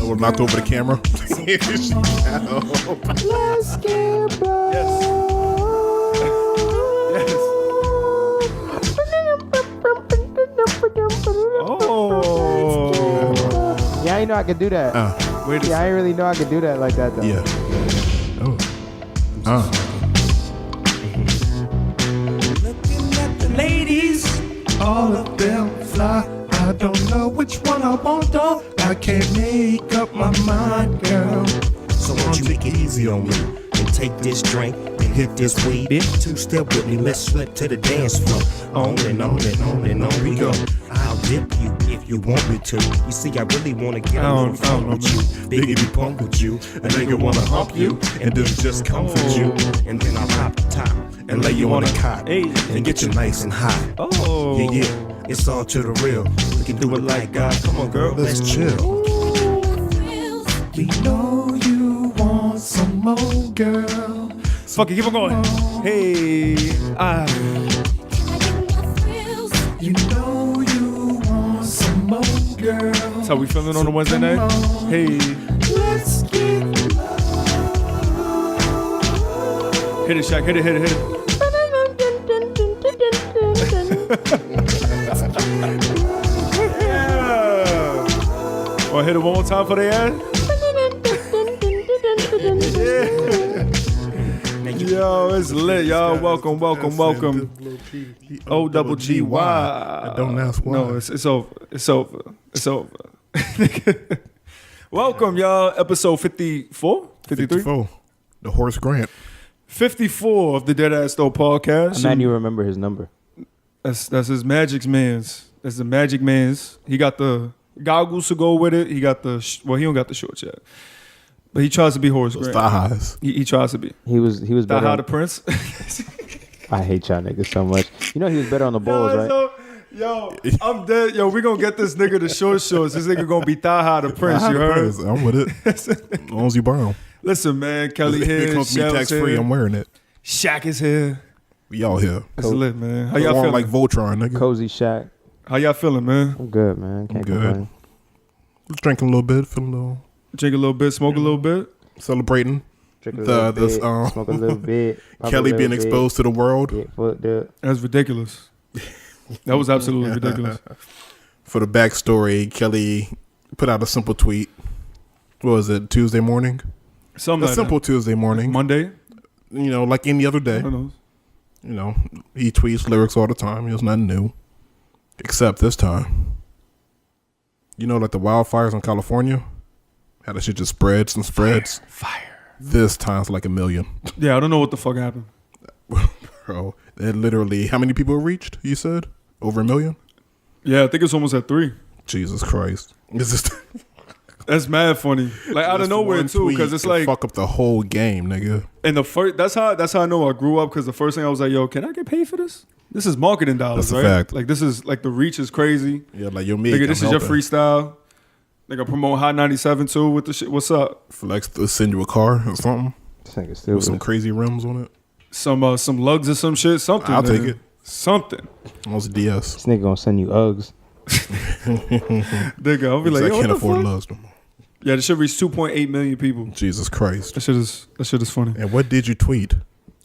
Or knocked over the camera. Let's get blown. Yes. Oh. Yeah, I know I could do that. Wait a Yeah, I didn't really know I could do that like that though. Yeah. Oh. Looking at the ladies, all of them fly. I don't know which one I want though. I can't make up my mind, girl. So won't you make it easy on me and take this drink and hit this weed? Two-step with me, let's slip to the dance floor. On and on and on and on we go. I'll dip you if you want me to. You see, I really wanna get a little fun with you. Biggity pump with you. A nigga wanna hump you and then just comfort you. And then I'll pop the top and lay you on a cot and get you nice and hot. Oh. Yeah. It's all to the real. We can do it like God. Come on, girl, let's chill. We know you want some more, girl. Fuck it, keep on going. Hey. You know you want some more, girl. That's how we feeling on a Wednesday night. Hey. Let's get Hit it, Shaq. Hit it. Yeah. Wanna hit it one more time for the end? Yeah. Yo, it's lit, y'all. Welcome. O-double-G-Y. Don't ask why. No, it's over. Welcome, y'all. Episode 54? 53? 54. The Horace Grant. 54 of the Deadass Though podcast. Man, you remember his number. That's his Magic's man's. That's the Magic man's. He got the goggles to go with it. He got the he don't got the shorts yet, but he tries to be Horace Grant. Thigh highs. He tries to be. He was Thigh better. High the Prince. I hate y'all niggas so much. You know he was better on the Bulls, right? Yo, I'm dead. Yo, we gonna get this nigga the short shorts. This nigga gonna be Thigh High the Prince. You heard? I'm with it. As long as you buy them. Listen, man. Kelly here. It comes to me Shell's tax free. here. I'm wearing it. Shaq is here. We all here. It's lit, man. How y'all Warm feeling? like Voltron, nigga. Cozy Shaq. How y'all feeling, man? I'm good, man. Can't good. complain. Drinking a little bit, feeling a little. Drink a little bit, smoke a little bit. Celebrating Drink a little bit, smoke a little bit. Kelly being exposed to the world. Get fucked up. That's ridiculous. That was absolutely ridiculous. For the backstory, Kelly put out a simple tweet. What was it? Tuesday morning? Something like simple that. Tuesday morning. Monday. You know, like any other day. I don't know. You know, he tweets lyrics all the time. It was nothing new. Except this time. You know, like the wildfires in California? How that shit just spreads and spreads. Fire. This time's like 1 million. Yeah, I don't know what the fuck happened. Bro, it literally, how many people reached, you said? Over 1 million? Yeah, I think it's almost at 3. Jesus Christ. It's just That's mad funny. Like out of just nowhere one too, tweet because it's could like fuck up the whole game, nigga. and the first. That's how I know I grew up, because the first thing I was like, yo, can I get paid for this? This is marketing dollars, That's a right? fact. Like this is like the reach is crazy. Yeah, like, yo, me. Nigga, this is your freestyle. Nigga, promote Hot 97 too with the shit. What's up? Flex to send you a car or something This nigga still with some crazy rims on it. Some lugs or some shit. Something. I'll man. take it. Something. Almost DS. This nigga gonna send you Uggs. Nigga, I'll be like, I yo, what can't the afford fuck? loves no more. Yeah, this shit reached 2.8 million people. Jesus Christ. That shit is funny. And what did you tweet?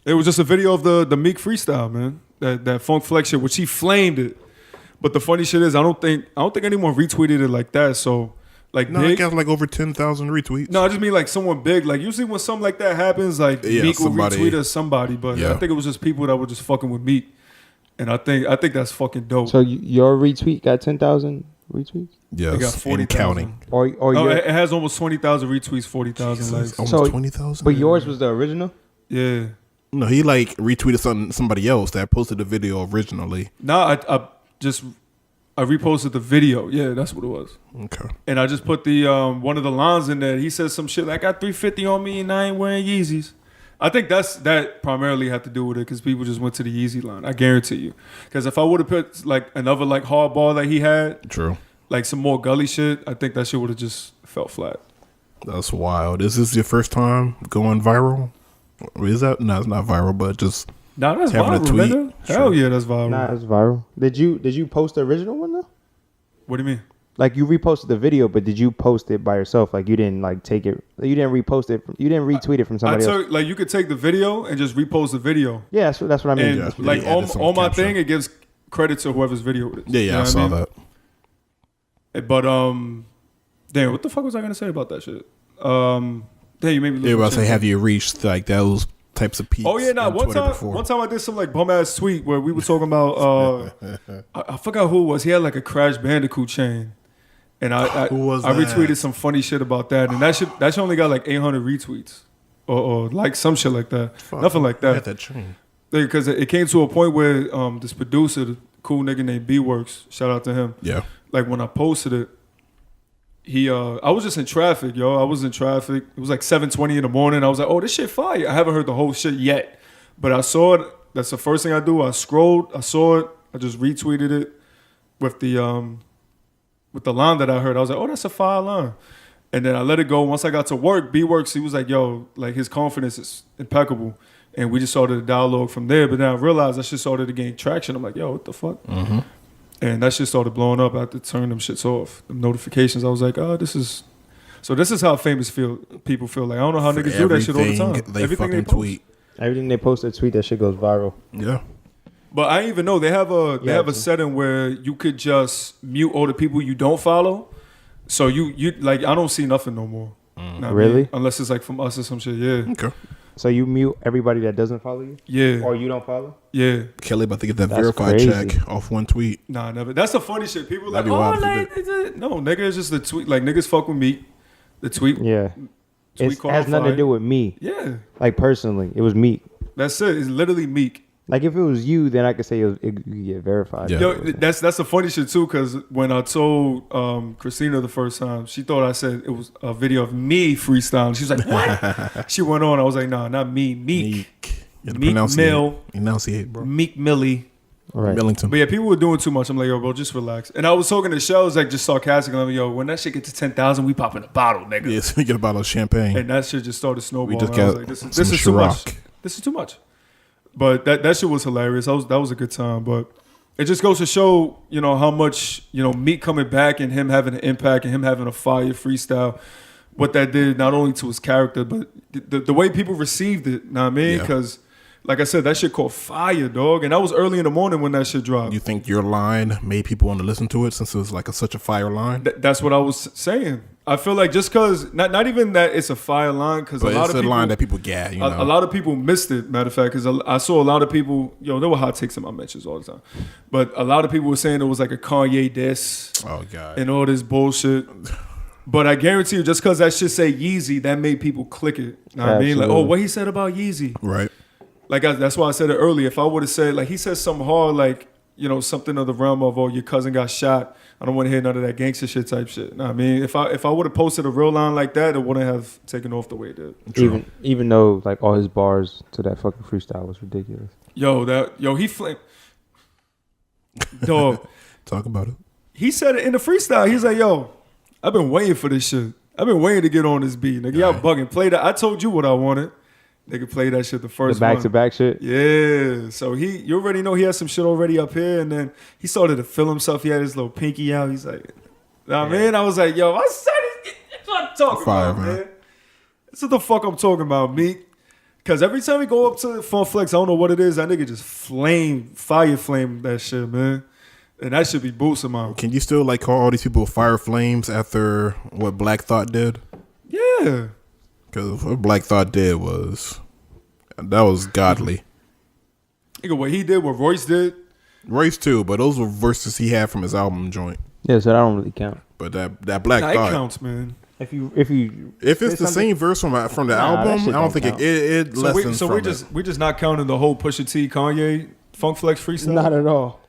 It was just a video of the Meek freestyle, man. That Funk Flex shit, which he flamed it. But the funny shit is, I don't think anyone retweeted it like that. So like, No, big, it got like over 10,000 retweets. no, I just mean like someone big. Like usually when something like that happens, like Yeah, Meek will somebody- retweet or somebody. But Yeah. I think it was just people that were just fucking with Meek. And I think that's fucking dope. So your retweet got 10,000 retweets? Yes, It got and 40,000. counting. Or Oh, your, it has almost 20,000 retweets, 40,000 likes. Almost So- 20,000? but yours was the original? Yeah. No, he like retweeted somebody else that posted the video originally. Nah, I reposted the video. Yeah, that's what it was. Okay. And I just put the one of the lines in there. He said some shit like, I got 350 on me and I ain't wearing Yeezys. I think that primarily had to do with it because people just went to the Yeezy line. I guarantee you. Because if I would have put like another like hardball that he had, True. like some more gully shit, I think that shit would have just felt flat. That's wild. Is this your first time going viral? Or is that? No, it's not viral, but just Nah, that's having a viral, tweet. nigga. Sure. Hell yeah, that's viral. Nah, it's viral. Did you post the original one though? What do you mean? Like you reposted the video, but did you post it by yourself? Like you didn't like take it. You didn't repost it. You didn't retweet it from somebody else. Like you could take the video and just repost the video. Yeah, that's what I mean. And like on my thing, it gives credit to whoever's video it is. Yeah, you know I saw mean? that. But damn, what the fuck was I gonna say about that shit? Damn, you made me lose. Yeah, I say, have you reached like those types of peaks? Oh yeah, nah. One time I did some like bum ass tweet where we were talking about I forgot who it was. He had like a Crash Bandicoot chain, and I retweeted some funny shit about that, and that shit only got like 800 retweets or like some shit like that. Nothing like that. Had that chain. Because it came to a point where this producer, the cool nigga named B-Works, shout out to him. Yeah. Like when I posted it, I was just in traffic, yo. I was in traffic. It was like 7:20 in the morning. I was like, oh, this shit fire. I haven't heard the whole shit yet. But I saw it. That's the first thing I do. I scrolled. I saw it. I just retweeted it with the line that I heard. I was like, oh, that's a fire line. And then I let it go. Once I got to work, B-Works, he was like, yo, like his confidence is impeccable. And we just started a dialogue from there. But then I realized that shit started to gain traction. I'm like, yo, what the fuck? Mm-hmm. And that shit started blowing up. I had to turn them shits off. The notifications. I was like, oh, this is how famous people feel. Like, I don't know how niggas do that shit all the time. Everything they tweet. Everything they post or tweet, that shit goes viral. Yeah. But I didn't even know. They have a setting where you could just mute all the people you don't follow. So you like, I don't see nothing no more. Really? Unless it's like from us or some shit. Yeah. Okay. So you mute everybody that doesn't follow you? Yeah. Or you don't follow? Yeah. Kelly about to get that That's verified crazy. check off one tweet. Nah, never. That's the funny shit. People like, That'd be oh, wild like, no, nigga, it's just the tweet. Like, niggas fuck with me. The tweet. Yeah. It called has nothing to fire. do with me. Yeah. Like, personally, it was Meek. That's it. It's literally Meek. Like, if it was you, then I could say it could get verified. Yeah. Yo, that's the funny shit, too, because when I told Christina the first time, she thought I said it was a video of me freestyling. She was like, what? She went on. I was like, nah, not me. Meek. Meek Mill. Enunciate, bro. Meek Millie. Right. Millington. But yeah, people were doing too much. I'm like, yo, bro, just relax. And I was talking to Shells, like, just sarcastic. I'm like, yo, when that shit gets to 10,000, we pop in a bottle, nigga. Yeah, so we get a bottle of champagne. And that shit just started snowballing. We just I was got like, this some is too much. Ciroc. This is too much. But that shit was hilarious. That was a good time. But it just goes to show, you know, how much, you know, Meek coming back and him having an impact and him having a fire freestyle, what that did not only to his character, but the way people received it. Know what I mean? Because, like I said, that shit caught fire, dog. And that was early in the morning when that shit dropped. You think your line made people want to listen to it since it was like such a fire line? That's what I was saying. I feel like just because, not even that it's a fire line, because a lot of people, line that people get, you know. A lot of people missed it, matter of fact, because I saw a lot of people, there were hot takes in my mentions all the time. But a lot of people were saying it was like a Kanye diss. Oh, God. And all this bullshit. But I guarantee you, just because that shit say Yeezy, that made people click it. Know what I mean? Like, oh, what he said about Yeezy. Right. Like, that's why I said it earlier. If I would have said, like, he said something hard, like, something of the realm of, oh, your cousin got shot. I don't want to hear none of that gangster shit type shit. Know what I mean? If I would have posted a real line like that, it wouldn't have taken off the way it did. Even though, like, all his bars to that fucking freestyle was ridiculous. He flamed. Dog. Talk about it. He said it in the freestyle. He's like, yo, I've been waiting for this shit. I've been waiting to get on this beat. Nigga, y'all bugging. Play that. I told you what I wanted. Nigga play that shit the first one. The back-to-back shit? Yeah. So you already know he has some shit already up here. And then he started to feel himself. He had his little pinky out. He's like, I mean? I was like, yo, my son that's what I'm talking about, man. That's what the fuck I'm talking about, Meek. Because every time we go up to Fun Flex, I don't know what it is. That nigga just fire flame that shit, man. And that should be boosting my. Can you still like call all these people fire flames after what Black Thought did? Yeah. Because what Black Thought did was godly. Nigga, what he did, what Royce did. Royce too, but those were verses he had from his album joint. Yeah, so that don't really count. But that Black Thought it counts, man. If it's the same verse from the album, I don't think it lessens so from we're just not counting the whole Pusha T Kanye Funk Flex freestyle. Not at all.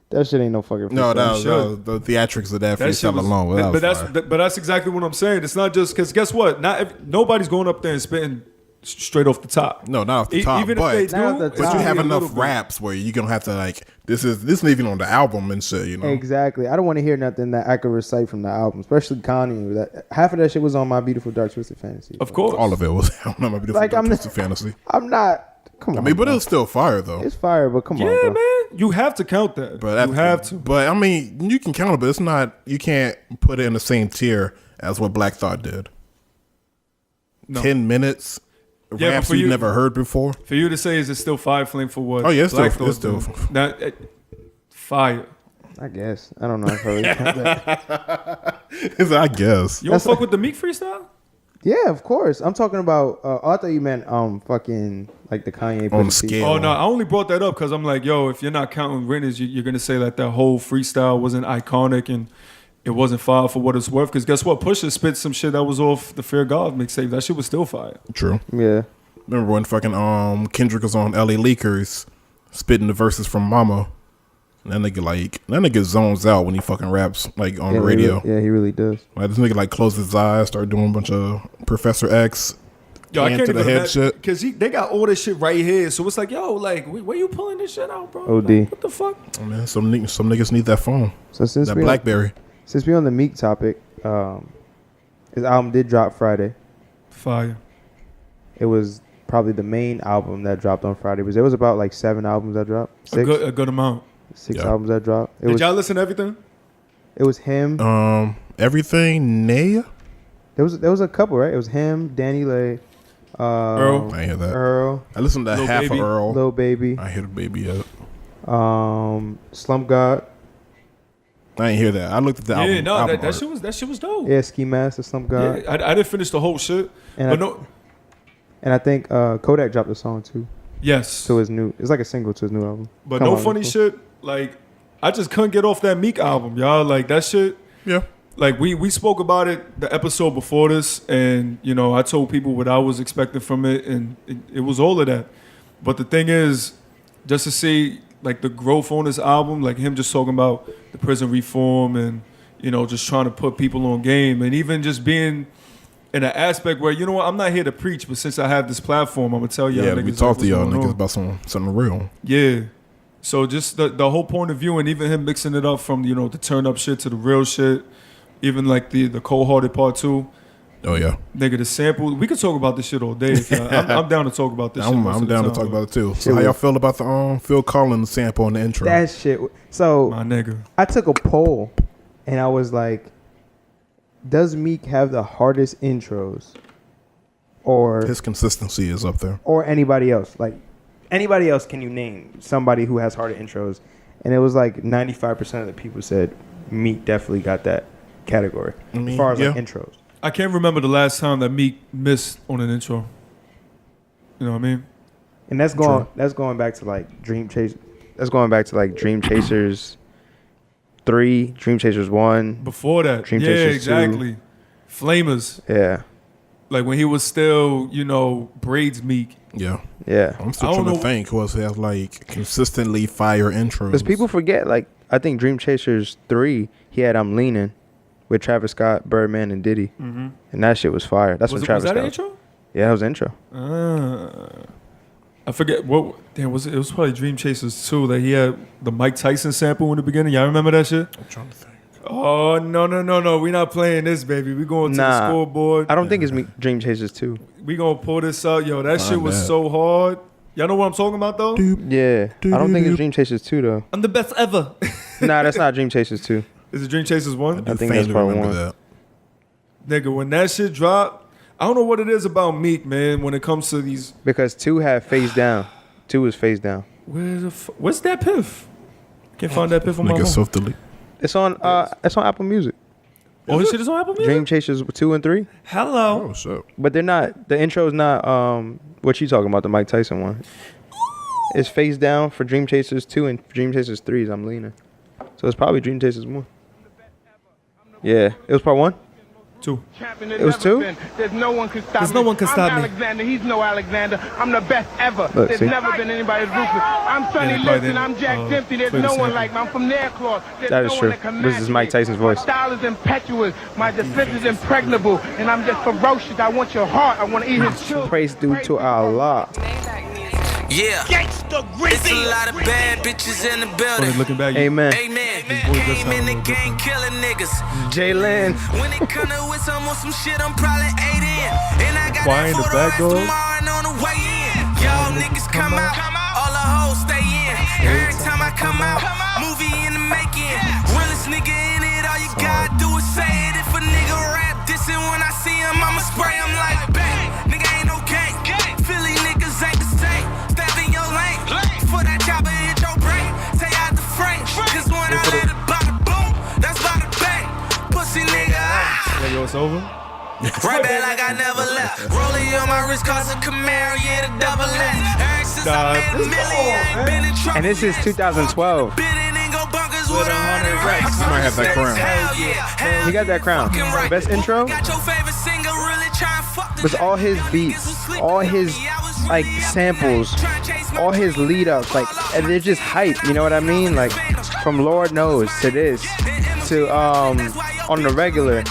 That shit ain't no fucking freestyle. No, that was the theatrics of that freestyle alone. But that's exactly what I'm saying. It's not just because guess what? Nobody's going up there and spitting straight off the top. No, not off the top. Even but, if they do, but you have enough raps where you're gonna have to like this isn't even on the album and shit. You know exactly. I don't want to hear nothing that I could recite from the album, especially Kanye. That half of that shit was on My Beautiful Dark Twisted Fantasy. Of course, all of it was on My Beautiful Dark Twisted Fantasy. I'm not Come on. I mean, but bro. it was still fire though. It's fire, but come on, Yeah, bro. man. You have to count that. But you have to. But I mean, you can count it, but it's not. You can't put it in the same tier as what Black Thought did. No. 10 minutes. Yeah, Raps but for you you- never heard before. For you to say, is it still Fire Flame for what? Oh, yeah, it's Black still- it's Thought still- did? That, fire. I guess. I don't know if I really count that. I guess. You don't fuck with the Meek freestyle? Yeah, of course. I'm talking about. I thought you meant fucking like the Kanye On Pusha T. scale. Oh no, I only brought that up because I'm like, yo, if you're not counting winners, you're gonna say that whole freestyle wasn't iconic and it wasn't fire for what it's worth. Because guess what, Pusha spit some shit that was off the Fear God mixtape. That shit was still fire. True. Yeah. Remember when fucking Kendrick was on LA Leakers spitting the verses from Mama? And that nigga zones out when he fucking raps like on the radio. He really does. Like this nigga like closed his eyes, started doing a bunch of Professor X. Yo, I hand can't to the even head shit. because they got all this shit right here. So it's like, yo, like, where you pulling this shit out, bro? OD. Like, what the fuck? Oh, man, some niggas need that phone. So since That we BlackBerry. since we on the Meek topic, his album did drop Friday. Fire. It was probably the main album that dropped on Friday. It was about like 7 albums that dropped. Six A good amount. six Yeah. albums that dropped. It Did was y'all listen to everything? it was him. Everything Naya? There was a couple, right? It was him, Danny Lay, Earl. I ain't hear that. Earl, I listened to Lil half Baby. of Earl. Lil Baby, I hear the baby yet. Slump God, I ain't hear that. I looked at the album. Yeah, no, album that art. shit was dope. yeah, Ski Mask, the Slump God, Yeah, I didn't finish the whole shit, And but I- no, and I think Kodak dropped a song too yes, to his new. It's like a single to his new album. but Come no on, funny Nicole. shit. Like, I just couldn't get off that Meek album, y'all. Like that shit. Yeah. Like we spoke about it the episode before this, and you know I told people what I was expecting from it, and it was all of that. But the thing is, just to see like the growth on this album, like him just talking about the prison reform and you know just trying to put people on game, and even just being in an aspect where you know what, I'm not here to preach, but since I have this platform, I'm gonna tell y'all. Yeah, niggas we like, talked to what's y'all going niggas on. about something real. Yeah. So just the whole point of view, and even him mixing it up from you know the turn up shit to the real shit, even like the cold hearted part too. Oh yeah. Nigga, the sample. We could talk about this shit all day. If y'all, I'm down to talk about this shit. I'm most of the down to time, talk about it too. Shit So how y'all was- feel about the Phil Collins sample in the intro? That shit. So my nigga. I took a poll, and I was like, "Does Meek have the hardest intros, or His consistency is up there. anybody else? Like anybody else? Can you name somebody who has harder intros?" And it was like 95% of the people said Meek definitely got that category I mean, as far as like yeah. intros. I can't remember the last time that Meek missed on an intro. You know what I mean? And that's going back to like Dream Chase. That's going back to like Dream Chasers 3, Dream Chasers 1. Before that, Dream yeah, Chasers 2. exactly. Flamers, Yeah, like when he was still, you know, braids Meek. Yeah. yeah. I'm still I don't trying to know- think who else has like consistently fire intros. Because people forget, like, I think Dream Chasers 3, he had I'm Leaning with Travis Scott, Birdman, and Diddy. Mm-hmm. And that shit was fire. That's when Was Travis that an Scott. intro? Yeah, that was the intro. I forget what. Damn, was it? It was probably Dream Chasers 2 that he had the Mike Tyson sample in the beginning. Y'all remember that shit? I'm trying to think. Oh no! We not playing this, baby. We going to the Nah. scoreboard. I don't think it's Dream Chasers 2. We gonna pull this out, yo. That shit Find was that. so hard. Y'all know what I'm talking about though? Yeah. I don't think it's Dream Chasers 2, though. I'm the best ever. Nah, that's not Dream Chasers 2. Is it Dream Chasers 1? I think that's Faintly part remember 1. that. Nigga, when that shit dropped, I don't know what it is about Meek, man. When it comes to these, Because 2 had Face Down. 2 was Face Down. what's that piff? Can't find that piff on my Nigga phone. self delete. It's on Apple Music. Oh, his shit is on Apple Music. Dream Chasers 2 and 3. Hello. Oh shit. But they're not. The intro's not what you talking about, the Mike Tyson one. It's Face Down for Dream Chasers 2 and Dream Chasers 3 is I'm Leaning. So it's probably Dream Chasers 1. Yeah. It was part 1? 2. It was 2? There's no one can stop There's me. no one can stop I'm me. Alexander. He's no Alexander. I'm the best ever. Look, There's see? never been anybody as ruthless. I'm Sonny Yeah, they probably Liston. I'm Jack didn't, Dempsey. There's play the no one sample. like me. I'm from Nairclaw. There's That no is one true. that can This match is Mike me. Tyson's My voice. style is impetuous. My defense is impregnable. And I'm just ferocious. I want your heart. I want to eat his children. Praise due to Allah. Yeah, it's a lot of bad bitches in the Funny building. looking back. Amen. Amen. boy does sound Game in a the little game, killing niggas. Jalen. When it come to with some shit, I'm probably 8 in. And I got Why that in the for back rest door? tomorrow and on the way in. Y'all niggas come out, all the hoes stay in. Every time I come out, movie in the making. Realest nigga in it, all you gotta do is say it. If a nigga rap dissing when I see him, I'ma spray him like bang. Nigga ain't no gang. Philly niggas ain't the same. Step in your lane. For that chopper hit your brain. Stay out the frame. Cause when I let it bada boom, that's bada bang. Pussy nigga. There yo, it's over. Right back like I never left. Rolling on my wrist, cause a Camaro, yeah, the double X. Ever since I made a million, I ain't been in trouble. And this is 2012. Bidding and go bunkers with 100 racks. You might have that crown. Hell yeah. He got that crown. Best intro Got your favorite singer, really trying to fuck the was all his beats, all his like samples, all his lead ups, like, and they're just hype. You know what I mean? Like from Lord Knows to this, to on the regular,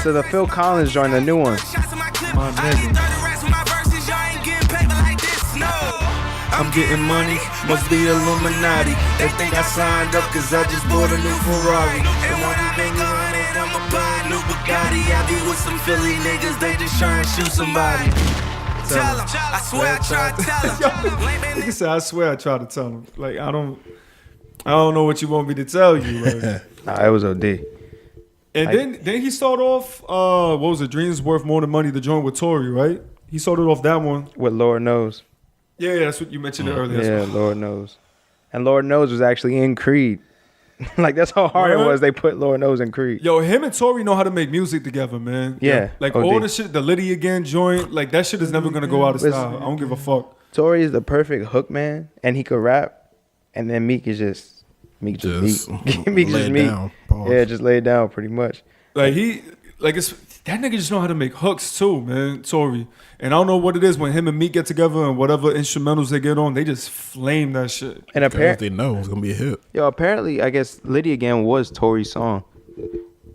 to the Phil Collins joint, the new one. My nigga. I'm getting money, must be Illuminati. They think I signed up cause I just bought a new Ferrari. And when you think around it, I'ma buy a new Bugatti. I be with some Philly niggas, they just try and shoot somebody. Tell them, I swear I tried to tell them. Nigga said, I swear I tried to tell him. Like, I don't know what you want me to tell you. Like. Nah, it was OD. And then he started off, what was it? Dreams Worth More Than Money, the joint with Tory, right? He started off that one. What Lord Knows. Yeah, that's what you mentioned earlier. Yeah, Lord Knows. And Lord Knows was actually in Creed. Like, that's how hard it was. They put Lord Knows in Creed. Yo, him and Tory know how to make music together, man. Yeah. Like, OD. all the shit, the Liddy Again joint, like, that shit is never going to go out of style. I don't give a fuck. Tory is the perfect hook man, and he could rap. And then Meek is just Meek. Just Meek lay just it Meek. down. Pause. Yeah, just lay it down pretty much. Like, it's that nigga just know how to make hooks too, man. Tory. And I don't know what it is when him and Meek get together and whatever instrumentals they get on, they just flame that shit. And Because apparently, they know it's gonna be a hit. apparently, I guess Liddy Again was Tory's song. And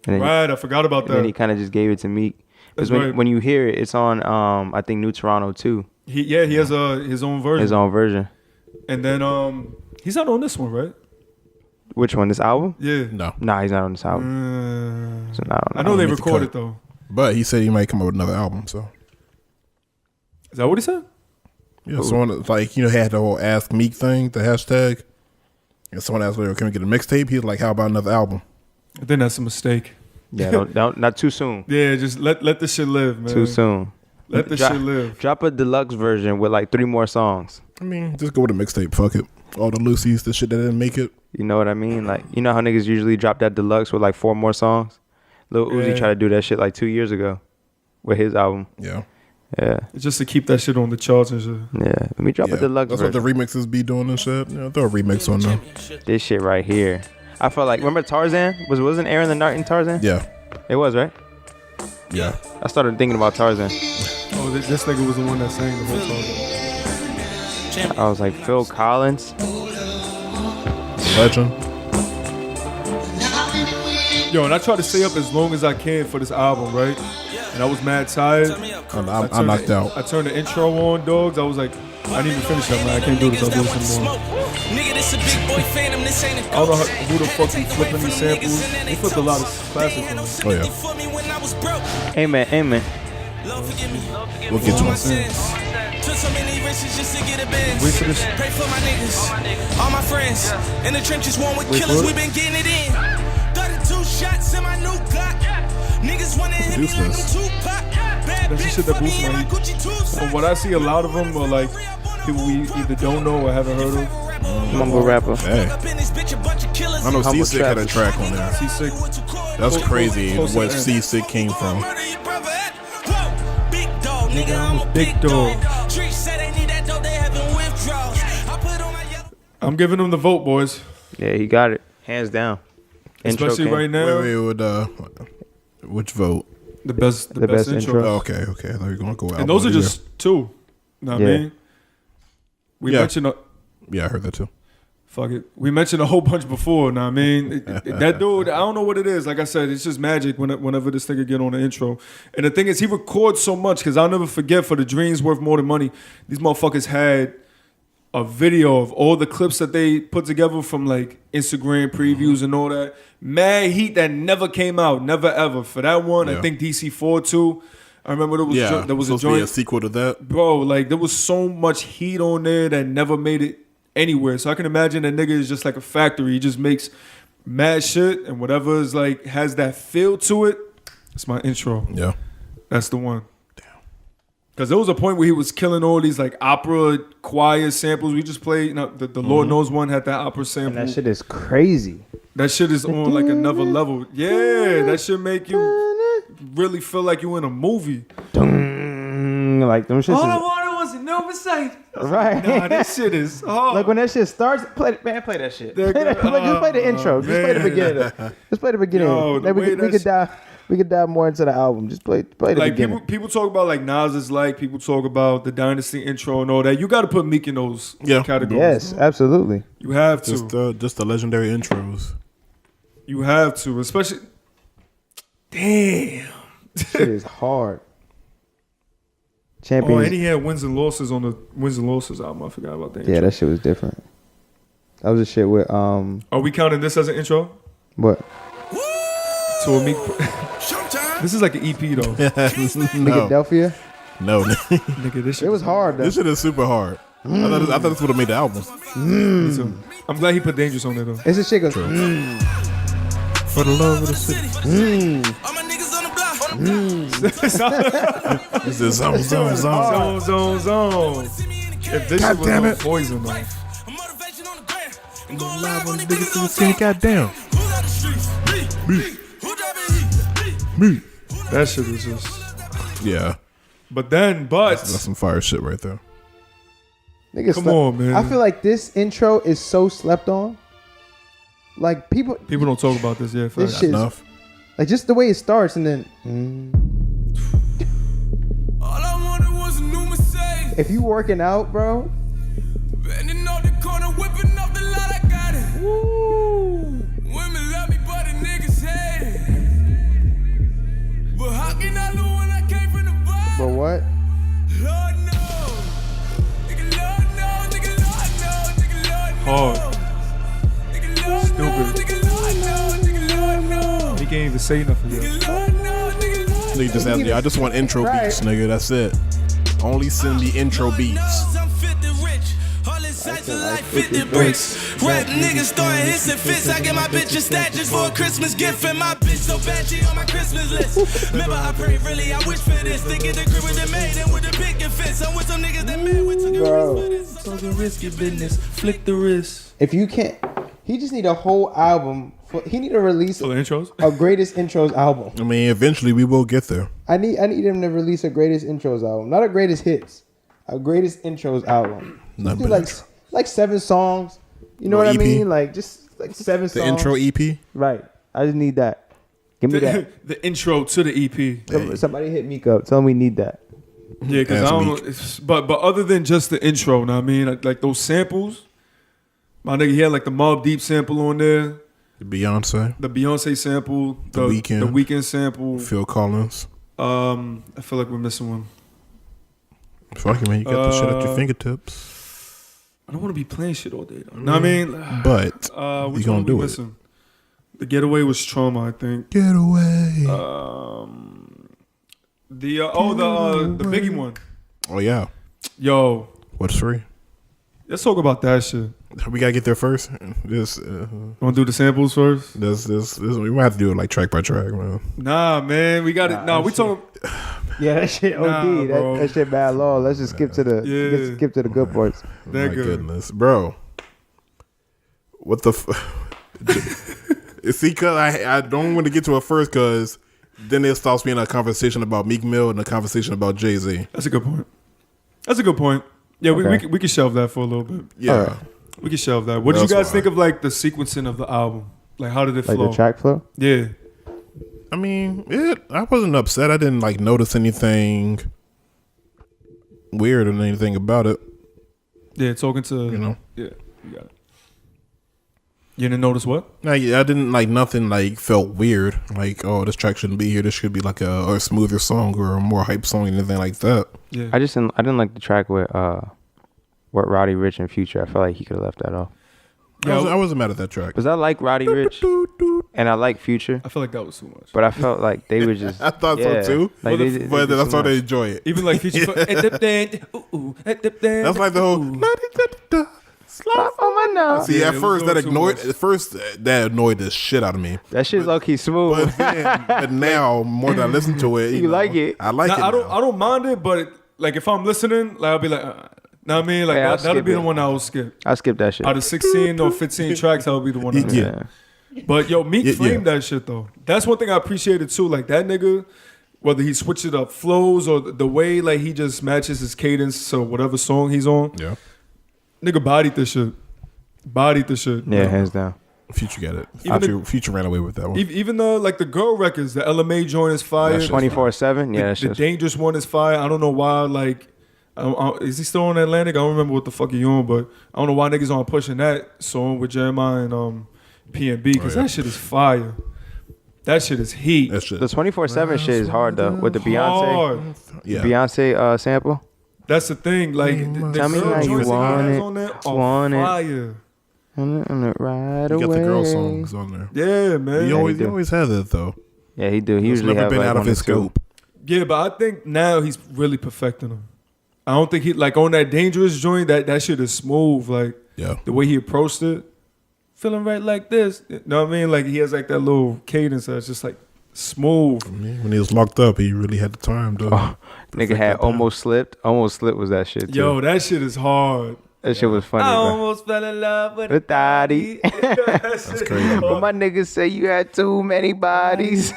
then, Right, I forgot about and then he that. kind of just gave it to Meek. Because That's right. when you hear it, it's on I think New Toronto too. He has his own version. His own version. And then he's not on this one, right? Which one? This album? Yeah. No, Nah, he's not on this album. So not on I know they make the recorded cut. though. but he said he might come up with another album. So Is that what he said? yeah, someone like had the whole Ask Meek thing, the hashtag, and someone asked, "Can we get a mixtape?" He's like, "How about another album?" I think that's a mistake. Yeah, don't not too soon. Yeah, just let the shit live, man. Too soon. Let the shit live. Drop a deluxe version with like 3 more songs. I mean, just go with a mixtape. Fuck it. All the Lucy's, the shit that didn't make it. You know what I mean? Like, you know how niggas usually drop that deluxe with like 4 more songs? Lil Uzi Yeah. tried to do that shit like 2 years ago with his album. Yeah, Yeah. It's just to keep that shit on the charts and shit. Yeah. Let me drop yeah. a deluxe That's version. what the remixes be doing and shit. Throw a remix on them. This shit right here. I felt like, remember Tarzan? Wasn't Aaron the Knight in Tarzan? Yeah, It was, right? yeah. I started thinking about Tarzan. Oh, this nigga was the one that sang the whole song. I was like, Phil Collins. Legend. Yo, and I tried to stay up as long as I can for this album, right? And I was mad tired. I knocked out. I turned the intro on, dogs. I was like, I need to finish that, man. I can't do this. I'll do this some more. Nigga, this a big boy phantom, this ain't a I don't know ghost. who the fuck be flipping these samples. They flipped a lot of classics. Oh yeah. Amen, amen. Lord forgive me. We'll get to my it. sins. Took so many risks just to get a Benz. Wait for this. Pray for my niggas, all my friends. In the trenches, one with Wait killers, for it. we been getting it in. 32 shots in my new Glock. Niggas wanna hit me like I'm Tupac. Bad That's the bitch shit that fuck me boosts in my my heat. Gucci tubes. From what I see, a lot of them are like people we either don't know or haven't heard of. Mumble rapper. Hey, I know Humble C-Sick had a Travis. track on there. C-Sick. That's crazy. Close Where to end. C-Sick came from. Nigga, I'm a big dog. I'm giving them the vote, boys. Yeah, he got it. Hands down. Intro Especially king. right now. Wait, which vote? The best intro. Oh, okay. I thought you were gonna go out. And those are just two. Know what I Yeah. mean? We Yeah. mentioned Yeah, I heard that too. fuck it. We mentioned a whole bunch before. Know what I mean? That dude, I don't know what it is. Like I said, it's just magic whenever this nigga get on the intro. And the thing is, he records so much because I'll never forget for the Dreams Worth More Than Money. These motherfuckers had a video of all the clips that they put together from like Instagram previews and all that. Mad heat that never came out, never ever. For that one, Yeah. I think DC4 too. I remember there was a supposed to be joint. a sequel to that. Bro, like there was so much heat on there that never made it anywhere. So I can imagine that nigga is just like a factory. He just makes mad shit and whatever is like has that feel to it. It's my intro. Yeah. That's the one. Because there was a point where he was killing all these like opera choir samples. We just played, the Lord Knows one had that opera sample. And that shit is crazy. That shit is on like another level. Yeah, that shit make you really feel like you in a movie. Like them shits. All I wanted was a new Mercedes. Right. Nah, this shit is hard. Like when that shit starts, play that shit. They're Play that, good. just play the intro. Just play the beginning. Just play the beginning. Yo, Then we could dive more into the album. Just play the like beginning. people talk about like Nas is like, people talk about the Dynasty intro and all that. You got to put Meek in those categories. Yes, absolutely. You have to. Just the legendary intros. You have to, especially. Damn. Shit is hard. Oh, Champions. and he had Wins and Losses on the Wins and Losses album. I forgot about that. Yeah, that shit was different. That was a shit with Are we counting this as an intro? what? To a Meek. This is like an EP though. Philadelphia. No. Nigga, this shit. It was hard though. This shit is super hard. I thought this would have made the album. Me too. I'm glad he put Dangerous on there though. It's a shit goes. For the love of the city. All my niggas on the block. This is zone. Zone. If this shit was damn on it. Poison though. Motivation on the gram. I'm going Live live on on the the niggas niggas in the city. Goddamn. Who got the streets? Me. Who driving heat? Me. That shit is just. Yeah. That's some fire shit right there. Niggas Come on, man. I feel like this intro is so slept on. Like people don't talk about this yet. This shit, Enough. like just the way it starts and then. All I wanted was a new Mercedes. If you working out, bro. Bending off the corner, whipping off the lot, I got it. Woo. Women love me, but the niggas hate it. But how can I lose when I came from the bottom? But what? Lord knows. Nigga, Lord knows. Nigga, Lord knows. Nigga, Lord knows. Hard. Nigga, Lord Stupid. knows. Nigga, Lord knows. Nigga, Lord knows. He can't even say nothing yet. Nigga, Lord knows. Nigga, Lord Nigga just asked me, I just want intro Right. beats, nigga. That's it. Only send me intro beats. knows I'm fit and rich. All inside the life fit the bricks. Rap niggas throwing hits and fits. I get my bitch a statue for a Christmas gift. And my bitch so bad she on my Christmas list. Remember I pray really, I wish for this. To get the crib with the maid and with the picket fits. I'm with some niggas that mad with took a Bro. risk for this. Talking risky business. Flick the wrist. If you can't, he just need a whole album. He need to release For the intros? a greatest intros album. I mean, eventually we will get there. I need him to release a greatest intros album, not a greatest hits, a greatest intros album. Not Just do bad. like 7 songs. You know Or what EP? I mean? Like just like 7 The songs. intro EP. Right. I just need that. Give me that. The intro to the EP. Somebody hit Meek up. Tell him we need that. Yeah, because I Ask don't Meek. know. But other than just the intro, know what I mean? Like those samples, my nigga, he had like the Mobb Deep sample on there, Beyonce, the Beyonce sample, The Weeknd. the Weeknd sample. Phil Collins. I feel like we're missing one. Fuck it, man. You got the shit at your fingertips. I don't want to be playing shit all day, though. Know what I mean? But Which you gonna one we do it. missing? The Getaway was Trauma, I think. Get away. The Biggie one. Oh yeah. Yo, What's free? let's talk about that shit. We gotta get there first. This, Want to do the samples first? this. We might have to do it like track by track, man. Nah, man, we got it. Nah, we talking. Yeah, that shit OD. Nah, bro. that shit bad law. Let's just skip to the Yeah. skip to the good parts. That My good. goodness, bro. What the? See, cause I don't want to get to it first, cause then it stops being a conversation about Meek Mill and a conversation about Jay-Z. That's a good point. That's a good point. Yeah, Okay. we can shelve that for a little bit. Yeah. All right. We can shelve that. What did you That's guys fine. think of like the sequencing of the album? Like, how did it Like flow? the track flow. Yeah. I mean, I wasn't upset. I didn't like notice anything weird or anything about it. Yeah, talking to You know. Yeah, you got it. You didn't notice what? I didn't like nothing like felt weird. Like, oh, this track shouldn't be here. This should be like a smoother song or a more hype song, anything like that. Yeah. I didn't like the track with Roddy Ricch and Future. I felt like he could have left that off. Yeah, I wasn't mad at that track. Cause I like Roddy Ricch. and I like Future, I feel like that was too much. but I felt like they were just. I thought so too. Like But did that's too why they much. enjoy it. Even like Future. That's like the whole. Slap on my nose. See, Yeah, at it first was that doing too annoyed. much. At first that annoyed the shit out of me. That shit's low key smooth. But now, more than I listen to it, You like it? I like it. I now. don't mind it, but like if I'm listening, like I'll be like, know what I mean? Like Yeah, I'll that'll skip be the it. one I will skip. I skipped that shit. Out of 16 or 15 tracks, that would be the one. I would Yeah. skip. But yo, Meek Yeah, flamed that shit though. That's one thing I appreciated too. Like that nigga, whether he switches up flows or the way like he just matches his cadence to whatever song he's on. Yeah. Nigga bodied this shit. Bodied the shit. Yeah, hands down. Future got it. Even Future ran away with that one. Even the like the girl records, the LMA joint is fire. That shit's 24/7. Yeah, that The shit's Dangerous one is fire. I don't know why. Like, is he still on Atlantic? I don't remember what the fuck he on, but I don't know why niggas aren't pushing that song with Jeremiah and PNB because that shit is fire. That shit is heat. That shit. the 24/7 shit is hard though with the Beyonce Hard. Yeah. Beyonce sample. That's the thing. Like, the Tell me girl how you joints he want has it, on there are want it. fire. On it right You away. got the girl songs on there. Yeah, man. He always, do. he always had that though. Yeah, he do. He It's usually never have been like out of one his or two. scope. Yeah, but I think now he's really perfecting them. I don't think he like on that Dangerous joint. That shit is smooth. Like Yeah. the way he approached it, feeling right like this. You know what I mean? Like he has like that little cadence that's just like smooth. When he was locked up, he really had the time to. Nigga had almost slipped. Almost slipped was that shit too. Yo, that shit is hard. that shit was funny, I bro. almost fell in love with With Thotty. That's crazy. But my niggas say you had too many bodies.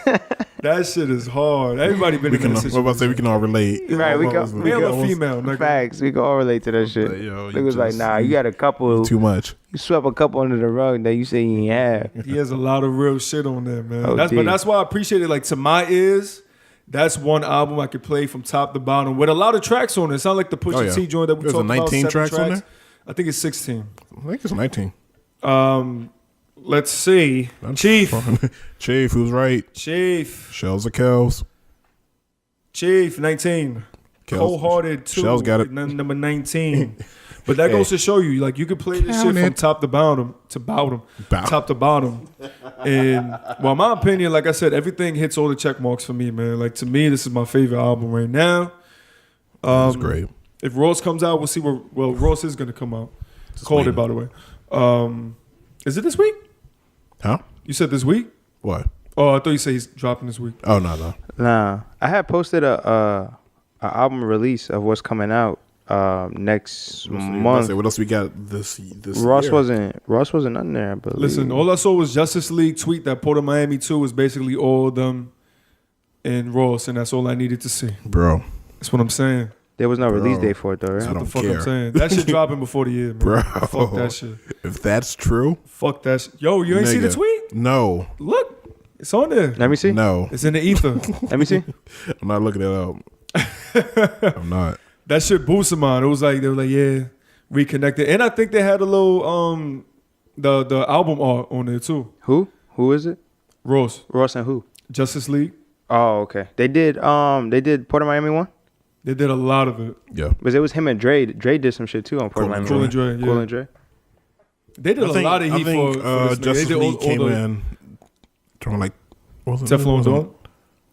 That shit is hard. Everybody been we in can. that What situation. about to say we can all relate? Right, we Almost- can- Male or almost female, nigga. Facts. We can all relate to that shit. Yo, you Niggas like, just- nah, you got a couple. Too much. You swept a couple under the rug that you say you ain't have. He has a lot of real shit on there, man. Oh, But dude. that's why I appreciate it. Like to my ears, that's one album I could play from top to bottom with a lot of tracks on it. It's not like the Pusha Oh, yeah. T joint that we There's talked about. 19 7 tracks on there? I think it's 16. I think it's 19. Let's see. That's Chief. fun. Chief, who's right? Chief. Shells or Kells? Chief, 19. Kells- Cold-hearted, too. Shells got it. Number 19. But that goes to show you, like, you could play this Count shit from it. top to bottom. Top to bottom. And, well, in my opinion, like I said, everything hits all the check marks for me, man. Like, to me, this is my favorite album right now. That's great. If Ross comes out, we'll see where, well, Ross is going to come out. Called it, by the way. Is it this week? Huh? You said this week? What? Oh, I thought you said he's dropping this week. Oh, no. Nah, I had posted a album release of what's coming out next month. What else we got this Ross year? wasn't on there, I believe. Listen, all I saw was Justice League tweet that Port of Miami 2 was basically all of them and Ross, and that's all I needed to see. Bro. That's what I'm saying. There was no release Bro. date for it though, I right? What the don't fuck care. I'm saying. That shit dropping before the year, man. Bro. Fuck that shit. If that's true, Fuck that shit. Yo, you ain't see the nigga, tweet? No. Look, it's on there. Let me see. No. It's in the ether. Let me see. I'm not looking it up. I'm not. That shit boosted mine. It was like, they were like, yeah, reconnected. And I think they had a little, the album art on there too. Who? Who is it? Ross. Ross and who? Justice League. Oh, okay. They did Port of Miami one? They did a lot of it. Yeah. Because it was him and Dre. Dre did some shit too on Port of Miami. Cool and Dre, yeah. Cool and Dre. They did a lot of heat for this nigga. Justice They did League came the in throwing like Teflon Dawn.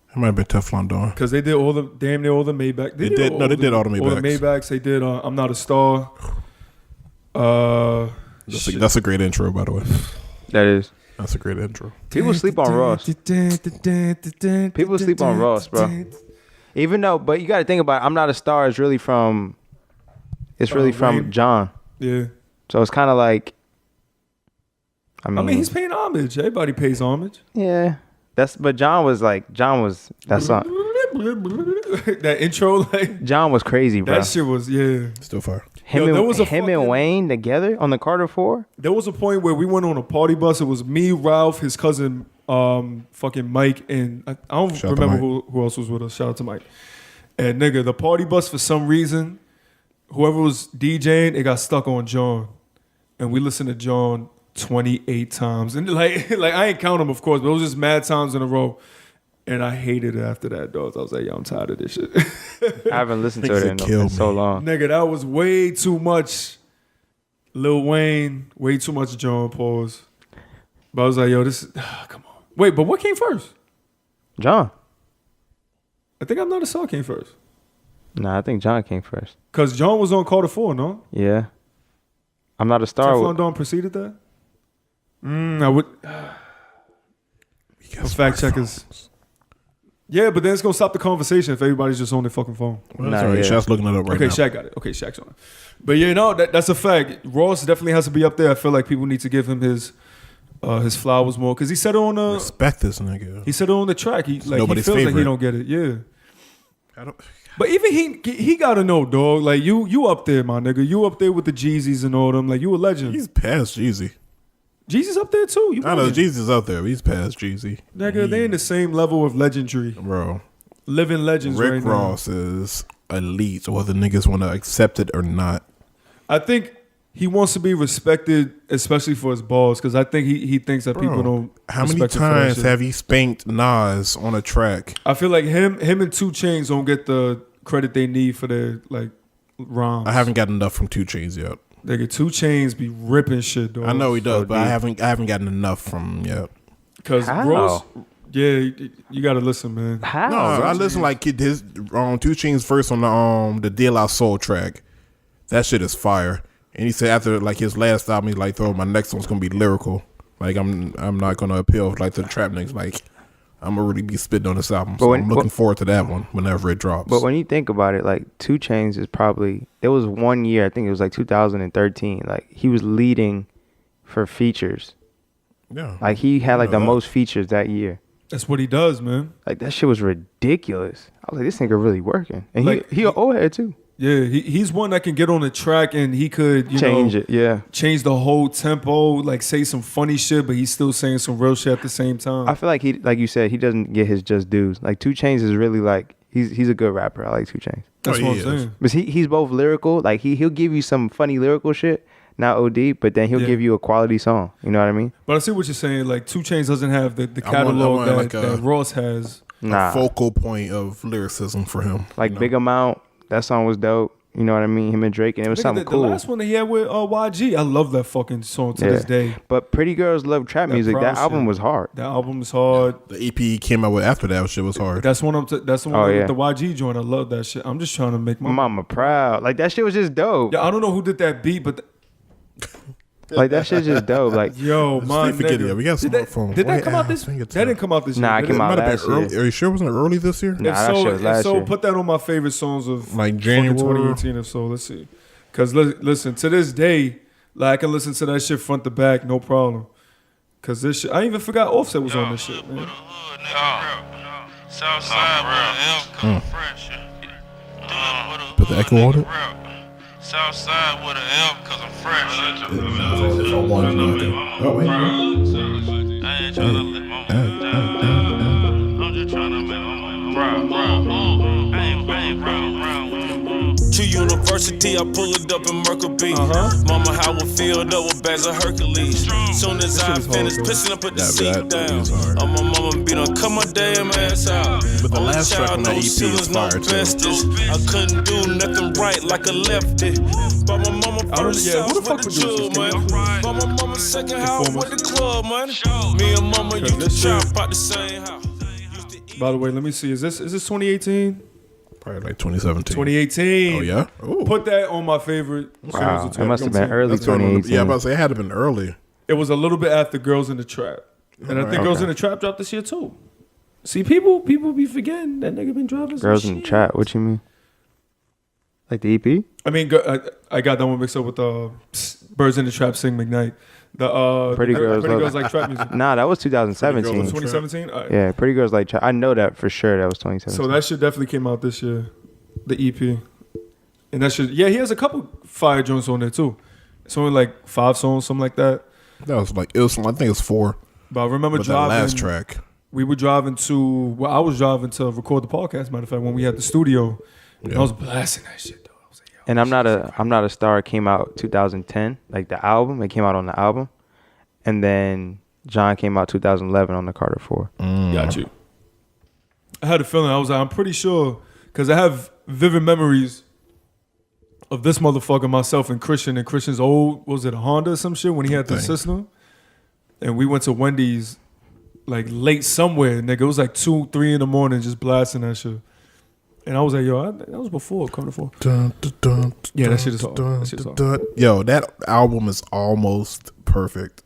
It might have been Teflon Dawn. Because they did all the damn near all the Maybach. They did all the All the Maybachs. Maybachs. They did I'm Not a Star. That's a great intro, by the way. That is. That's a great intro. People sleep on Ross. People sleep on Ross, bro. Even though, but you got to think about it, I'm Not a Star is really from, it's really from Rain. John. Yeah. So it's kind of like, I I mean, he's paying homage. Everybody pays homage. yeah. But John was that song. That intro, like, John was crazy, bro. that shit was, yeah. Still fire. Him, Yo, and, there was a him fucking- and Wayne together on the Carter 4? There was a point where we went on a party bus. It was me, Ralph, his cousin, fucking Mike, and I don't Shout out to remember Mike. who else was with us. Shout out to Mike. And nigga, the party bus, for some reason, whoever was DJing, it got stuck on John. And we listened to John 28 times. And like I ain't count them, of course, but it was just mad times in a row. And I hated it after that, dog. I was like, yo, I'm tired of this shit. I haven't listened to Niggas it that in killed so me. long. Nigga, that was way too much Lil Wayne, way too much John Pauls. But I was like, yo, this is, come on, Wait, but what came first? John. I think I'm Not a Star came first. Nah, I think John came first. Because John was on Carter 4, no? Yeah. I'm Not a Star. Teflon Don preceded that? I would. Fact checkers. Yeah, but then it's going to stop the conversation if everybody's just on their fucking phone. Well, that's all right. Shaq's looking it up right now. Okay, Shaq got it. Okay, Shaq's on it. But yeah, no, that's a fact. Ross definitely has to be up there. I feel like people need to give him his flowers more because he said it on the respect this nigga. He said it on the track. He like nobody's he feels favorite. like he don't get it. Yeah. But even he gotta know, dog. Like you up there, my nigga. You up there with the Jeezys and all them. Like you a legend. He's past Jeezy. Jeezy's up there too. I know Jeezy's up there. He's past Jeezy. Nigga, they in the same level of legendary, bro. Living legends. Rick right Ross now. is elite, whether niggas want to accept it or not. I think he wants to be respected, especially for his balls, because I think he thinks that people don't. How many times have he spanked Nas on a track? I feel like him and 2 Chainz don't get the credit they need for their like rhymes. I haven't gotten enough from 2 Chainz yet. Nigga, 2 Chainz be ripping shit, dog. I know he does, but I haven't gotten enough from him yet. Because Ross, yeah, you gotta listen, man. How? No, I listen like his 2 Chainz verse on the De La Soul track. That shit is fire. And he said after like his last album, he's like, "Throw my next one's gonna be lyrical. Like I'm not gonna appeal like to the trap niggas. Like I'm gonna really be spitting on this album. So I'm looking forward to that one whenever it drops." But when you think about it, like 2 Chainz is probably there was 1 year, I think it was like 2013. Like he was leading for features. Yeah. Like he had like the most features that year. That's what he does, man. Like that shit was ridiculous. I was like, this nigga really working, and like, he an old head too. Yeah, he's one that can get on the track and he could change it. Yeah, change the whole tempo. Like say some funny shit, but he's still saying some real shit at the same time. I feel like he, like you said, he doesn't get his just dues. Like 2 Chainz is really like he's a good rapper. I like 2 Chainz. That's what I'm saying. But he's both lyrical. Like he'll give you some funny lyrical shit, not OD, but then he'll give you a quality song. You know what I mean? But I see what you're saying. Like 2 Chainz doesn't have the catalog that Ross has. A focal point of lyricism for him. Like Big Amount, that song was dope. You know what I mean? Him and Drake, and it was something cool. The last one that he had with YG, I love that fucking song to this day. But Pretty Girls Love Trap Music, that album was hard. That album was hard. The EP he came out with after that shit was hard. That's one. That's the one with the YG joint. I love that shit. I'm just trying to make my mama proud. Like that shit was just dope. Yeah, I don't know who did that beat, but like that shit's just dope. Like yo, my nigga. We got smartphones. Did that come out this? That didn't come out this year. Nah, it came out last year. Are you sure it wasn't early this year? Nah, that shit was last year. Put that on my favorite songs of like January 2018 or so. Let's see. Cause listen, to this day, like I can listen to that shit front to back, no problem. Cause this shit, I even forgot Offset was on this shit, man. Put the echo on it. Southside with an L, cause I'm fresh. If I wanted to. Oh, wait. I ain't trying to let my mama. I'm just trying to make my mama proud. I ain't proud. To university, I pull it up in Mercury. Mama, how I filled up with bags of Hercules. Soon as I finish pissing, I put the seat down. My mama be done cut my damn ass out. But the last track on that EP is fire too. I couldn't do nothing right like a lefty. But my mama first who the fuck with the produced jewel, this, man. But my mama second house with the club, man. Me and mama used to trap out the same house. By the way, let me see. Is this 2018? Probably like 2017. 2018. Oh yeah. Ooh. Put that on my favorite. Wow, it must have been early 2018. Yeah, I'm about to say it had to have been early. It was a little bit after Girls in the Trap, and I think Girls in the Trap dropped this year too. See, people be forgetting that nigga been dropping some Girls in the Trap. What you mean? Like the EP? I mean, I got that one mixed up with Birds in the Trap Sing McKnight. The Pretty Girls Like Trap Music. Nah, that was 2017. 2017? Right. Yeah, Pretty Girls Like Trap. I know that for sure. That was 2017. So that shit definitely came out this year, the EP. And that shit, yeah, he has a couple fire joints on there too. It's only like 5 songs, something like that. That was like, I think it was 4. But I remember driving. That last track. We were driving I was driving to record the podcast, matter of fact, when we had the studio. Yeah. I was blasting that shit, though. I was like, yo, and I'm Not a Star came out 2010, like the album. It came out on the album. And then John came out 2011 on the Carter 4. Got you. I had a feeling. I was like, I'm pretty sure, because I have vivid memories of this motherfucker, myself, and Christian's old, was it a Honda or some shit, when he had the system? And we went to Wendy's like late somewhere, nigga. It was like 2, 3 in the morning, just blasting that shit. And I was like, yo, that was before Coming to 4. Yeah, that shit is hard. That shit is hard. Yo, that album is almost perfect.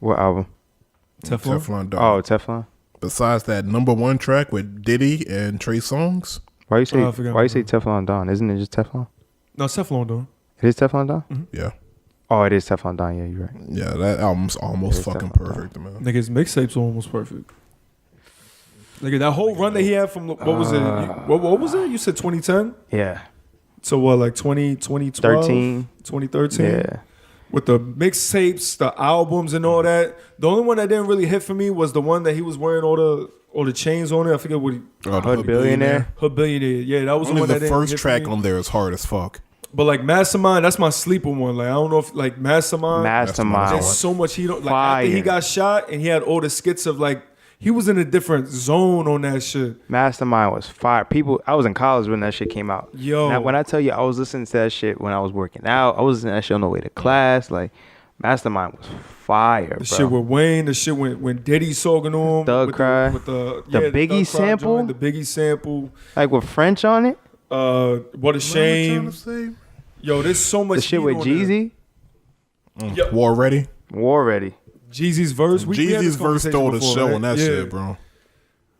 What album? Teflon Don. Oh, Teflon. Besides that #1 track with Diddy and Trey Songz. Why you say I say Teflon Don? Isn't it just Teflon? No, it's Teflon Don. It is Teflon Don? Mm-hmm. Yeah. Oh, it is Teflon Don. Yeah, you're right. Yeah, that album's almost fucking perfect, man. Nigga, his mixtapes are almost perfect. Nigga, that whole run that he had from, what was it? What was it? You said 2010? Yeah. So what, like 2012? 2013? Yeah. With the mixtapes, the albums and all that. The only one that didn't really hit for me was the one that he was wearing all the chains on it. I forget what he... Hood Billionaire? Hood Billionaire. Yeah, that was Only the one that the didn't first hit track for me. on there is hard as fuck. But like Mastermind, that's my sleeper one. Like I don't know if like Mastermind. Mastermind. There's so much he don't like. Fire. After he got shot and he had all the skits of like he was in a different zone on that shit. Mastermind was fire. I was in college when that shit came out. Yo. Now, when I tell you I was listening to that shit when I was working out, I was listening to that shit on the way to class. Like, Mastermind was fire, The bro. shit with Wayne, the shit when Diddy talking to him. Thug with Cry. The Biggie Thug Cry sample? joint, the Biggie sample. Like with French on it. What a shame. Yo, there's so much The shit heat with on Jeezy. Yo. War Ready? War Ready. Jeezy's verse. We had Jeezy's this verse conversation stole the before, show right? on that Yeah. shit, bro.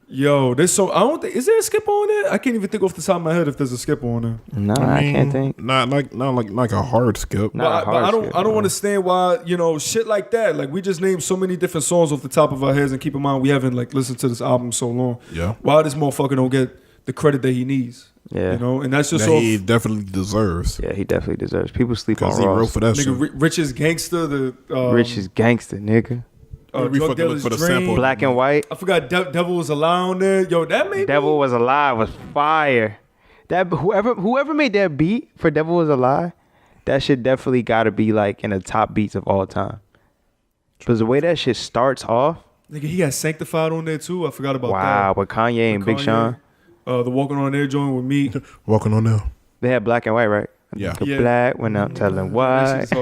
Yo, there's so I don't think is there a skip on it? I can't even think off the top of my head if there's a skip on it. No, I can't think. Not like a hard skip. Not a hard I don't skip, I don't bro. understand why, shit like that. Like we just named so many different songs off the top of our heads, and keep in mind we haven't like listened to this album so long. Yeah. Why this motherfucker don't get the credit that he needs? Yeah. And that's just That off he definitely deserves. Yeah, he definitely deserves. People sleep on Because he wrote Ross. for that shit. nigga Rich is Gangster, the Rich is gangster, nigga. We Drug fucking Dealer's look for the Dream. sample. Black and White. I forgot Devil Was a Lie on there. Yo, that made Devil Was Alive was fire. That whoever made that beat for Devil Was Alive, that shit definitely got to be like in the top beats of all time. Because the way that shit starts off, nigga, he got Sanctified on there too. I forgot about wow, that. with Kanye and Big Kanye. Sean, The Walking on Air joint with me. Walking on now. they had Black and White, right? Yeah. The Yeah. black when I'm telling why. That shit's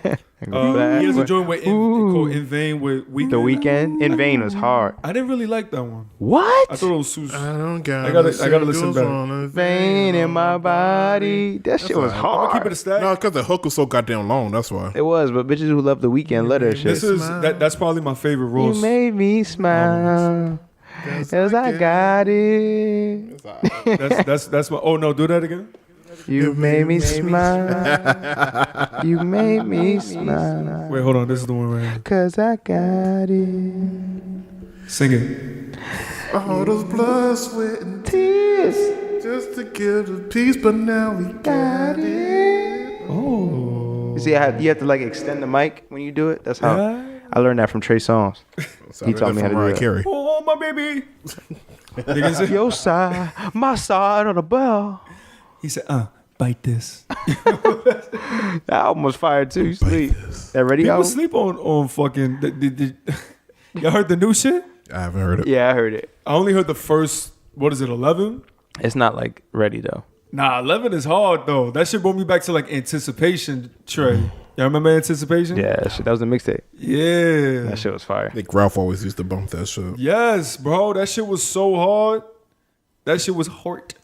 hard. He has a joint with called In Vain with Weeknd. The Weeknd. In Vain was hard. I didn't really like that one. What? I thought it was too. I don't got I gotta listen back. Vein in my body. That shit was I'm gonna hard. keep it a stack. No, because the hook was so goddamn long. That's why. It was, but bitches who love The Weeknd love that shit. This is that's probably my favorite You Ross. made me smile. Cause I got it. That's my. Oh no, do that again. You made me smile. You made me smile. Wait, hold on. This is the one right here. Cause I got it. Sing it. All those blood, sweat, and Tears. just to give the peace, but now we got it. Oh. You see, you have to like extend the mic when you do it. That's how I learned that from Trey Songz. He taught me how to do Mariah that. Carey. Oh my baby. Nigga said- Your side, my side of the bell. He said, bite this. That album was fire too. You sleep. That ready People album? sleep on fucking. Y'all heard the new shit? I haven't heard it. Yeah, I heard it. I only heard the first. What is it? 11? It's not like ready though. Nah, 11 is hard though. That shit brought me back to like Anticipation, Trey. Y'all remember Anticipation? Yeah, that was a mixtape. Yeah. That shit was fire. I think Ralph always used to bump that shit. Yes, bro. That shit was so hard. That shit was hard.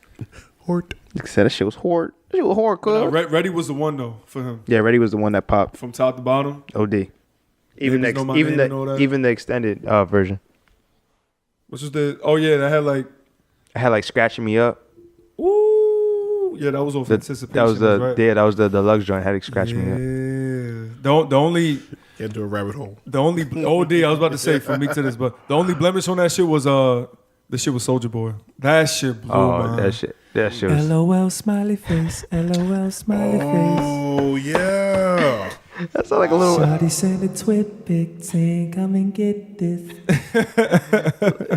Hort. Like I said, that shit was hard. That shit was hard, cuz. Ready was the one though for him. Yeah, Ready was the one that popped. From top to bottom. OD. Even Niggas know my name and all that. even the extended version. Which was the that had like I had like Scratching Me Up. ooh yeah, that was off Anticipation. That was the right? that was the deluxe joint. Had like Scratching Me Up. Yeah. The only Get into a rabbit hole. OD I was about to say from me to this, but the only blemish on that shit was the shit with Soulja Boy. That shit blew my That shit was LOL smiley face, LOL smiley face. Oh yeah. that sounded like a little Shawty sent a twit pic saying, "Come and get this."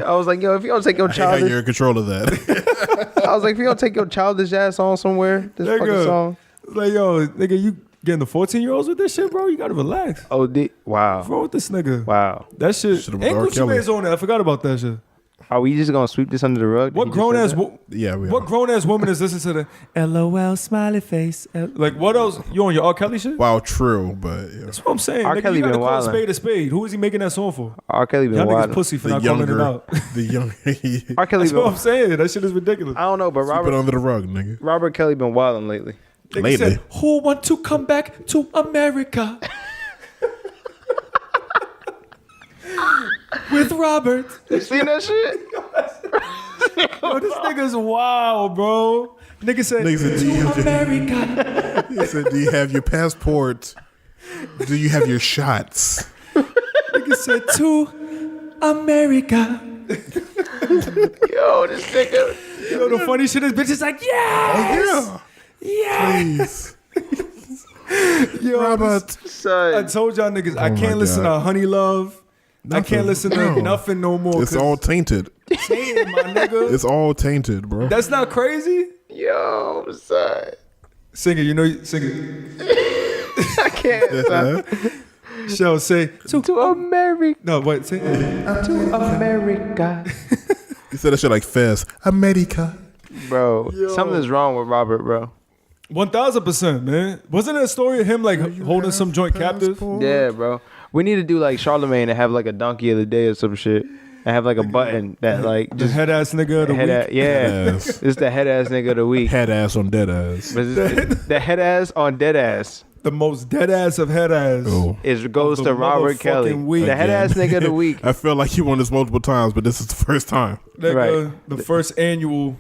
I was like, yo, if you don't take your I hate how childish you're in control of that. I was like, if you don't take your childish ass on somewhere, this fucking Nigga, song. like yo, nigga, you getting the 14-year-olds with this shit, bro? You gotta relax. OD. Wow. What's wrong with this nigga? Wow. That shit. Should've And been R. Gucci Kelly. Mane's on it. I forgot about that shit. Are we just gonna sweep this under the rug? What grown ass? Yeah, we What are. grown ass woman is listening to the LOL smiley face? Like what else? You on your R. Kelly shit? Wow, true, but yeah. That's what I'm saying. R. Nigga, Kelly you gotta been call a wildin'. spade a spade. Who is he making that song for? R. Kelly been Y'all niggas wild. pussy for The not calling it younger, out. the younger. R. Kelly That's been. what I'm saying. That shit is ridiculous. I don't know, but Put it Robert under the rug, nigga. Robert Kelly been wilding lately. Nigga Lately. said, who want to come back to America? With Robert. You seen that shit? Yo, this nigga's wild, bro. Nigga said, Nigga said, to America. He said, "Do you have your passport? Do you have your shots?" Nigga said, to America. Yo, this nigga. Yo, the funny shit is bitch is like, yes! Yes. Please. Yo, Robert. I Son. told y'all niggas, I Oh my can't listen God. to Honey Love. I can't listen to No. nothing no more. It's all tainted. Say it, my nigga. It's all tainted, bro. That's not crazy? Yo, son. Sing it, you know, sing it. I can't. Son. Shell say, To America. no, wait, say it. To America. He said that shit like fast. America. Bro, Yo. something's wrong with Robert, bro. 1000%, man. Wasn't there a story of him like holding some joint captive? Yeah, bro. We need to do like Charlemagne and have like a donkey of the day or some shit. And have like a button that like The just head ass nigga of the head week. ass, yeah. Ass. It's the head ass nigga of the week. Head ass on dead ass. But it's the head ass on dead ass The most dead ass of head ass. Oh. goes Of the to Robert Kelly. motherfucking week. The head ass nigga of the week. I feel like you won this multiple times, but this is the first time. Nigga, Right. the first manual.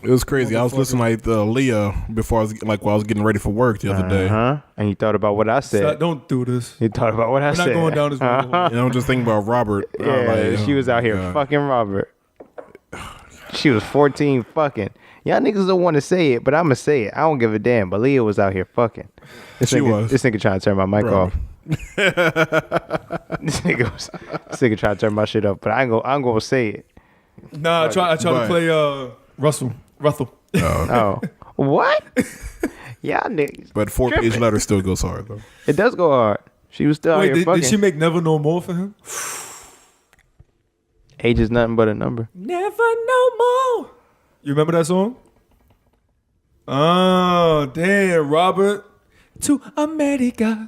It was crazy. I was Motherfucker. listening to Leah before I was while I was getting ready for work the other day. Uh-huh. And you thought about what I said. Stop, don't do this. You thought about what I We're said. not going down this road. Uh-huh. And I'm just thinking about Robert. I'm Yeah, like, she was out here God. fucking Robert. She was 14 fucking. Y'all niggas don't want to say it, but I'ma say it. I don't give a damn. But Leah was out here fucking. She was. This nigga trying to turn my mic Bro. off. This nigga trying to turn my shit up, but I'm gonna say it. Nah, I try to But- play Russell. Oh, what? Y'all niggas. But fourth page letter still goes hard though. It does go hard. She was still out Wait, here fucking. did she make Never No More for him? Age is nothing but a number. Never No More. You remember that song? Oh, damn, Robert. To America.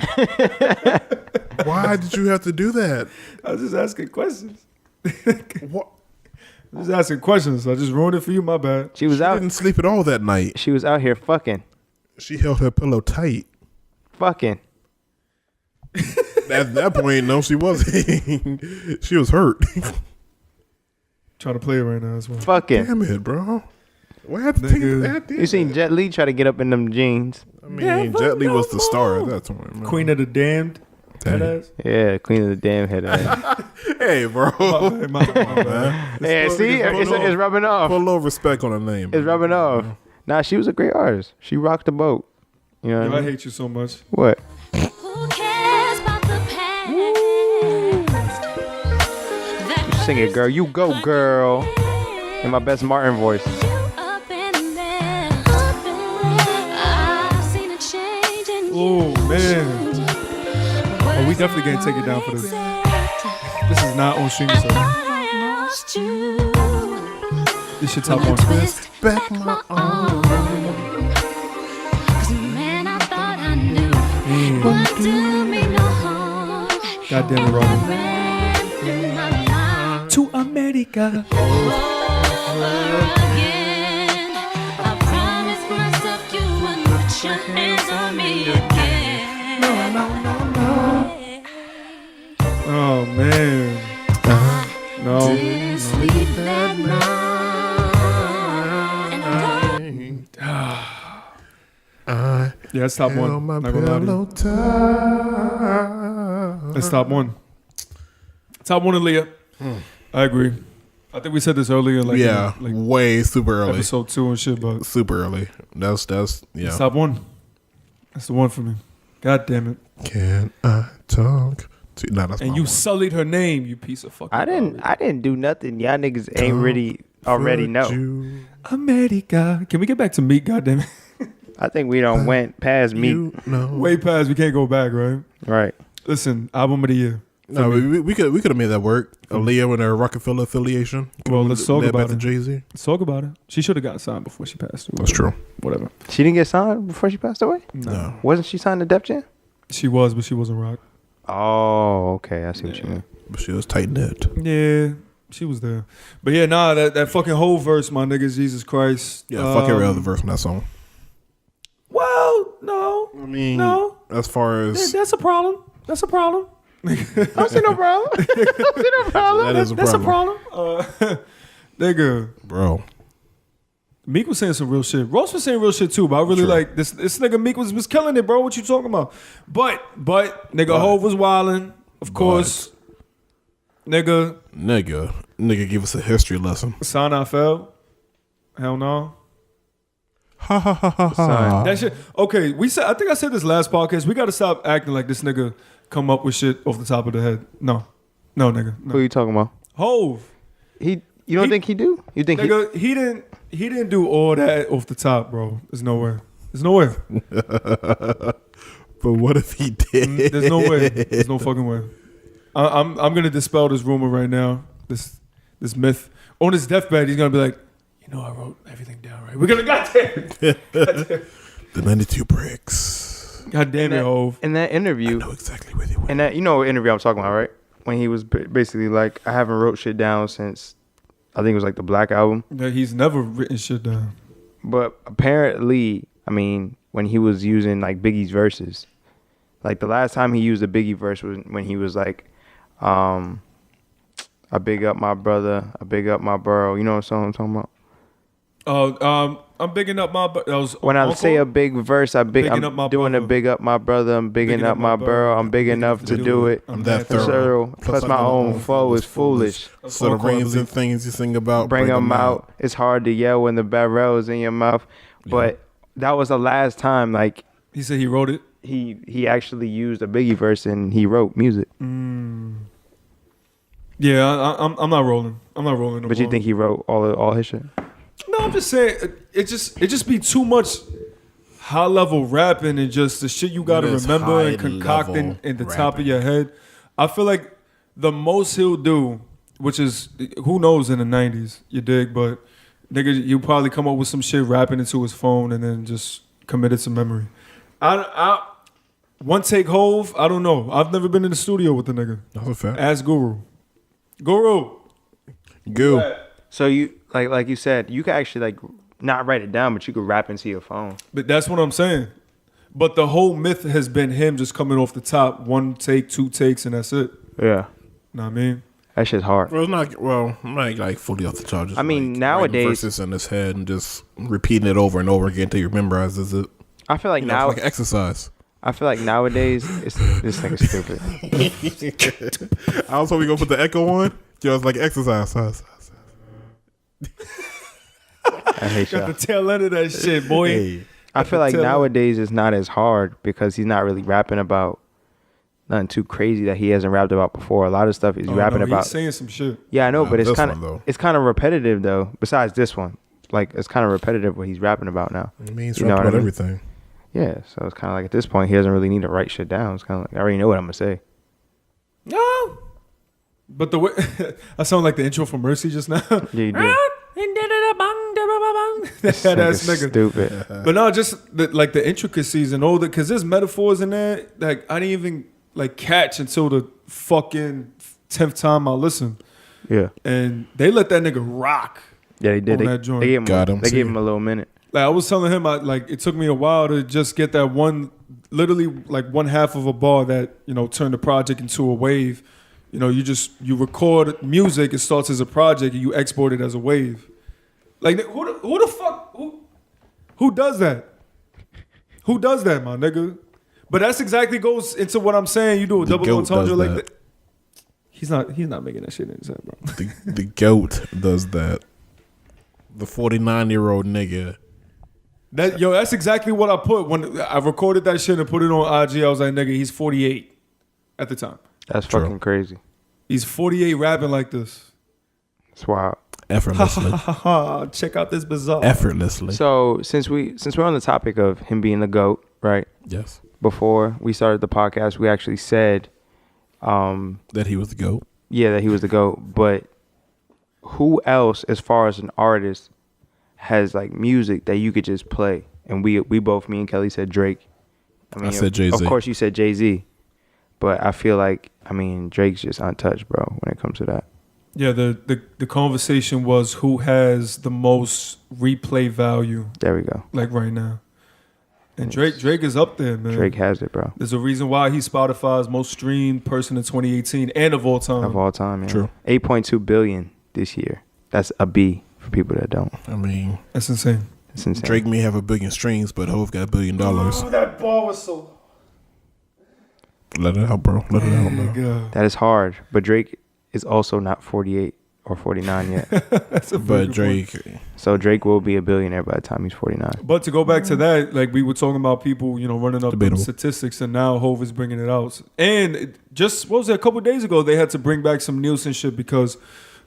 Why did you have to do that? I was just asking questions. What? I was just asking questions. I just ruined it for you. My bad. She was She out. didn't sleep at all that night. She was out here fucking. She held her pillow tight. Fucking. At that point, no, she wasn't. She was hurt. Trying to play it right now as well. Fucking. Damn it, bro. What had to Nigga. take You seen Jet Li try to get up in them jeans? I mean, Jet Li was the star at that time. Queen of the Damned. Damn. Deadass. Yeah, Queen of the damn head ass. Hey, bro. My bad. Yeah, see? It's rubbing off. Put a little respect on her name. It's rubbing off. Nah, she was a great artist. She rocked the boat. You know Yo, what I I mean? hate you so much. What? Who cares about the past? That Sing it, girl. You go, girl. In my best Martin voice. you up in there. I've seen a change in Oh, you. man. Oh, we definitely can't take it down for this. This is not on streaming service. I lost you. This shit top one. Twist back my arm. 'Cause man, I thought I knew. Wouldn't do me no harm. God damn it, Robert. Ran through my mind. To America. Again, I promised myself you wouldn't put your hands on me again. Oh, man. No. Didn't sleep that night, and I Yeah, it's top one. Not gonna lie to you. It's top one. Top one, Aaliyah. I agree. I think we said this earlier, like Yeah, like way super early. episode 2 and shit, but Super early. That's yeah. it's top one. That's the one for me. God damn it. Can I talk to you? Nah, that's And my you one. sullied her name, you piece of fucking I didn't do nothing. Y'all niggas ain't really already Would know. you- America. Can we get back to Meek, goddamn it? I think we done went past me. You know. Way past, we can't go back, right? Right. Listen, album of the year. No, we could have made that work. Aaliyah with her Rockefeller affiliation. Well, let's talk about it. Jay-Z. Let's talk about it. She should have got signed before she passed away. That's true. Whatever. She didn't get signed before she passed away? No. Wasn't she signed to Def Jam? She was, but she wasn't rock. Oh, okay. I see what you mean. But she was tight knit. Yeah, she was there. But yeah, nah, that fucking whole verse, my niggas, Jesus Christ. Yeah, fuck every other verse on that song. Well, no. I mean, No. as far as That's a problem. That's a problem. I don't see no problem. I don't see no problem. that is a That's problem. a problem. Nigga. Bro. Meek was saying some real shit. Ross was saying real shit too, but I really like this nigga Meek was killing it, bro. What you talking about? But nigga Hov was wildin', of course. Nigga give us a history lesson. Sign I fell. Hell no. Ha ha ha ha ha. That shit. Okay, I think I said this last podcast. We gotta stop acting like this nigga come up with shit off the top of the head. No, nigga. No. Who are you talking about? Hov. You don't think he do? You think nigga, he didn't do all that off the top, bro. There's no way. There's no way. But what if he did? There's no way. There's no fucking way. I'm gonna dispel this rumor right now. This myth. On his deathbed, he's gonna be like, you know, I wrote everything down right. We're gonna goddamn. The 92 bricks. God damn it, Hov. In that interview, I know exactly where they went. and that what interview I'm talking about, right? When he was basically like, I haven't wrote shit down since I think it was like the Black Album. Yeah, he's never written shit down. But apparently, I mean, when he was using like Biggie's verses, like the last time he used a Biggie verse was when he was like, I big up my brother, I big up my borough. You know what song I'm talking about? I'm bigging up my. That was when I Uncle? say a big verse, I'm doing brother. a big up my brother. I'm bigging up my borough. I'm big enough to do it. I'm that thorough. Plus my own foe is foolish. So the rings and things you sing about, bring them out. It's hard to yell when the barrel is in your mouth. But that was the last time, like, he said he wrote it. He actually used a Biggie verse and he wrote music. Yeah, I'm not rolling. I'm not rolling. But you think he wrote all his shit? No, I'm just saying it just be too much high level rapping and just the shit you gotta remember and concocting in the top of your head. I feel like the most he'll do, which is who knows in the 90s, you dig, but nigga, you probably come up with some shit rapping into his phone and then just commit it to memory. I one take Hov, I don't know. I've never been in the studio with the nigga. That's a fact. Ask Guru. So you like you said, you could actually like not write it down, but you could rap into your phone. But that's what I'm saying. But the whole myth has been him just coming off the top, one take, two takes, and that's it. Yeah. Know what I mean? That shit's hard. Well, it's not. Well, I'm not like fully off the charges. I mean, like, nowadays, verses in his head and just repeating it over and over again until you memorizes it. I feel like now, it's like exercise. I feel like nowadays, this thing is stupid. I was hoping we gonna put the echo on. Yo, it's like exercise. I hate y'all. Got the tail end of that shit, boy. Hey. I feel like nowadays it's not as hard because he's not really rapping about nothing too crazy that he hasn't rapped about before. A lot of stuff he's rapping about. He's saying some shit. Yeah, I know, but it's kind of repetitive though. Besides this one, like it's kind of repetitive what he's rapping about now. I mean, he's rapping about everything. Yeah, so it's kind of like at this point he doesn't really need to write shit down. It's kind of like I already know what I'm gonna say. No, but the way I sound like the intro for Mercy just now. Yeah, you do. That ass nigga. Stupid. But no, just the intricacies and all that, because there's metaphors in there like I didn't even like catch until the fucking 10th time I listened. Yeah. And they let that nigga rock. Yeah, they did. They gave him a little minute. Like I was telling him, it took me a while to just get that literally one half of a bar that, you know, turned the project into a wave. You know, you record music, it starts as a project, and you export it as a wave. Like who the fuck who does that? Who does that, my nigga? But that's exactly goes into what I'm saying. You do a double entendre like that. He's not making that shit in his head, bro. The goat does that. The 49-year-old nigga. That's exactly what I put when I recorded that shit and put it on IG. I was like, nigga, he's 48 at the time. That's fucking crazy. He's 48 rapping like this. It's wild. Effortlessly. Check out this bizarre. Effortlessly. So since we're on the topic of him being the GOAT, right? Yes. Before we started the podcast, we actually said That he was the GOAT. Yeah, that he was the GOAT. But who else, as far as an artist, has like music that you could just play? And we both, me and Kelly said Drake. I said Jay-Z. Of course you said Jay-Z. But I feel like, Drake's just untouched, bro, when it comes to that. Yeah, the conversation was who has the most replay value. There we go. Like right now. And Drake is up there, man. Drake has it, bro. There's a reason why he's Spotify's most streamed person in 2018 and of all time. Of all time, yeah. True. 8.2 billion this year. That's a B for people that don't. That's insane. It's insane. Drake may have 1 billion streams, but Hov got $1 billion. Oh, that ball was so... Let it out, bro. Let it out, bro. That is hard. But Drake is also not 48 or 49 yet. That's a But Drake... So Drake will be a billionaire by the time he's 49. But to go back to that, like we were talking about people, running up the Debatable. statistics, and now Hov is bringing it out. And just, what was it, a couple days ago, they had to bring back some Nielsen shit because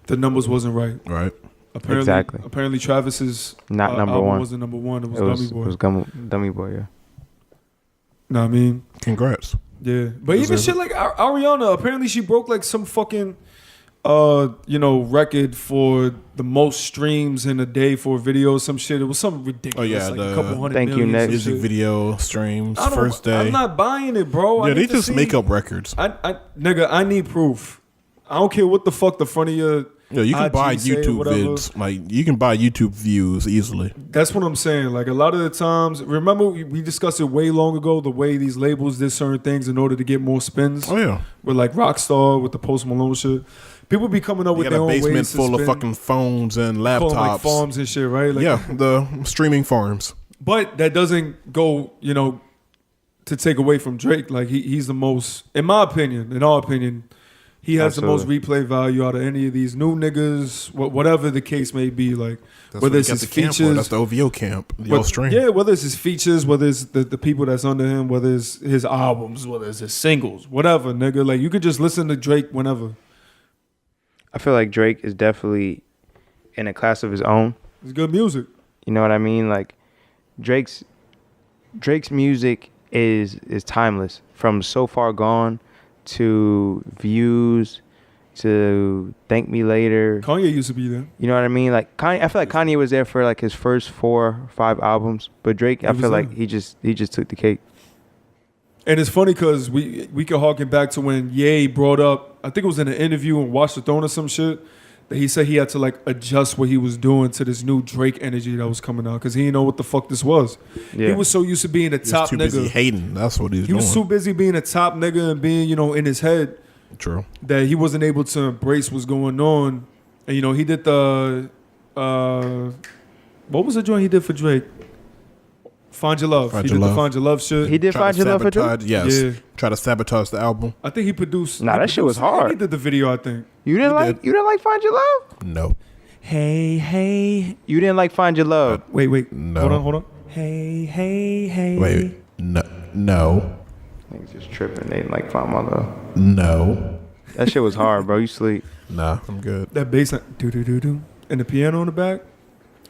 the numbers wasn't right. Right. Apparently Travis's Not number album one. wasn't number one. It was Dummy Boy. It was Dummy Boy, yeah. Know what I mean? Congrats. Yeah. But even shit like Ariana, apparently she broke like some fucking record for the most streams in a day for a video or some shit. It was something ridiculous. Oh, yeah, like the a couple hundred Thank You million, Next. some Music shit. video streams, I don't- first day. I'm not buying it, bro. Yeah, they just make up records. I need proof. I don't care what the fuck the front of your Yeah, you can IG buy say or YouTube whatever. vids. Like, you can buy YouTube views easily. That's what I'm saying. Like a lot of the times, remember we discussed it way long ago, the way these labels did certain things in order to get more spins. Oh, yeah. With like Rockstar, with the Post Malone shit. People be coming up You with got their a own basement ways to full of spin, fucking phones and calling laptops. like farms and shit, right? Like, Yeah, the streaming farms. But that doesn't go, to take away from Drake. Like he's the most, in my opinion, in our opinion, he has the most replay value out of any of these new niggas, whatever the case may be. Like That's whether what it's he got his the camp for. features, That's the OVO camp. Y'all stream. yeah, whether it's his features, whether it's the people that's under him, whether it's his albums, whether it's his singles, whatever, nigga. Like you could just listen to Drake whenever. I feel like Drake is definitely in a class of his own. It's good music. You know what I mean? Like Drake's music is timeless. From So Far Gone to Views to Thank Me Later. Kanye used to be there. You know what I mean? Like Kanye, I feel like Kanye was there for like his first 4 or 5 albums, but Drake, I was feel like there. he just took the cake. And it's funny because we can harken back to when Ye brought up, I think it was in an interview on Watch the Throne or some shit, that he said he had to like adjust what he was doing to this new Drake energy that was coming out because he didn't know what the fuck this was. Yeah. He was so used to being a He's top too busy nigga. hating. That's what he's He doing. was too busy being a top nigga and being, in his head True. that he wasn't able to embrace what's going on. And, he did the, what was the joint he did for Drake? Find Your Love. Find He Your did Love. the Find Your Love shit. He did Try Find to Your Love for Drake? sabotage- Yes. Yeah. Try to sabotage the album. I think he produced. Nah, he that shit was produced- hard. He did the video, I think. You didn't like Find Your Love? No. Hey. You didn't like Find Your Love? Wait. No. Hold on. Hey. Wait. No. Niggas just tripping. They didn't like Find My Love. No. That shit was hard, bro. You sleep. Nah, I'm good. That bass line, do, and the piano in the back.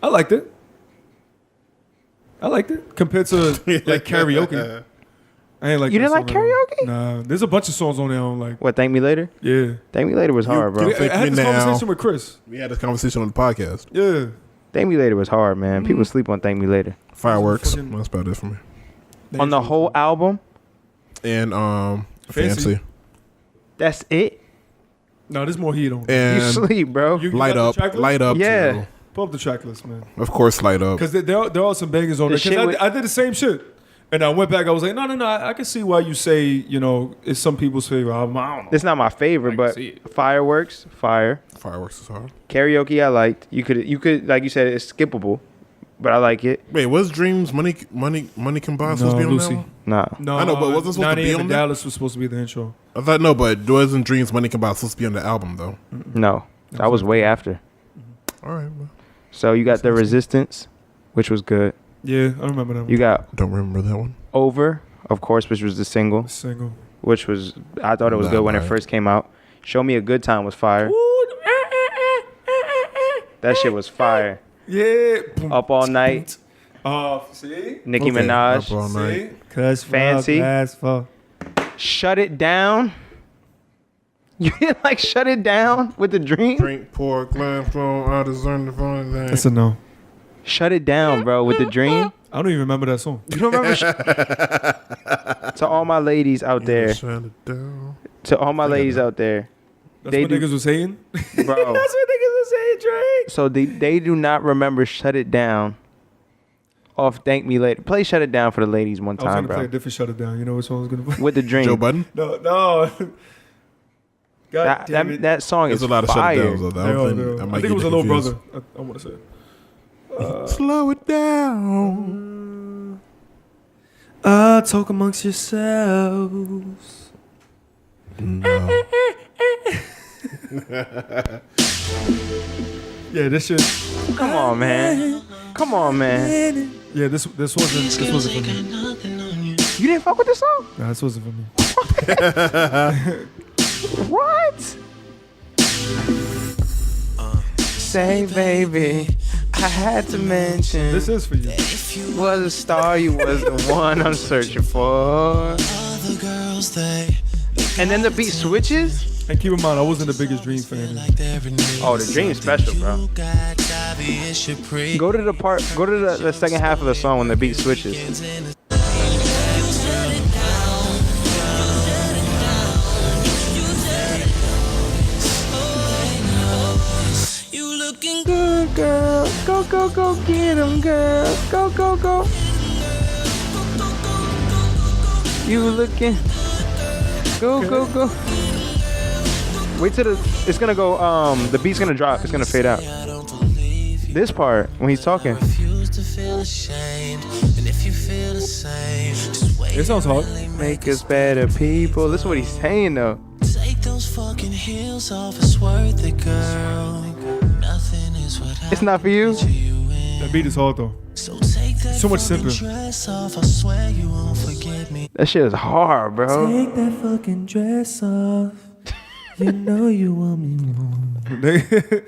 I liked it. Compared to like karaoke. I ain't like. You that didn't like song at all. karaoke? Nah, there's a bunch of songs on there I don't like. What, Thank Me Later? Yeah. Thank Me Later was hard, bro. I had this Me Now. conversation with Chris. We had this conversation on the podcast. Yeah. Thank Me Later was hard, man. People sleep on Thank Me Later. Fireworks. Fucking- That's about it for me. On the whole album, And Fancy. Fancy. that's it? No, there's more heat on. You And sleep, bro. You Light got the Up. track list? Light Up. Yeah. Too. Pull up the track list, man. Of course, Light Up. Because there are some bangers on The there. shit Because with- I did the same shit. And I went back. I was like, no. I can see why you say, it's some people's favorite album. I don't know. It's not my favorite, but see it. Fireworks, fire. Fireworks is hard. Karaoke, I liked. You could, like you said, it's skippable, but I like it. Wait, was Dreams Money Can Buy supposed to be on Lucy. that one? Nah. No, I know, but wasn't supposed to 9 be a.m. on in there? Dallas was supposed to be the intro. I thought no, but wasn't Dreams Money Can Buy supposed to be on the album though? No. That was way after. All right, well, So you got The Resistance, which was good. Yeah, I remember that one. You got don't remember that one. Over, of course, which was the single, Single. which was, I thought it was Nah, good when it right. first came out. Show Me a Good Time was fire. That shit was fire. Yeah. Up All Night, See? Nicki Okay, Minaj. Up All Night. Cause Fancy. Fast fuck. Shut It Down. You didn't like Shut It Down with the Dream? Drink, pour, glass, flow, I deserve the phone thing. That's a no. Shut It Down, bro, with the Dream. I don't even remember that song. You don't remember? To all my ladies out there. Shut it down. To all my ladies out there. That's They what do- niggas was saying? Bro. That's what niggas was saying, Drake. So they do not remember Shut It Down off Thank Me Later. Play Shut It Down for the ladies one I was time, going to play a bro. different Shut It Down. You know which one I was going to play? With the Dream. Joe Budden? No. God That, damn that, it. that song There's is a lot of fire. shut it downs. They are, they are. I think it was a little brother. I want to say. Slow it down. Talk amongst yourselves. No. Yeah, this shit. Come on, man. Come on, man. Yeah, this wasn't for me. You didn't fuck with this song? Nah, this wasn't for me. What? Say, baby, I had to mention. This is for you. Was a star, you was the one I'm searching for. And then the beat switches? And keep in mind, I wasn't the biggest Dream fan. Oh, the Dream's special, bro. Go to the second half of the song when the beat switches. Good girl, go, go, go, get 'em, girl. Go, go, go. You looking, go, go, go. Wait till it's gonna go, the beat's gonna drop, it's gonna fade out. This part, when he's talking. It sounds hard. Make us better people. Listen what he's saying though. Take those fucking heels off, it's worth it, girl. Nothing is what It's not for you? That beat is hard though. So take that So much fucking simpler. dress off, I swear you won't forget me. That shit is hard, bro. Take that fucking dress off. You know you want me more.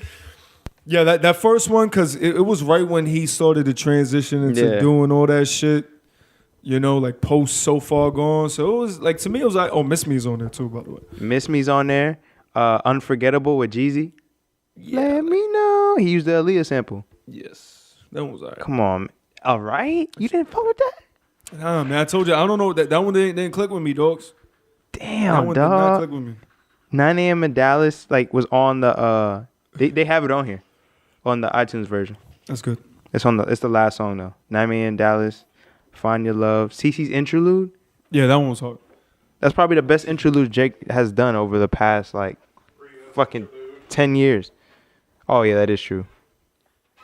Yeah, that first one, because it was right when he started to transition into doing all that shit. You know, like post So Far Gone. So it was like, to me, it was like, oh, Miss Me's on there too, by the way. Miss Me's on there. Unforgettable with Jeezy. Yeah. Let me know. He used the Aaliyah sample. Yes. That one was alright. Come on. All right? You didn't fuck with that? Nah, man, I told you, I don't know. That one didn't click with me, dogs. That Damn, one did not dog. click with me. 9 a.m. in Dallas, like, was on the, they have it on here. On the iTunes version. That's good. It's the last song, though. 9 a.m. in Dallas, Find Your Love. CeCe's interlude. Yeah, that one was hard. That's probably the best interlude Jake has done over the past, like, fucking 10 years. Oh, yeah, that is true.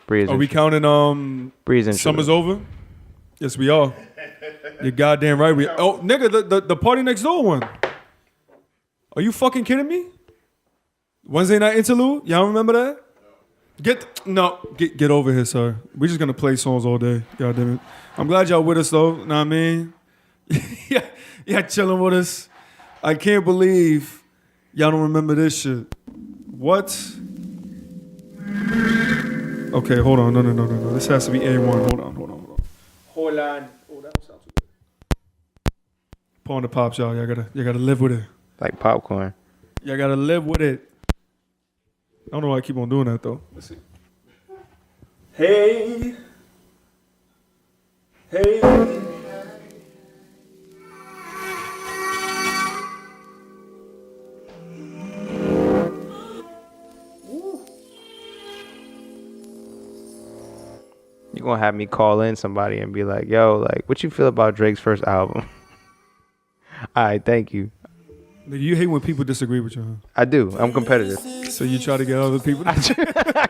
Bree's Are we counting Bree's interlude. Summer's Over? Yes, we are. You're goddamn right. Oh, nigga, the Party Next Door one. Are you fucking kidding me? Wednesday night interlude? Y'all remember that? Get over here, sir. We're just gonna play songs all day. God damn it. I'm glad y'all with us though. Know what I mean? yeah, chilling with us. I can't believe y'all don't remember this shit. What? Okay, hold on. No. This has to be A1. Hold on. Hold on. Oh, that don't sound too good. Pawn the pops, y'all. Y'all gotta live with it. Like popcorn. Y'all gotta live with it. I don't know why I keep on doing that though. Let's see. Hey. You're gonna have me call in somebody and be like, yo, like, what you feel about Drake's first album? All right, thank you. Nigga, you hate when people disagree with you, huh? I do. I'm competitive. So you try to get other people. I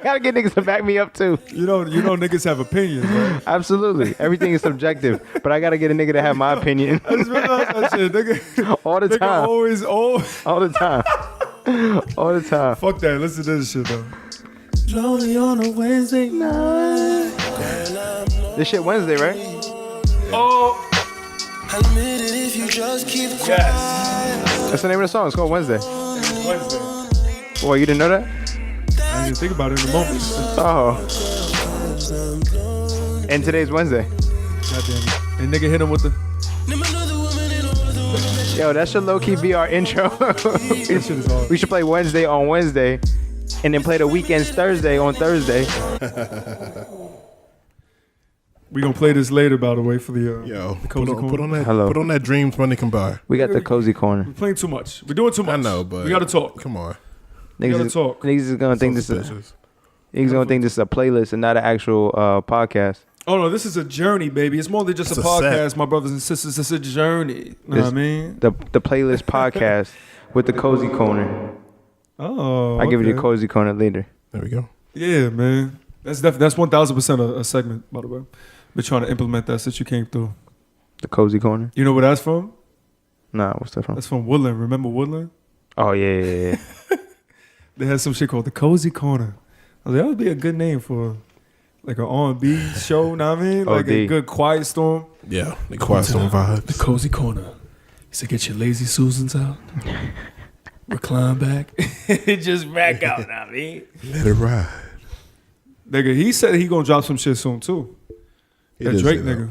gotta get niggas to back me up too. You know, niggas have opinions, right? Absolutely. Everything is subjective, but I gotta get a nigga to have my opinion. I just realized that shit, nigga. All the Nigga time. always. All the time. All the time. Fuck that. Listen to this shit though. Lonely on a Wednesday night. This shit Wednesday, right? Oh. Admit it if you just keep quiet. That's the name of the song. It's called Wednesday. Wednesday. Boy, you didn't know that? I didn't even think about it in the moment. Oh. And today's Wednesday. God damn it. And nigga hit him with the. Yo, that should low key be our intro. This shit is hard. We should play Wednesday on Wednesday, and then play the weekends Thursday on Thursday. We gonna play this later, by the way, for the Yo, the put cozy corner. on that. Hello. Put on that Dreams Money Can Buy. We got the cozy corner. We're playing too much. We're doing too much. I know, but we gotta talk. Come on. gotta talk. Niggas is gonna think this is. Niggas gonna think this is a playlist and not an actual podcast. Oh no, this is a journey, baby. It's more than just It's a a podcast, set. my brothers and sisters. It's a journey. You know what I mean? The playlist podcast with the cozy corner. Oh, I give you the okay. cozy corner later. There we go. Yeah, man. That's 1000% a segment, by the way. Been trying to implement that since you came through. The cozy corner. You know where that's from? Nah, what's that from? That's from Woodland. Remember Woodland? Oh yeah. They had some shit called the Cozy Corner. I was like, that would be a good name for like an R&B show. Know what I mean? Like a OD. good Quiet Storm. Yeah, the Quiet Storm vibes. The Cozy Corner. You said get your lazy Susans out. Recline back. Just back out. Know what I mean? Let it ride. Nigga, he said he gonna drop some shit soon too. He That did Drake say nigga.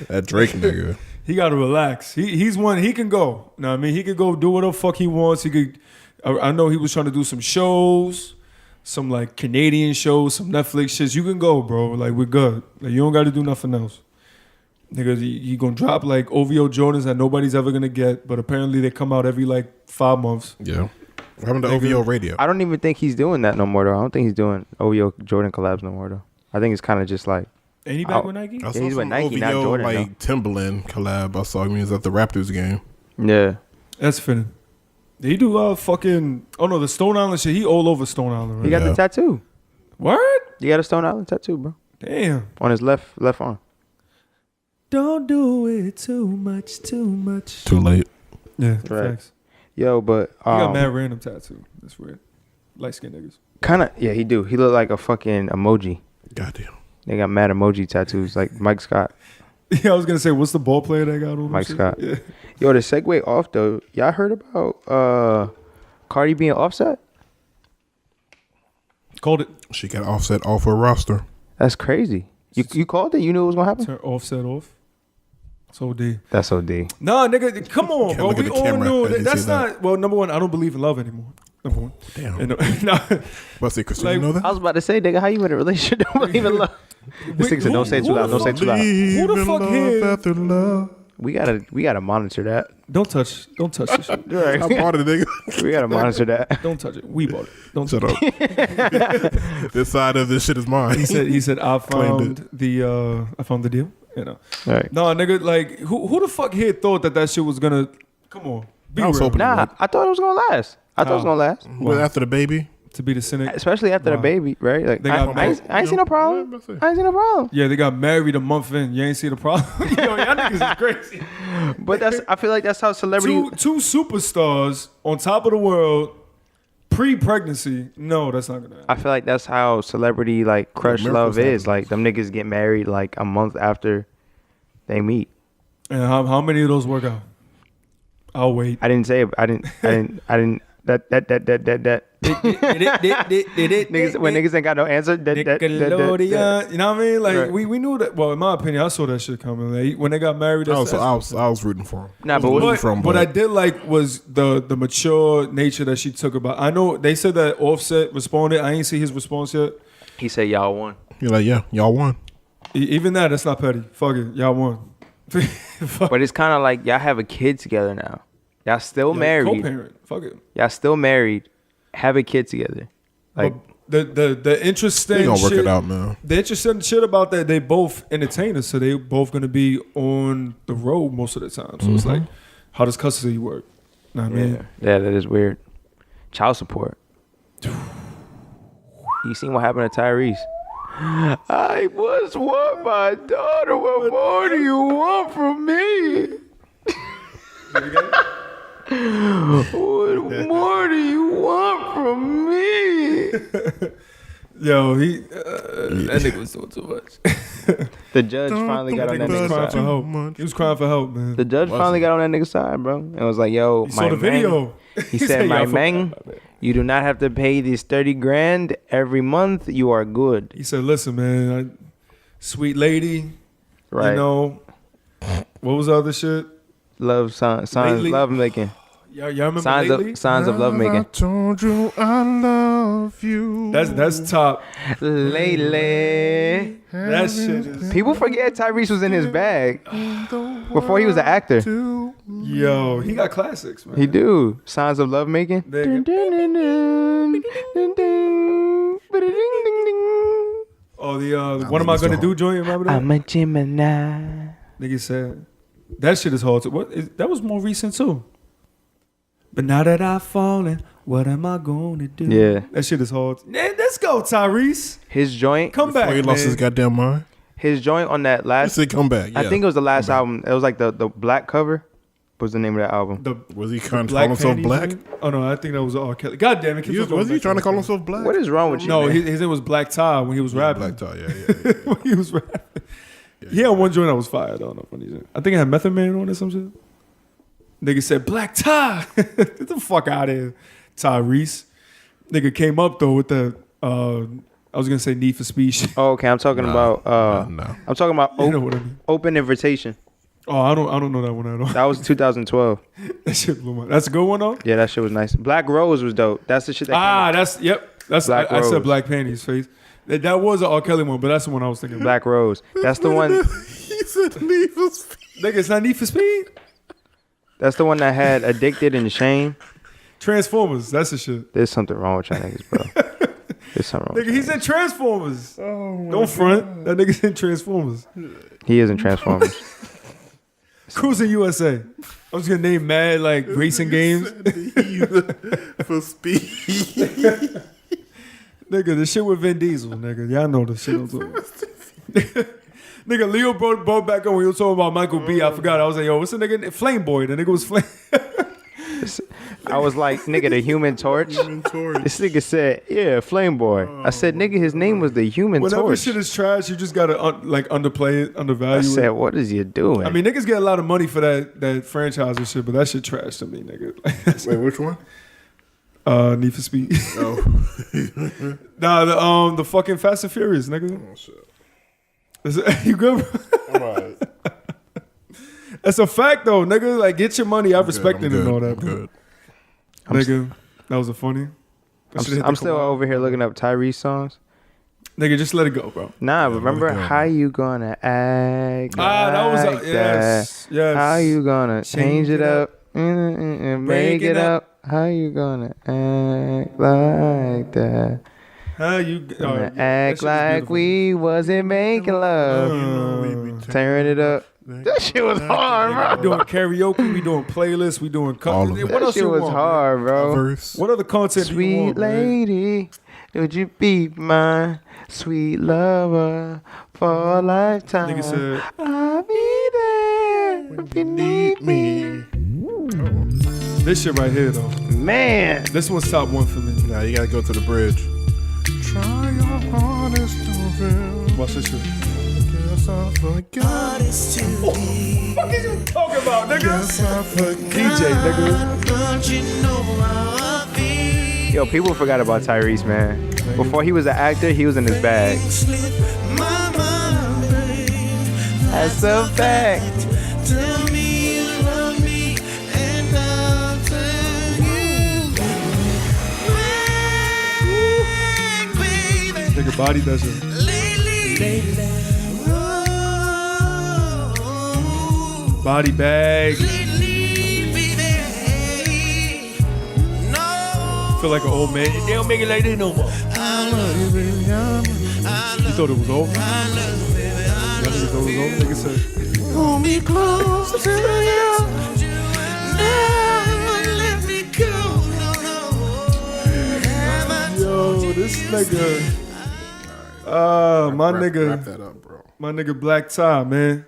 That Drake nigga. He gotta relax. He's one. He can go. Know what I mean? He could go do whatever the fuck he wants. He could. I know he was trying to do some shows, some like Canadian shows, some Netflix shits. You can go, bro. Like we're good. Like you don't got to do nothing else. Nigga, he gonna drop like OVO Jordans that nobody's ever gonna get, but apparently they come out every like 5 months. Yeah. What happened to OVO Radio? I don't even think he's doing that no more though. I don't think he's doing OVO Jordan collabs no more though. I think it's kind of just like. Ain't he back with Nike? I saw he's with some Nike, OVO, not Jordan, like Timberland collab. I saw him. He was at the Raptors game. Yeah. That's fitting. Did he do fucking? Oh no, the Stone Island shit. He all over Stone Island. Right? He got the tattoo. Word? He got a Stone Island tattoo, bro. Damn. On his left arm. Don't do it too much. Too late. Yeah, Right. facts. Yo, but He got mad random tattoo. That's weird. Light skinned niggas. kind of yeah, he do. He look like a fucking emoji. Goddamn. They got mad emoji tattoos like Mike Scott. Yeah, I was gonna say, what's the ball player that got all them Mike shit? Scott. Yeah. Yo, to segue off though, y'all heard about Cardi being Offset? Called it. She got Offset off her roster. That's crazy. You called it? You knew it was gonna happen? Turn Offset off. So D. That's OD. Nah, nigga, come on, Can't bro. look at We the all camera knew as you that's say that. not. Well, number one, I don't believe in love anymore. Number one. Damn. And, nah, But say, Christina, Like, you know that? I was about to say, nigga, how you in a relationship? Don't believe in love. This nigga said, don't say it too loud. Don't say it too loud. Who the fuck here? After love. We gotta monitor that. Don't touch this shit. Right. I bought it, nigga. We gotta monitor that. Don't touch it. We bought it. Don't Shut touch up. This side of this shit is mine. it. He said I Claimed found the deal. You know. Right. No, nigga, like who the fuck here thought that shit was gonna come on. Be I was real. hoping Nah, I thought it was gonna last. I thought it was gonna last. Well, after the baby. To be the cynic. Especially after the Wow. baby, right? Like They I got ain't seen no problem. I ain't seen no problem. Yeah, they got married a month in. You ain't see the problem. Yo, y'all niggas is crazy. But I feel like that's how celebrity. Two superstars on top of the world, pre-pregnancy. No, that's not gonna happen. I feel like that's how celebrity like crush miracles love is. happen. Like them niggas get married like a month after they meet. And how many of those work out? I'll wait. I didn't say it. I didn't. That. Niggas when niggas ain't got no answer. Nickelodeon, you know what I mean? Like Right. we knew that. Well, in my opinion, I saw that shit coming. Like, when they got married, I that's, was rooting for him. Nah, but I was rooting But for him, what I did like was the mature nature that she took about. I know they said that Offset responded. I ain't see his response yet. he said y'all won. You're like, yeah, y'all won. Even that's not petty. Fuck it, y'all won. Fuck. But it's kind of like y'all have a kid together now. Y'all still married. Co-parent. Fuck it. Y'all still married. Have a kid together. Like But the interesting They gonna work shit, it out, man. The interesting shit about that, they both entertainers, so they both gonna be on the road most of the time. So it's like, how does custody work? Know what I mean? yeah, that is weird. Child support. You seen what happened to Tyrese? I was what my daughter. What more do you want from me? What more do you want from me? Yo, that nigga was doing too much. The judge finally got on that nigga's crying for side. help. He was crying for help, man. The judge finally got on that nigga's side, bro. And was like, yo, He my saw the video. man. He said, my "Y'all fuck man, up, man." you do not have to pay this 30 grand every month. You are good. He said, listen, man, sweet lady, Right. you know, What was the other shit? Love signs, Lately? love making. Y'all remember Lately? Signs of love I making. told you I love you. That's top. Lately. That shit is. People forget Tyrese was in his bag before he was an actor. Yo, he got classics, man. He do. Signs of love making. Oh, the what am I gonna do joint? Remember that? I'm a Gemini. Nigga said that shit is hard too. That was more recent too. But now that I've fallen, what am I gonna do? Yeah. That shit is hard. Man, let's go, Tyrese. His joint. Come back, He lost man. his goddamn mind. His joint on that He last. said come back. Yeah. I think it was the last album. It was like the black cover. What was the name of that album? Was he trying to Black call himself panties, black? man? Oh no, I think that was R.Kelly. God damn it! Was he trying to call himself black? What is wrong with you? No, man? his name was Black Tie when he was rapping. Black tie, yeah. When he was rapping. He had one joint that was fire. I don't know what he said. I think it had Method Man on it or some shit. Nigga said Black Tie. Get the fuck out of here, Tyrese. Nigga came up though with the I was gonna say Need for Speed shit. Oh, okay, I'm talking about. no. I'm talking about You know what I mean? Open Invitation. Oh, I don't know that one at all. That was 2012. That shit blew my. That's a good one though. Yeah, that shit was nice. Black Rose was dope. That's the shit that. Ah, that's That's Black I said Rose. Black Panties face. That was an R. Kelly one, but that's the one I was thinking. Black Rose. That's the one. He said Need for Speed. Nigga, it's not Need for Speed. That's the one that had Addicted and Shame. Transformers. That's the shit. There's something wrong with y'all niggas, bro. There's something wrong. Nigga, he's in Transformers. Don't front. That nigga's in Transformers. He is in Transformers. Cruising USA. I was gonna name mad like racing games. For speed. Nigga, the shit with Vin Diesel, nigga. Y'all know the shit I'm talking about. Nigga, Leo brought back on when he was talking about Michael B. I forgot. I was like, yo, what's the nigga? Flame Boy. The nigga was Flame. I was like, nigga, the Human Torch. This nigga said, yeah, Flame Boy. I said, nigga, his name was the Human Whenever Torch. shit is trash, you just gotta underplay it, undervalue I said, it. what is you doing? I mean, niggas get a lot of money for that franchise and shit, but that shit trash to me, nigga. Wait, which one? Need for Speed. Oh. Nah, the fucking Fast and Furious, nigga. Oh, shit. You good? All right. That's a fact though, nigga. Like, get your money. I respect it I'm and all good. that, I'm bro. good. Nigga, that was a funny. I'm still over here looking up Tyrese songs. Nigga, just let it go, bro. Nah, Yeah, remember let it go, how you gonna act? That was like yes. How you gonna change it up? Make it up. How you gonna act like that? How you Gonna act like we wasn't making love. Turn it up. That shit was hard, We bro. doing karaoke, we doing playlists, we doing All of it. What That else shit you was want, hard, bro. Verse. What other content do you Sweet want, man? lady, would you be my sweet lover for a lifetime? Nigga said, I'll be there if you need me. this shit right here though. Man, This one's top one for me. Nah, you gotta go to the bridge. Try your hardest to feel. Watch this shit. Guess I forgot. What is you talking about, nigga? Guess I forgot. DJ, nigga. yo, people forgot about Tyrese, man. Before he was an actor, he was in his bag. That's a fact. Nigga, body that shit. Body bag. Feel like an old man. They don't make it like this no more. You thought it was over? Y'all niggas thought it was over? Nigga said, Hold me close to you. yo, this nigga. My Wrap nigga. that up, bro. My nigga Black Tie, man.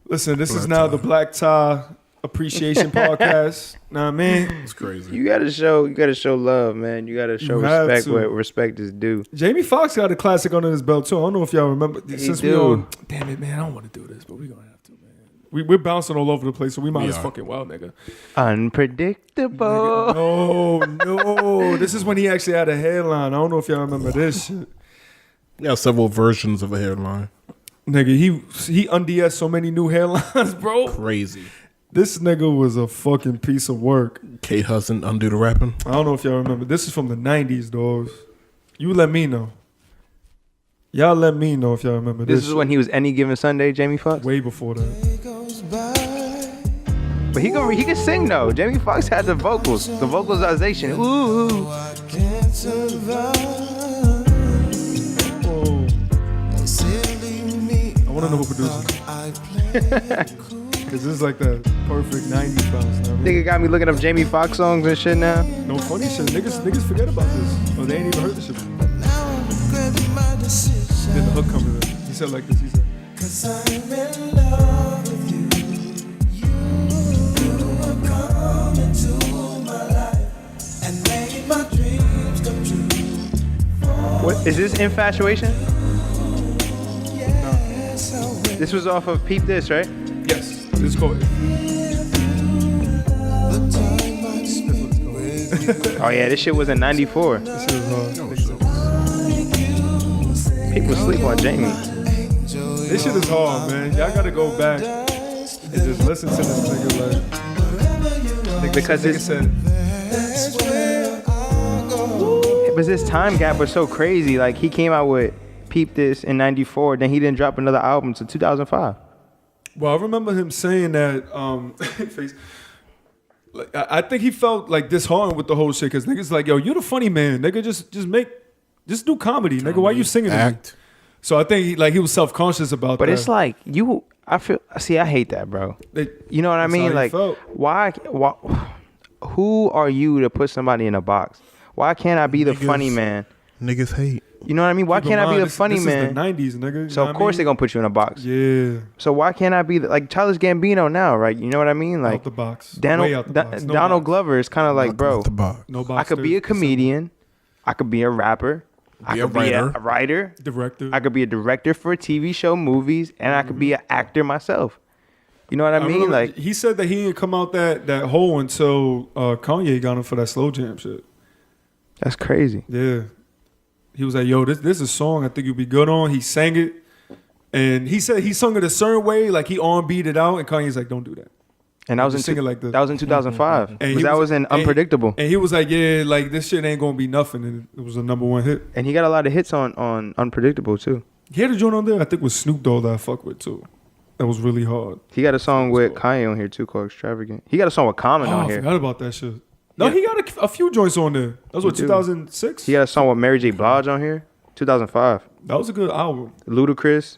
Listen, this is now the Black Tie Appreciation Podcast. Nah, man. It's crazy. You gotta show love, man. You gotta show You have respect to. where respect is due. Jamie Foxx got a classic under his belt too. I don't know if y'all remember. Since we do. on, damn it, man, I don't want to do this, but we gonna have to, man. We're bouncing all over the place, so we might as are. fucking well, nigga. Unpredictable. No. This is when he actually had a hairline. I don't know if y'all remember this shit. Yeah, several versions of a hairline. Nigga, he undressed so many new hairlines, bro. Crazy. This nigga was a fucking piece of work. Kate Hudson undo the rapping. I don't know if y'all remember. This is from the 90s, dogs. You let me know. Y'all let me know if y'all remember this. This is when he was Any Given Sunday, Jamie Foxx. Way before that. But he can sing though. Jamie Foxx had the vocals, the vocalization. Ooh. I want to know who produces it. Because this is like the perfect 90s bounce. You know Nigga got me looking up Jamie Foxx songs and shit now. no funny shit. Niggas forget about this. Or they ain't even heard this shit. Then the hook come to them. He said like this. He said, "'Cause I'm in love with you. You have come into my life and made my dreams come true." What is this? Infatuation? This was off of Peep This, right? Yes. This is called. Oh yeah, this shit was in '94. This shit is hard. People sleep on Jamie. This shit is hard, man. Y'all gotta go back and just listen to this nigga like. Because Nigga it's said, but this time gap was so crazy. Like he came out with Peep This in '94, then he didn't drop another album until 2005. well, I remember him saying that. Like, I think he felt like disheartened with the whole shit because niggas like, yo, you the funny man, nigga. Just do comedy, nigga. Why you singing? Act. So I think he was self-conscious about But that. it's like I hate that, bro. You know what I That's mean? how he Like, felt. why? Who are you to put somebody in a box? Why can't I be the funny man? Niggas hate. You know what I mean? Why Keep in can't I be mind, the funny this man? Is the 90s, nigga. You So know of what course I they're mean? gonna put you in a box. Yeah. So why can't I be like Childish Gambino now, right? You know what I mean? Like Out the box. Way out the box. No Donald box. Glover is kind of like, bro, The box. No box. I could be a comedian, I could be a rapper, I Be a could be a writer. writer, director. I could be a director for a TV show, movies, and I could be an actor myself. You know what I mean? remember Like, he said that he didn't come out that hole until Kanye got him for that slow jam shit. that's crazy. Yeah. He was like, yo, this is a song I think you'd be good on. He sang it. And he said he sung it a certain way, like he R&B'd it out, and Kanye's like, don't do that. And that was Just in sing it like this. that was in 2005. And That was in Unpredictable. And he was like, yeah, like this shit ain't gonna be nothing. And it was a #1 hit. And he got a lot of hits on Unpredictable too. He had a joint on there, I think with Snoop Dogg that I fuck with too. That was really hard. He got a song with cool. Kanye on here too called Extravagant. He got a song with Common Oh, on I here. forgot about that shit. No, he got a few joints on there. That was what, He do. 2006? He got a song with Mary J. Blige on here. 2005. That was a good album. Ludacris.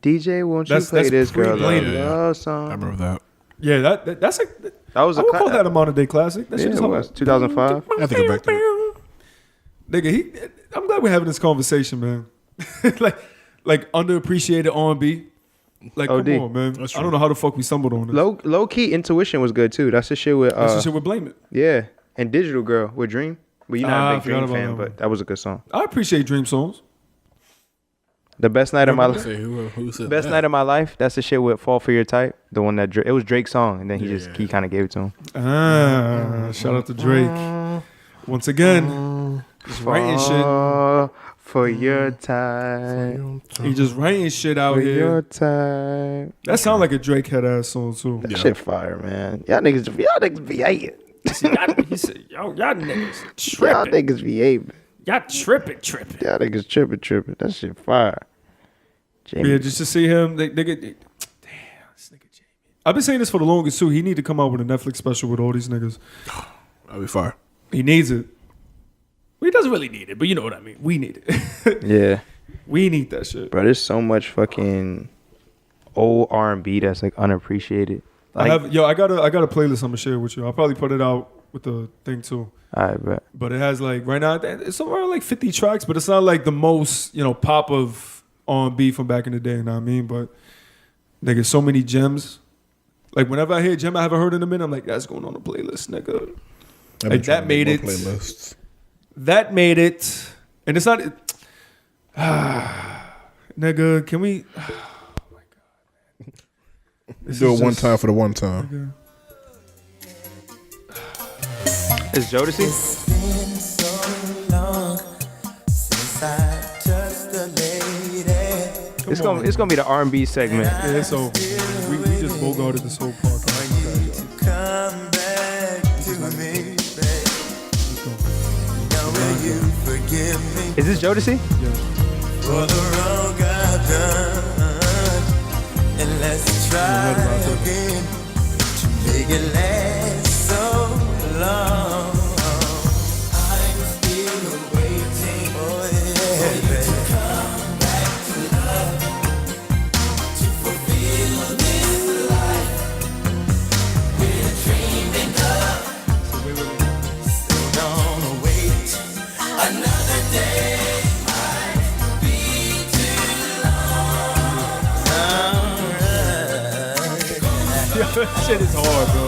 DJ, won't you That's- play that's this girl? pre-Blame. Love Yeah. song. I remember that. Yeah, that's a. That was I a would call that a modern day classic. That Yeah, shit is it hard. was 2005. I have to go back to it. Nigga, I'm glad we're having this conversation, man. like underappreciated R&B. Like, OD. come on, man. That's I don't know how the fuck we stumbled on this. Low key Intuition was good too. That's the shit with That's the shit with Blame It. yeah, and Digital Girl with Dream. But you're Ah, not I a big forgot Dream about fan, that one. but that was a good song. I appreciate Dream songs. The best night of my Say who said best that? night of my life. That's the shit with Fall for Your Type. The one that it was Drake's song, and then he Yeah. kind of gave it to him. Shout out to Drake. Once again, just writing shit. Fall for your time. He just writing shit out For your here. time. That sound like a Drake head ass song too. That shit fire, man. Y'all niggas be hating. He said, y'all niggas Y'all tripping. niggas be hating. Y'all tripping. Y'all niggas tripping. That shit fire. Jamie. Yeah, just to see him, they get. Damn, this nigga Jamie. I've been saying this for the longest too. He need to come out with a Netflix special with all these niggas. That'll be fire. He needs it. Well, he doesn't really need it, but you know what I mean. We need it. Yeah. We need that shit. Bro, there's so much fucking old R&B that's like unappreciated. Like, I got a playlist I'm gonna share with you. I'll probably put it out with the thing too. I bet. But it has like right now it's somewhere like 50 tracks, but it's not like the most pop of R&B from back in the day. You know what I mean? But nigga, so many gems. Like whenever I hear a gem I haven't heard in a minute, I'm like, that's going on the playlist, nigga. I've been Like, trying that to made make it. more Playlists. That made it, and it's not. Nigga, can we? Oh my god, man. This Do is it one just- time for the one time. Nigga. Is Jodeci? Been so long since I touched a lady. It's gonna be the R&B segment. Yeah, it's over. We just bogarted this whole podcast. Come back to me, babe. Now will you forgive me Is this Jodeci? for the wrong I've done? And let's try again to make it last so long. I'm still waiting for you to come back to love, to fulfill this life we're dreaming of. So don't wait another day. Might be too long. Alright. That shit is hard, bro.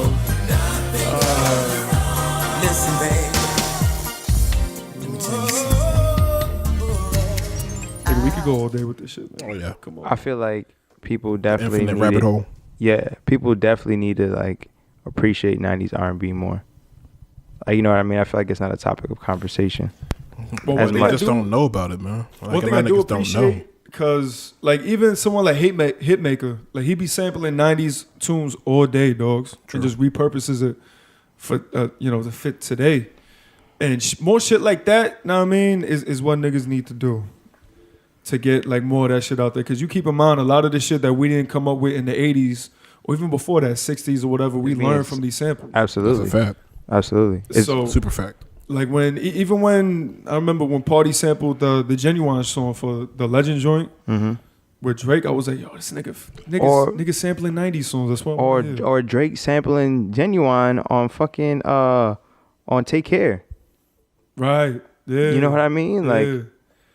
Listen, babe. Let me tell you something. Nigga, we could go all day with this shit, man. Oh yeah. Come on. I feel like people definitely Infinite need rabbit it. hole. Yeah, people definitely need to like appreciate 90s R&B more. Like, you know what I mean? I feel like it's not a topic of conversation. But As one thing much- I Just don't know about it, man. Like, One thing I do appreciate, because like even someone like Hitmaker, like he be sampling 90s tunes all day, dogs, and just repurposes it for to fit today. And more shit like that, know what I mean, is what niggas need to do to get like more of that shit out there. Because you keep in mind, a lot of the shit that we didn't come up with in the 80s or even before that, 60s or whatever, we learned from these samples. Absolutely. That's a fact. Absolutely. It's So Super fact. like even when I remember when Party sampled the Genuine song for the Legend joint with Drake, I was like, yo, this nigga sampling 90s songs. That's what. or Drake sampling Genuine on fucking on Take Care. Right. Yeah. You know what I mean? Like Yeah.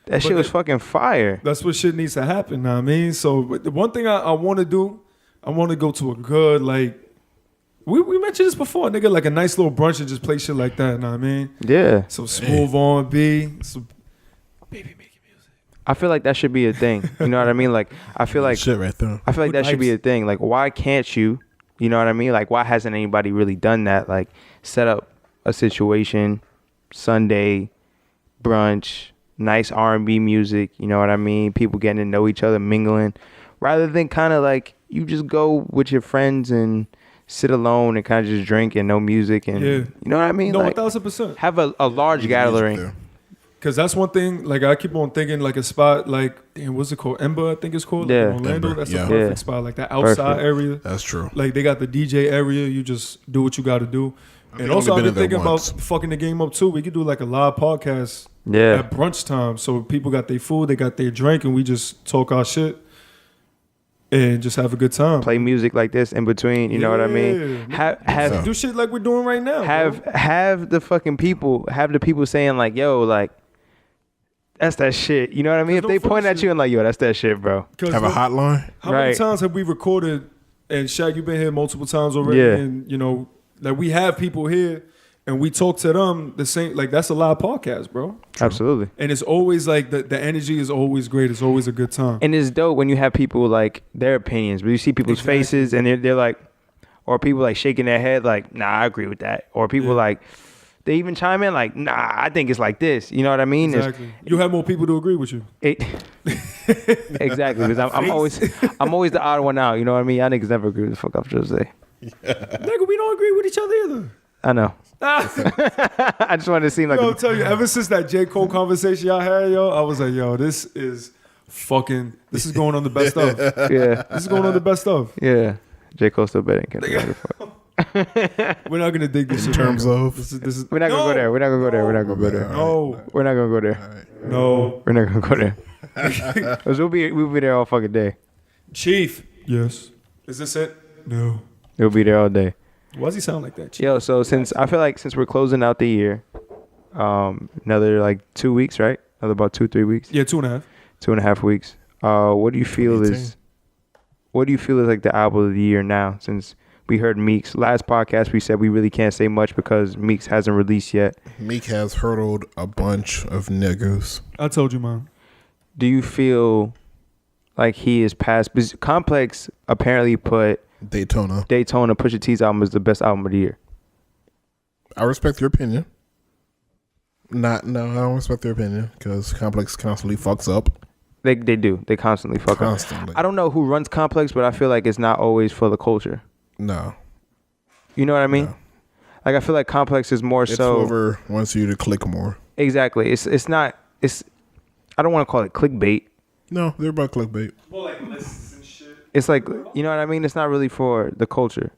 that shit But was fucking fire. That's what shit needs to happen. Know what I mean? So but the one thing I want to do, I want to go to a good like. We mentioned this before, nigga, like a nice little brunch and just play shit like that. Know what I mean? Yeah. So smooth R&B, some baby making music. I feel like that should be a thing. You know what I mean? Like I feel like Shit right there. I feel like With that should be ice. a thing. Like why can't you? You know what I mean? Like why hasn't anybody really done that? Like set up a situation, Sunday, brunch, nice R&B music, you know what I mean? People getting to know each other, mingling, rather than kind of like you just go with your friends and sit alone and kind of just drink and no music and you know what I mean? No, Like 1,000%. have a large gathering. Because that's one thing, like, I keep on thinking, like, a spot, like, damn, what's it called? Ember, I think it's called. Yeah. Like in Orlando. Ember, That's yeah. a perfect Yeah. spot. Like, that outside Perfect. area. That's true. Like, they got the DJ area. You just do what you got to do. And I've also, only I've been been in there thinking once. about fucking the game up, too. We could do, like, a live podcast Yeah. at brunch time. So people got their food, they got their drink, and we just talk our shit and just have a good time. Play music like this in between, you know what I mean? Have Do shit like we're doing right now. have the fucking people, have the people saying like, yo, like, that's that shit. You know what I mean? If no they fuck point at shit. you and like, yo, that's that shit, bro. 'Cause Have a hotline. How many Right. times have we recorded? And Shaq, you've been here multiple times already, Yeah. and you know that we have people here, and we talk to them the same. Like that's a live podcast, bro. Absolutely. And it's always like the energy is always great. It's always a good time. And it's dope when you have people like their opinions, but you see people's Exactly. faces and they're like, or people like shaking their head like, nah, I agree with that. Or people like, they even chime in like, nah, I think it's like this. You know what I mean? It's- Exactly. You have more people to agree with you. Exactly, because I'm always the odd one out. You know what I mean? Y'all niggas never agree with the fuck up Jose. Nigga, we don't agree with each other either. I know. I just wanted to seem like Yo, I'll tell you, ever since that J. Cole conversation y'all had, yo, I was like, yo, this is going on the best of. yeah, This is going on the best of. yeah. J. Cole still better than Kendrick. Fuck. We're not gonna dig this In shit terms out. of, This is We're not gonna go there. We're not gonna go there. We're not gonna go there. No, We're not gonna go there. no. We're not gonna go there. 'Cause we'll be there all fucking day. Chief. Yes. Is this it? No. We'll be there all day. Why does he sound like that, Chief? Yo, so since we're closing out the year, another like 2 weeks, right? Another about 2-3 weeks. Yeah, 2.5. 2.5 weeks. What do you feel 2018. is like the album of the year now? Since we heard Meek's last podcast, we said we really can't say much because Meek's hasn't released yet. Meek has hurdled a bunch of niggas. I told you, man. Do you feel like he is past? Because Complex apparently put Daytona. Pusha T's album as the best album of the year. I respect your opinion. No, I don't respect their opinion because Complex constantly fucks up. They do. They constantly fuck up. Constantly. I don't know who runs Complex, but I feel like it's not always for the culture. No. You know what I mean? No. Like I feel like Complex is more It's so. whoever wants you to click more. Exactly. It's not. I don't want to call it clickbait. No, they're about clickbait. Well, like lists and shit. It's like, you know what I mean? It's not really for the culture.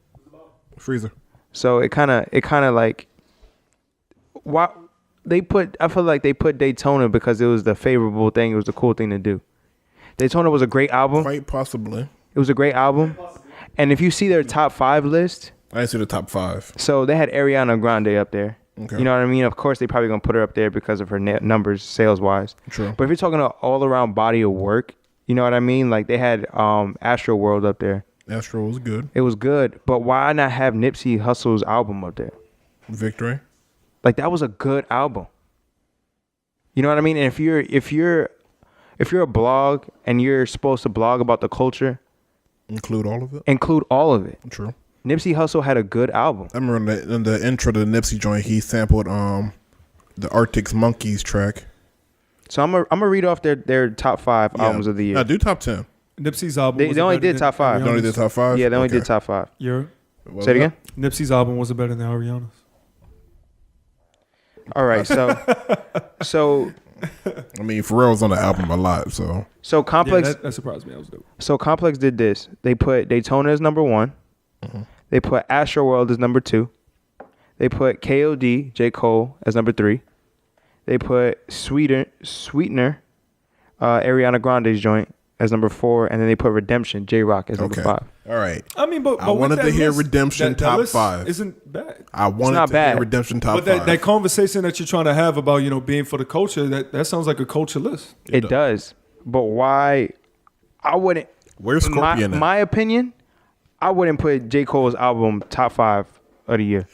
Freezer. So it kind of like, why I feel like they put Daytona because it was the favorable thing. It was the cool thing to do. Daytona was a great album. Quite possibly. It was a great album. And if you see their top 5 list, I didn't see the top 5. so they had Ariana Grande up there. Okay. You know what I mean? Of course, they probably going to put her up there because of her numbers sales-wise. True. But if you're talking about all-around body of work, you know what I mean? Like, they had Astro World up there. Astro was good. It was good. But why not have Nipsey Hussle's album up there? Victory. Like, that was a good album. You know what I mean? And if you're a blog and you're supposed to blog about the culture, Include all of it. include all of it. True. Nipsey Hussle had a good album. I remember in the intro to the Nipsey joint, he sampled the Arctic Monkeys track. So I'm gonna read off their top 5 albums of the year. I do top 10. Nipsey's album. They was only better did than top 5. They only did top 5? Yeah, they only Okay. did top 5. Yeah. What Say it was again. Nipsey's album was better than Ariana's. All right, so that? I mean, Pharrell's on the album a lot, so. Complex. Yeah, that surprised me. I was dope. So Complex did this. They put Daytona as number 1. Mm-hmm. They put Astro World as number 2. They put KOD, J. Cole, as number 3. They put Sweetener, Ariana Grande's joint, as number 4, and then they put Redemption, J. Rock, as number 5. All right. I mean, but I wanted to hear Redemption that top list 5. Isn't bad. I wanted not to bad. hear Redemption top But 5. that conversation that you're trying to have about, being for the culture, that sounds like a culture list. It does. But why? I wouldn't. Where's Scorpion at? My opinion, I wouldn't put J. Cole's album top 5 of the year.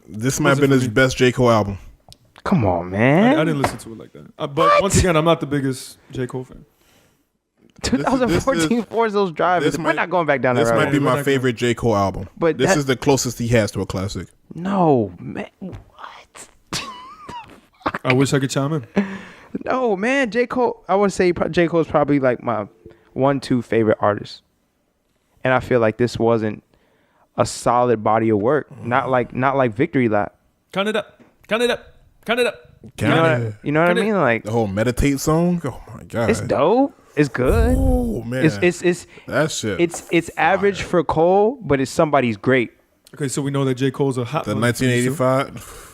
This might have been his best J. Cole album. Come on, man. I didn't listen to it like that. But once again, I'm not the biggest J. Cole fan. 2014 Forza those drivers. We're not going back down This that might road. be my favorite J. Cole album. But this that- is the closest he has to a classic. No, man. I wish I could chime in. No, man. J. Cole, I would say J. Cole's probably like my 1-2 favorite artist. And I feel like this wasn't a solid body of work. Not like Victory Lap. Count it up. Count it up. Count it up. You know what I mean? Like the whole Meditate song. Oh my god, it's dope. It's good. Oh man, It's that shit. It's average for Cole, but it's somebody's great. Okay, so we know that J. Cole's a hot the one. 1985.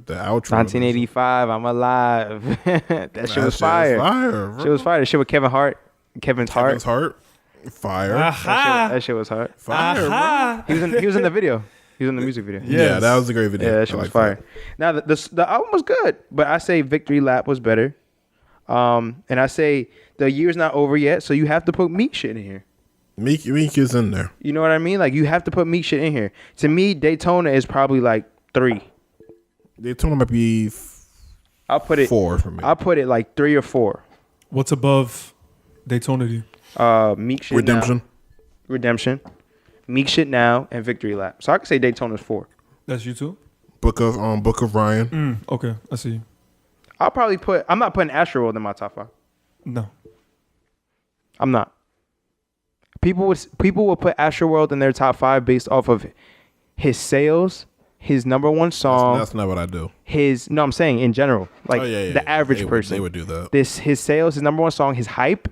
The outro. 1985. I'm alive. that shit was fire. Fire. Shit was fire. The shit with Kevin's Heart. Kevin's Heart. Fire. That shit was hard. Fire. Bro. He was in the video. He was in the music video. Yeah, that was a great video. Yeah, that shit was fire. Now the album was good, but I say Victory Lap was better. And I say the year's not over yet, so you have to put Meek shit in here. Meek is in there. You know what I mean? Like you have to put Meek shit in here. To me, Daytona is probably like 3. Daytona might be. I'll put it 4 for me. I'll put it like 3 or 4. What's above Daytona to you? Meek shit. Redemption. Now. Redemption. Meek shit now and Victory Lap. So I could say Daytona's 4. That's you too? Book of Ryan. Okay, I see you. I'll probably I'm not putting Astroworld in my top 5. No. I'm not. People would put Astroworld in their top 5 based off of his sales, his number 1 song. That's not what I do. I'm saying in general, like the average person. They would do that. His sales, his number 1 song, his hype,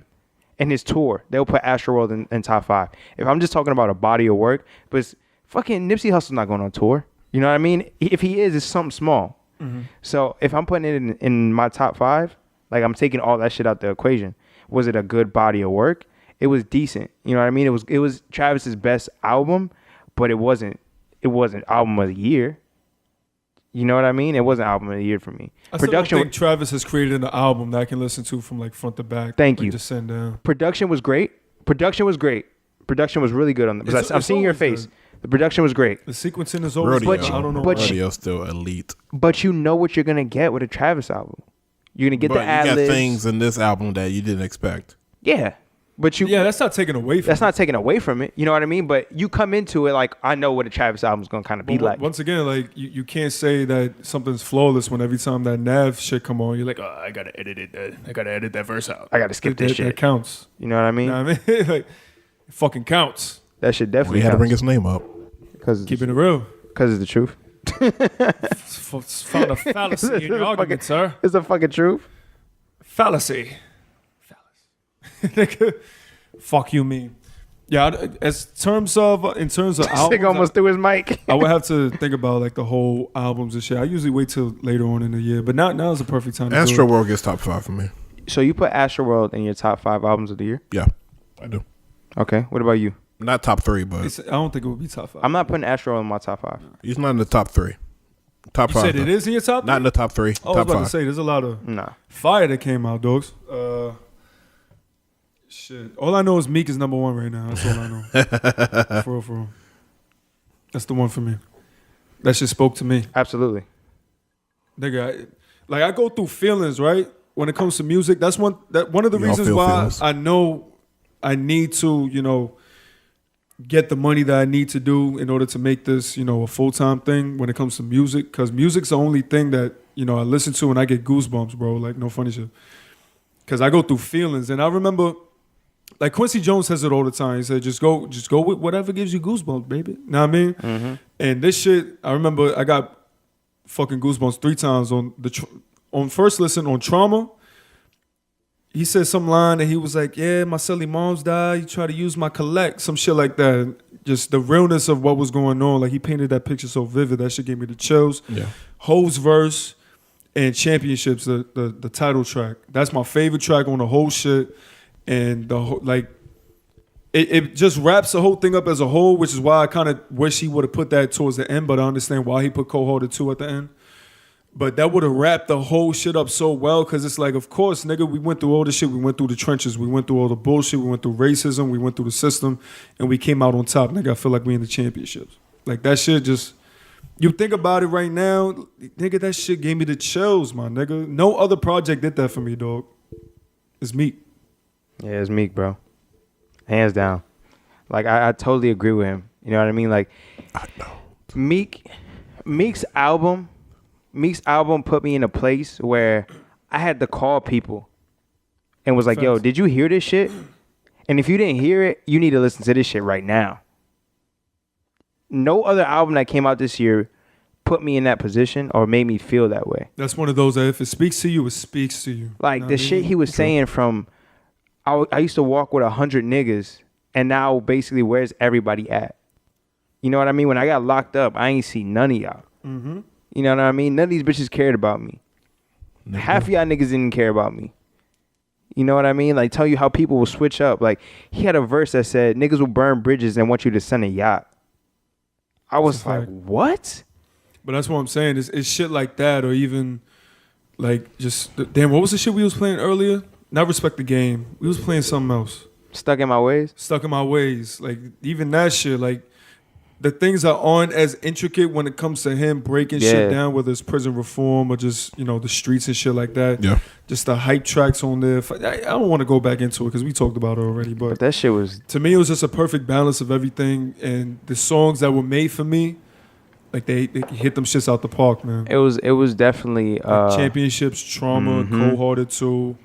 and his tour. They'll put Astroworld in top 5. If I'm just talking about a body of work, but fucking Nipsey Hussle's not going on tour. You know what I mean? If he is, it's something small. Mm-hmm. So if I'm putting it in my top 5, like I'm taking all that shit out the equation. Was it a good body of work? It was decent. You know what I mean? It was Travis's best album, but it wasn't album of the year. You know what I mean? It wasn't album of the year for me. I still don't think Travis has created an album that I can listen to from like front to back. Thank you. Just send down. Production was great. Production was really good on the. I'm seeing your face. Good. The production was great. The sequencing is always Rodeo. good. I don't know. Rodeo's still elite. But you know what you're gonna get with a Travis album. You're gonna get the ad you got libs. things in this album that you didn't expect. Yeah, But that's not taking away from That's not taking away from it. You know what I mean? But you come into it like, I know what a Travis album's going to kind of be like. Once again, like, you can't say that something's flawless when every time that Nav shit come on, you're like, oh, I got to edit it. I got to edit that verse out. I got to skip this shit. That counts. You know what I mean? You know what I mean? Like, it fucking counts. That shit definitely We had to counts. bring his name up. Keeping it real. Because it's the truth. Found a fallacy in your argument, sir. It's the fucking truth. Fallacy. Nigga, fuck you mean. Yeah, in terms of albums, Nigga almost threw his mic. I would have to think about like the whole albums and shit. I usually wait till later on in the year, but now is the perfect time. Astro World gets top 5 for me. So you put Astro World in your top 5 albums of the year? Yeah, I do. Okay, what about you? Not top 3, but I don't think it would be top 5. I'm not putting Astro World in my top 5. he's not in the top 3. Top You 5. said it is in your top 3? Not in the top 3. I was top about 5. to say there's a lot of fire that came out, dogs. Shit. All I know is Meek is number 1 right now. That's all I know. For real. That's the one for me. That shit spoke to me. Absolutely. Nigga, I go through feelings, right? When it comes to music, that's one of the reasons why feelings. I know I need to, get the money that I need to do in order to make this, a full-time thing when it comes to music. Because music's the only thing that, I listen to and I get goosebumps, bro. Like, no funny shit. Because I go through feelings. And I remember, like, Quincy Jones says it all the time. He said, just go with whatever gives you goosebumps, baby. Know what I mean? Mm-hmm. And this shit, I remember I got fucking goosebumps 3 times on first listen on Trauma. He said some line and he was like, yeah, my silly mom's died. He tried to use my collect, some shit like that. Just the realness of what was going on. Like, he painted that picture so vivid. That shit gave me the chills. Yeah. Ho's verse and Championships, the title track. That's my favorite track on the whole shit. And it just wraps the whole thing up as a whole, which is why I kind of wish he would have put that towards the end, but I understand why he put Cold Hearted 2 at the end. But that would have wrapped the whole shit up so well, because it's like, of course, nigga, we went through all the shit. We went through the trenches. We went through all the bullshit. We went through racism. We went through the system, and we came out on top. Nigga, I feel like we in the championships. Like, that shit just, you think about it right now, nigga, that shit gave me the chills, my nigga. No other project did that for me, dog. It's Meek. Yeah, it's Meek, bro. Hands down. Like, I totally agree with him. You know what I mean? Like, I know. Meek's album put me in a place where I had to call people and was like, yo, did you hear this shit? And if you didn't hear it, you need to listen to this shit right now. No other album that came out this year put me in that position or made me feel that way. That's one of those that if it speaks to you, it speaks to you. Like, the shit he was saying from, I used to walk with 100 niggas, and now basically where's everybody at? You know what I mean? When I got locked up, I ain't see none of y'all. Mm-hmm. You know what I mean? None of these bitches cared about me. Half of y'all niggas didn't care about me. You know what I mean? Like, tell you how people will switch up. Like, he had a verse that said, niggas will burn bridges and want you to send a yacht. I was like, what? But that's what I'm saying. It's shit like that, or even like just damn. What was the shit we was playing earlier? Not Respect the Game. We was playing something else. Stuck in My Ways. Stuck in My Ways. Like, even that shit. Like, the things that aren't as intricate when it comes to him breaking shit down, whether it's prison reform or just, the streets and shit like that. Yeah. Just the hype tracks on there. I don't want to go back into it because we talked about it already. But that shit was, to me, it was just a perfect balance of everything. And the songs that were made for me, like, they hit them shits out the park, man. It was definitely like Championships, Trauma, Cold Hearted 2,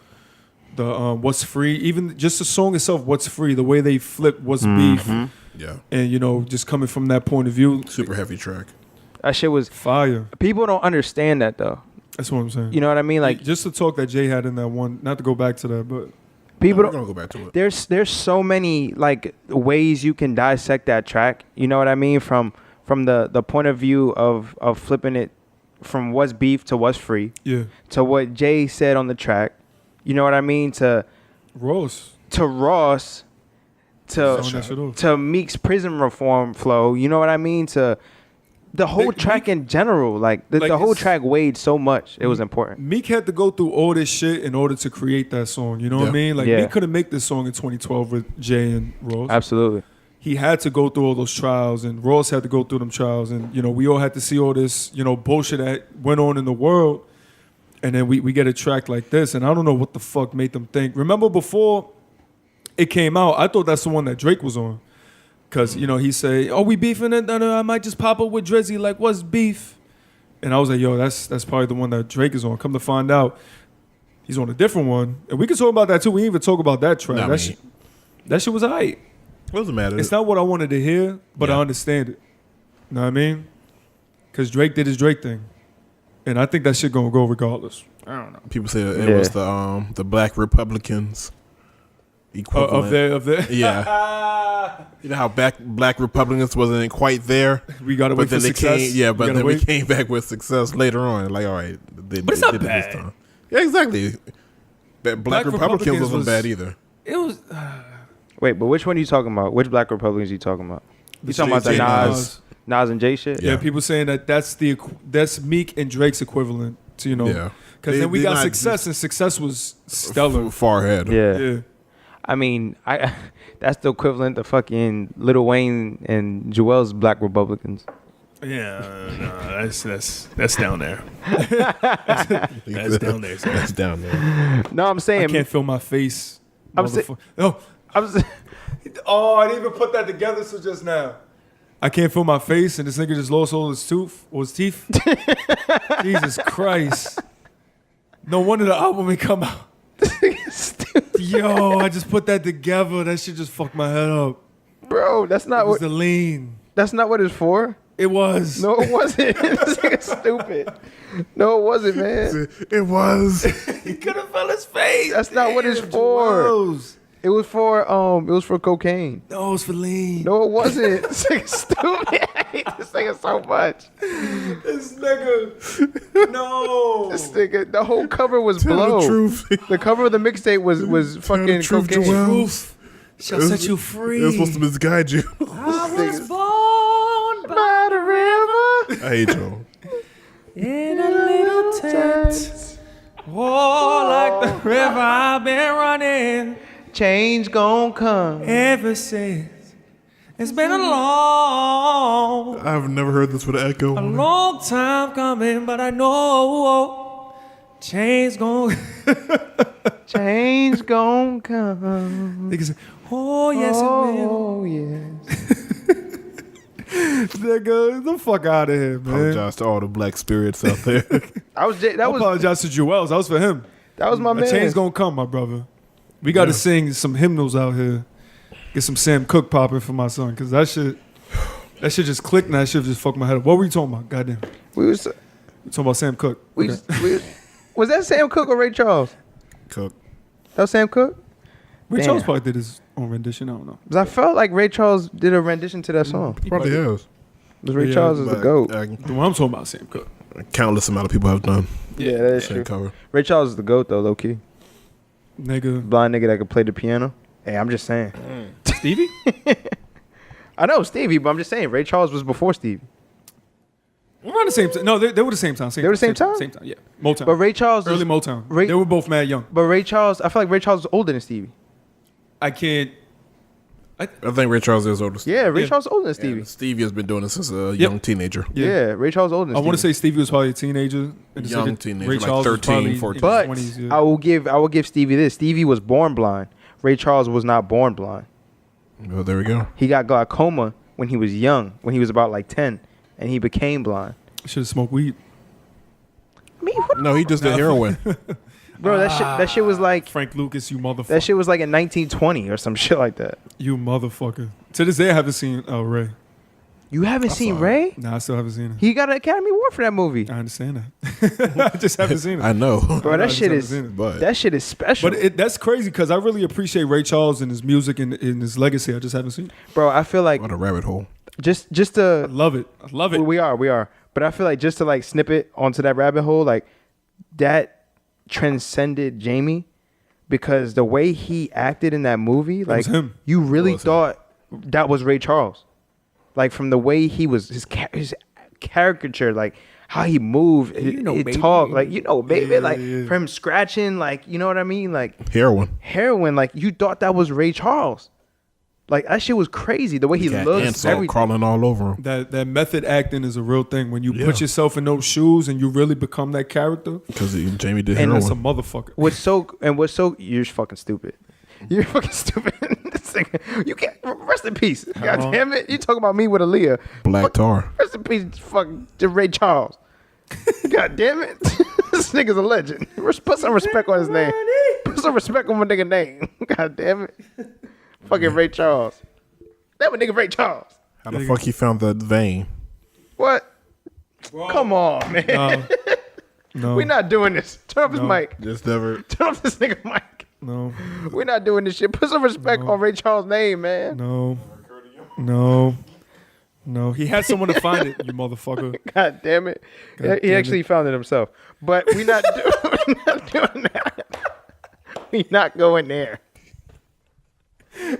the What's Free, even just the song itself, What's Free, the way they flip What's Beef. Yeah. And, just coming from that point of view. Super heavy track. That shit was fire. People don't understand that, though. That's what I'm saying. You know what I mean? Like, just the talk that Jay had in that one, not to go back to that, but people we're gonna go back to it. There's so many, like, ways you can dissect that track. You know what I mean? From the point of view of flipping it from What's Beef to What's Free. Yeah. To what Jay said on the track. You know what I mean? To Ross. To Meek's prison reform flow, you know what I mean? To the whole track in general, like the whole track weighed so much. It was important. Meek had to go through all this shit in order to create that song. You know what I mean? Like, Meek couldn't make this song in 2012 with Jay and Ross. Absolutely. He had to go through all those trials, and Ross had to go through them trials, and we all had to see all this bullshit that went on in the world, and then we get a track like this, and I don't know what the fuck made them think. Remember before it came out, I thought that's the one that Drake was on. Because, he say, oh, we beefing it? No, I might just pop up with Drizzy. Like, what's beef? And I was like, yo, that's probably the one that Drake is on. Come to find out, he's on a different one. And we can talk about that, too. We didn't even talk about that track. That shit was all right. Doesn't matter. It's not what I wanted to hear, but I understand it. You know what I mean? Because Drake did his Drake thing. And I think that shit going to go regardless. I don't know. People say it was the Black Republicans equivalent. Of their Yeah. You know how Black Republicans wasn't quite there? We got to wait for success. We came back with success later on. Like, all right. But it's not bad. This time. Yeah, exactly. Black Republicans wasn't bad either. It was... Wait, but which one are you talking about? Which Black Republicans are you talking about? You talking about the Nas and Jay shit? Yeah, people saying that's Meek and Drake's equivalent to, Yeah. Because then we got Success, and Success was stellar. Far ahead. Yeah. I mean, that's the equivalent of fucking Lil Wayne and Joel's Black Republicans. Yeah, no, that's down there. That's down there. Son. That's down there. No, I'm saying I can't feel my face. I'm saying. Oh, I didn't even put that together till just now. I can't feel my face, and this nigga just lost all his tooth or his teeth. Jesus Christ! No wonder the album ain't come out. Yo, I just put that together. That shit just fucked my head up. Bro, that's not what the lean. That's not what it's for. It was. No, it wasn't. This nigga's stupid. No, it wasn't, man. It was. He could have felt his face. That's not what it's for. It was for cocaine. No, it was for lean. No, it wasn't. This nigga's stupid. I hate this nigga so much. This nigga. No. This nigga. The whole cover was blow. The truth. The cover of the mixtape was fucking truth, cocaine. Joel. Shall set you free. It was supposed to misguide you. I was born by the river. I hate you. In a little tent. Oh, like the river I've been running. Change gon' come. Ever since. It's been a long. I've never heard this with an echo. A long time coming, but I know change gon' Change gon' come. Niggas say, oh yes, it will. Oh yes. Nigga, get the fuck out of here, man. Apologize to all the black spirits out there. I apologize to Joel's. That was for him. That was my man. Change gonna come, my brother. We got to sing some hymnals out here. Get some Sam Cooke popping for my son, because that shit just clicked and that shit just fucked my head up. What were you talking about? Goddamn. We was talking about Sam Cooke. Was that Sam Cooke or Ray Charles? Cooke. That was Sam Cooke? Ray Charles probably did his own rendition. I don't know. Because I felt like Ray Charles did a rendition to that song. He probably has. Because Ray Charles is the GOAT. The one I'm talking about, Sam Cooke. Countless amount of people have done. Yeah, that is true. Cover. Ray Charles is the GOAT, though, low-key. Nigga. Blind nigga that could play the piano. Hey, I'm just saying. Stevie? I know Stevie, but I'm just saying Ray Charles was before Stevie. Around the same time. No, they were the same time. They were the same time? Same time, yeah. Motown. But Ray Charles... Early Motown. They were both mad young. But Ray Charles... I feel like Ray Charles was older than Stevie. I can't... I think Ray Charles is older. Yeah, Ray Charles is older than Stevie. Yeah, Stevie has been doing this since a young teenager. Yeah, Ray Charles is older than Stevie. I want to say Stevie was probably a teenager. Young teenager, Ray like Charles 13, 14. But 20s, yeah. I will give Stevie this. Stevie was born blind. Ray Charles was not born blind. Oh, there we go. He got glaucoma when he was young, when he was about like 10, and he became blind. Should have smoked weed. I mean, what? No, he just did heroin. Bro, that shit was like... Frank Lucas, you motherfucker. That shit was like in 1920 or some shit like that. You motherfucker. To this day, I haven't seen Ray. You haven't seen Ray? Nah, I still haven't seen it. He got an Academy Award for that movie. I understand that. I just haven't seen it. I know. Bro, that shit is special. But that's crazy because I really appreciate Ray Charles and his music and his legacy. I just haven't seen it. Bro, I feel like... What a rabbit hole. Just to... I love it. I love it. We are. But I feel like just to like snip it onto that rabbit hole, like that transcended Jamie, because the way he acted in that movie, like you really thought that was Ray Charles, like from the way he was, his caricature, like how he moved, he talked, like baby, like from him scratching, like you know what I mean, like heroin, like you thought that was Ray Charles. Like that shit was crazy. The way he looks, everything crawling all over him. That method acting is a real thing. When you put yourself in those shoes and you really become that character. Because Jamie did and heroin. that's a motherfucker. What's so you're fucking stupid. You're fucking stupid. This nigga, you can't. Rest in peace. God damn it. You talking about me with Aaliyah. Black Tar. Rest in peace, fucking Ray Charles. God damn it. This nigga's a legend. Put some respect on his name. Put some respect on my nigga name. God damn it. Fucking Ray Charles. That was nigga Ray Charles. How the fuck he found that vein? What? Bro. Come on, man. No. We're not doing this. Turn off his mic. Just never. Turn off this nigga mic. No. We're not doing this shit. Put some respect on Ray Charles' name, man. No. He had someone to find it, you motherfucker. God damn it. He actually found it himself. But we're not doing that. We're not going there.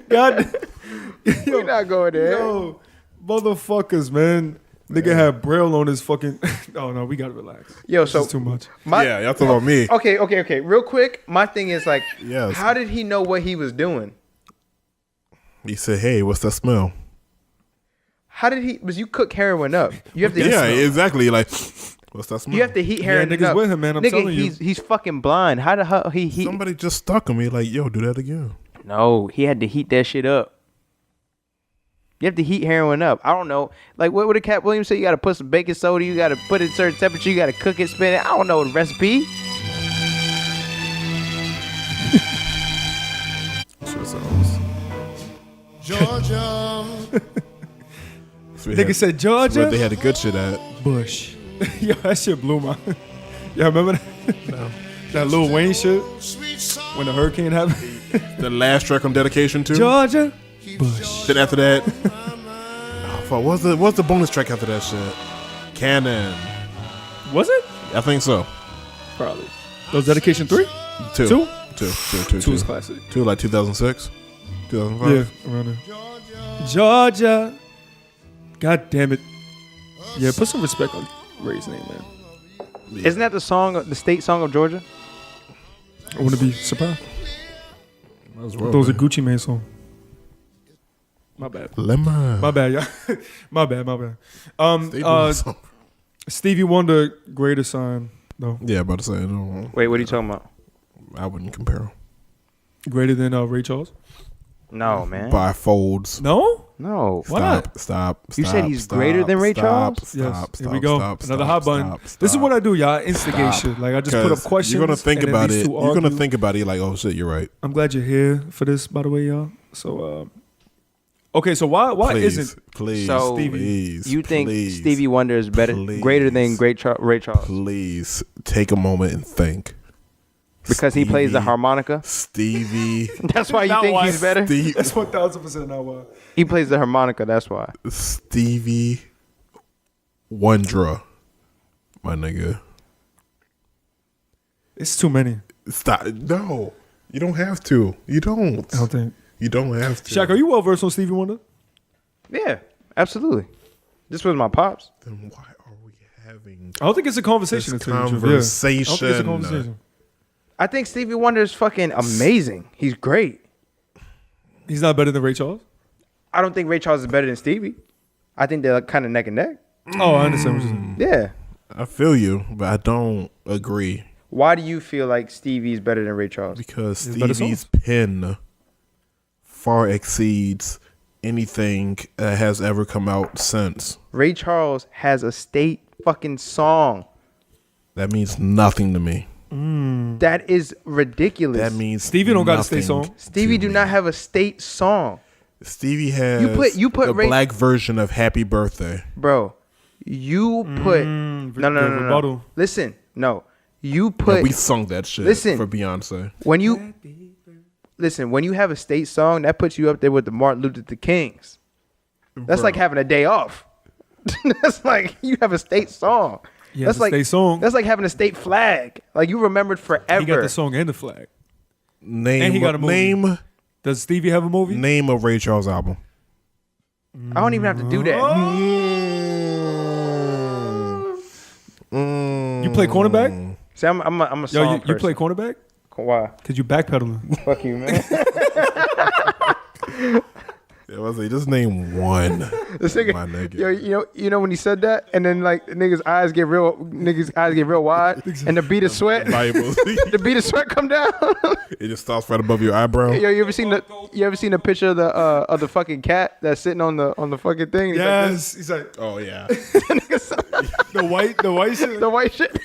God. We're not going there. Yo, motherfuckers, man. Nigga had Braille on his fucking. Oh no, we gotta relax. Yo, this is too much. Yeah, y'all talking about me. Okay. Real quick, my thing is like, yes. How did he know what he was doing? He said, "Hey, what's that smell?" How did he? Because you cook heroin up. You have to. Yeah, exactly. Like, what's that smell? You have to heat heroin niggas up. with him, man. I'm telling you. He's fucking blind. How the hell he? Somebody just stuck on me. Like, yo, do that again. No, he had to heat that shit up. You have to heat heroin up. I don't know. Like, what would a Cat Williams say? You got to put some baking soda. You got to put it at a certain temperature. You got to cook it, spin it. I don't know the recipe. Georgia. Nigga said Georgia. Where they had a good shit at. Bush. Yo, that shit blew my. Y'all remember that? No. That Lil Wayne shit when the hurricane happened. The last track on Dedication to Georgia. Bush. Then after that, what's the bonus track after that shit? Cannon. Was it? I think so. Probably. That was Dedication 3? Two is classic. 2 like 2006, 2005. Yeah, around there. Georgia. God damn it. Yeah, put some respect on Ray's name, man. Yeah. Isn't that the state song of Georgia? I wouldn't be surprised. Those are Gucci Mane song. My bad. Lemon. My bad, y'all. My bad. Stevie Wonder, greater sign. No. Yeah, about to say. No. Wait, what are you talking about? I wouldn't compare him. Greater than Ray Charles? No, man. By folds. No? No. Why not? Stop. You said he's greater than Ray Charles? Yes. Here we go. Another hot button. This is what I do, y'all. Instigate shit. Like, I just put up questions. You're going to think about it. You're going to think about it like, oh, shit, you're right. I'm glad you're here for this, by the way, y'all. So, okay, so why isn't Stevie? You think Stevie Wonder is greater than Ray Charles? Please take a moment and think. Because he plays the harmonica? Stevie. That's why you think he's better? That's 1,000% not why. He plays the harmonica, that's why. Stevie Wonder, my nigga. It's too many. Stop. No, you don't have to. You don't. I don't think. You don't have to. Shaq, are you well versed on Stevie Wonder? Yeah, absolutely. This was my pops. Then why are we having I don't think it's a conversation. this conversation? I don't think it's a conversation. I think Stevie Wonder is fucking amazing. He's great. He's not better than Ray Charles? I don't think Ray Charles is better than Stevie. I think they're kind of neck and neck. Oh, I understand what you're saying. Yeah. I feel you, but I don't agree. Why do you feel like Stevie's better than Ray Charles? Because Stevie's pen far exceeds anything that has ever come out since. Ray Charles has a state fucking song. That means nothing to me. That is ridiculous. That means Stevie don't got a state song. Stevie do not have a state song. Stevie has you put the Ray, black version of Happy Birthday. Bro, you put no. Listen, no. You put we sung that shit for Beyonce. When you have a state song, that puts you up there with the Martin Luther Kings. That's like having a day off. That's like you have a state song. Yeah, that's like state song. That's like having a state flag. Like you remembered forever. He got the song and the flag. And he got a movie. Does Stevie have a movie? Name a Ray Charles album. I don't even have to do that. You play cornerback? See, I'm a song you play cornerback? Why? Because you backpedaling. Fuck you, man. I was like, just name one. This nigga, My nigga. yo, you know when he said that, and then like niggas' eyes get real wide, and the beat of sweat, Bibles. the beat of sweat come down. It just stops right above your eyebrow. Yo, you ever seen the picture of the fucking cat that's sitting on the fucking thing? He's like this. Yes, he's like Oh yeah. the white shit. The white shit.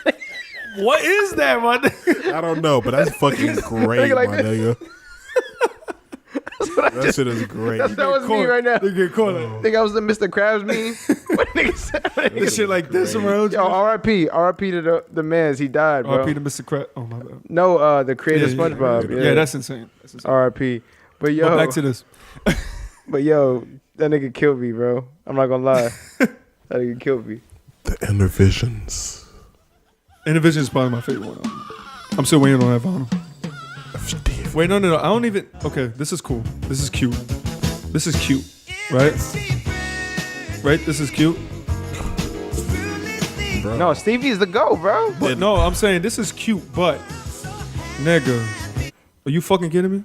What is that, man? I don't know, but that's fucking great, Nigga like my this. nigga. That shit is great. That was me right now. They get caught. Like, Think I was the Mr. Krabs meme. What nigga said? this shit like this around. Yo, R.I.P. to the mans. He died, bro. R.P. to Mr. Crab. Oh my bad. No, the creator of SpongeBob. Yeah, that's insane. That's insane. R.I.P. But yo, But back to this. but yo, that nigga killed me, bro. I'm not gonna lie. That nigga killed me. The Inner Visions. Innovision is probably my favorite one. I'm still waiting on that vinyl. Steve. Wait, no. I don't even. Okay, this is cool. This is cute. This is cute, right? Right? This is cute. Bro. No, Stevie's the GOAT, bro. But no, I'm saying this is cute, but nigga, are you fucking kidding me?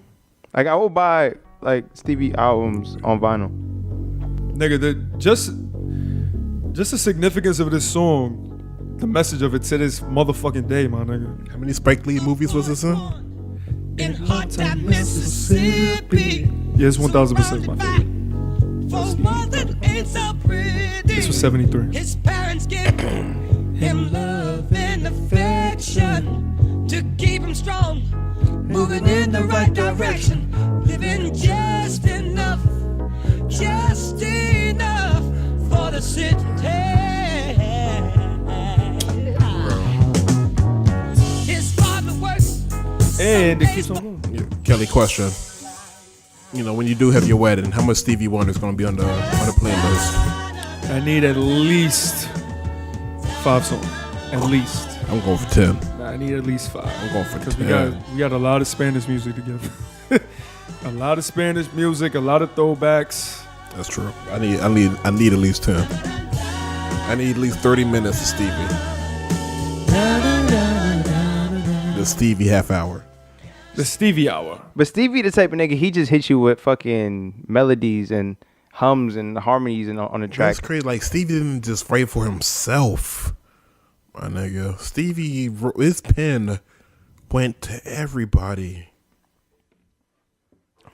Like I will buy like Stevie albums on vinyl. Nigga, just the significance of this song, the message of it to this motherfucking day, my nigga. How many Spike Lee movies was this in? In hot time, Mississippi. Yeah, it's 1000% my favorite. For more than ain't so pretty. This was 73. His parents gave him love and affection to keep him strong, moving in the right direction, living just enough for the city. His father works, And it keeps on going. Yeah. Kelly, question. You know, when you do have your wedding, how much Stevie Wonder is going to be on the playlist? I need at least 5 songs. At least. I'm going for 10. Nah, I need at least 5. I'm going for Because 10. we got a lot of Spanish music together. A lot of Spanish music, a lot of throwbacks. That's true. I need at least 10. I need at least 30 minutes of Stevie. The Stevie half hour. The Stevie Hour. But Stevie the type of nigga, he just hits you with fucking melodies and hums and harmonies and on the track. That's crazy. Like Stevie didn't just write for himself, my nigga. Stevie, his pen went to everybody.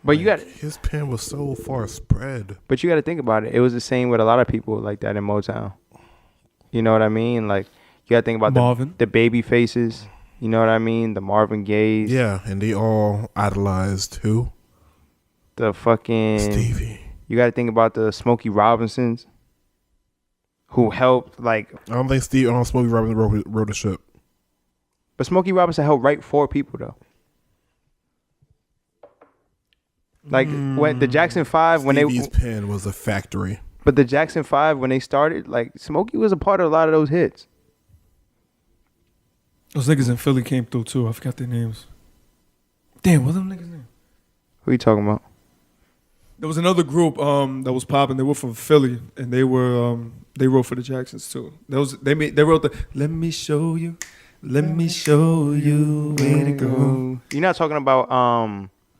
But you got His pen was so far spread. But you got to think about it. It was the same with a lot of people like that in Motown. You know what I mean? Like you got to think about Marvin. the baby faces. You know what I mean? The Marvin Gayes. Yeah, and they all idolized who? The fucking Stevie. You got to think about the Smokey Robinsons, who helped like. I don't think Smokey Robinson wrote a ship. But Smokey Robinson helped write 4 people though. Like when the Jackson 5 when Stevie's pen was a factory. But the Jackson 5 when they started, like Smokey was a part of a lot of those hits. Those niggas in Philly came through too. I forgot their names. Damn, what them niggas names? Who you talking about? There was another group that was popping. They were from Philly, and they wrote for the Jacksons too. They wrote the Let Me Show You where to go. You're not talking about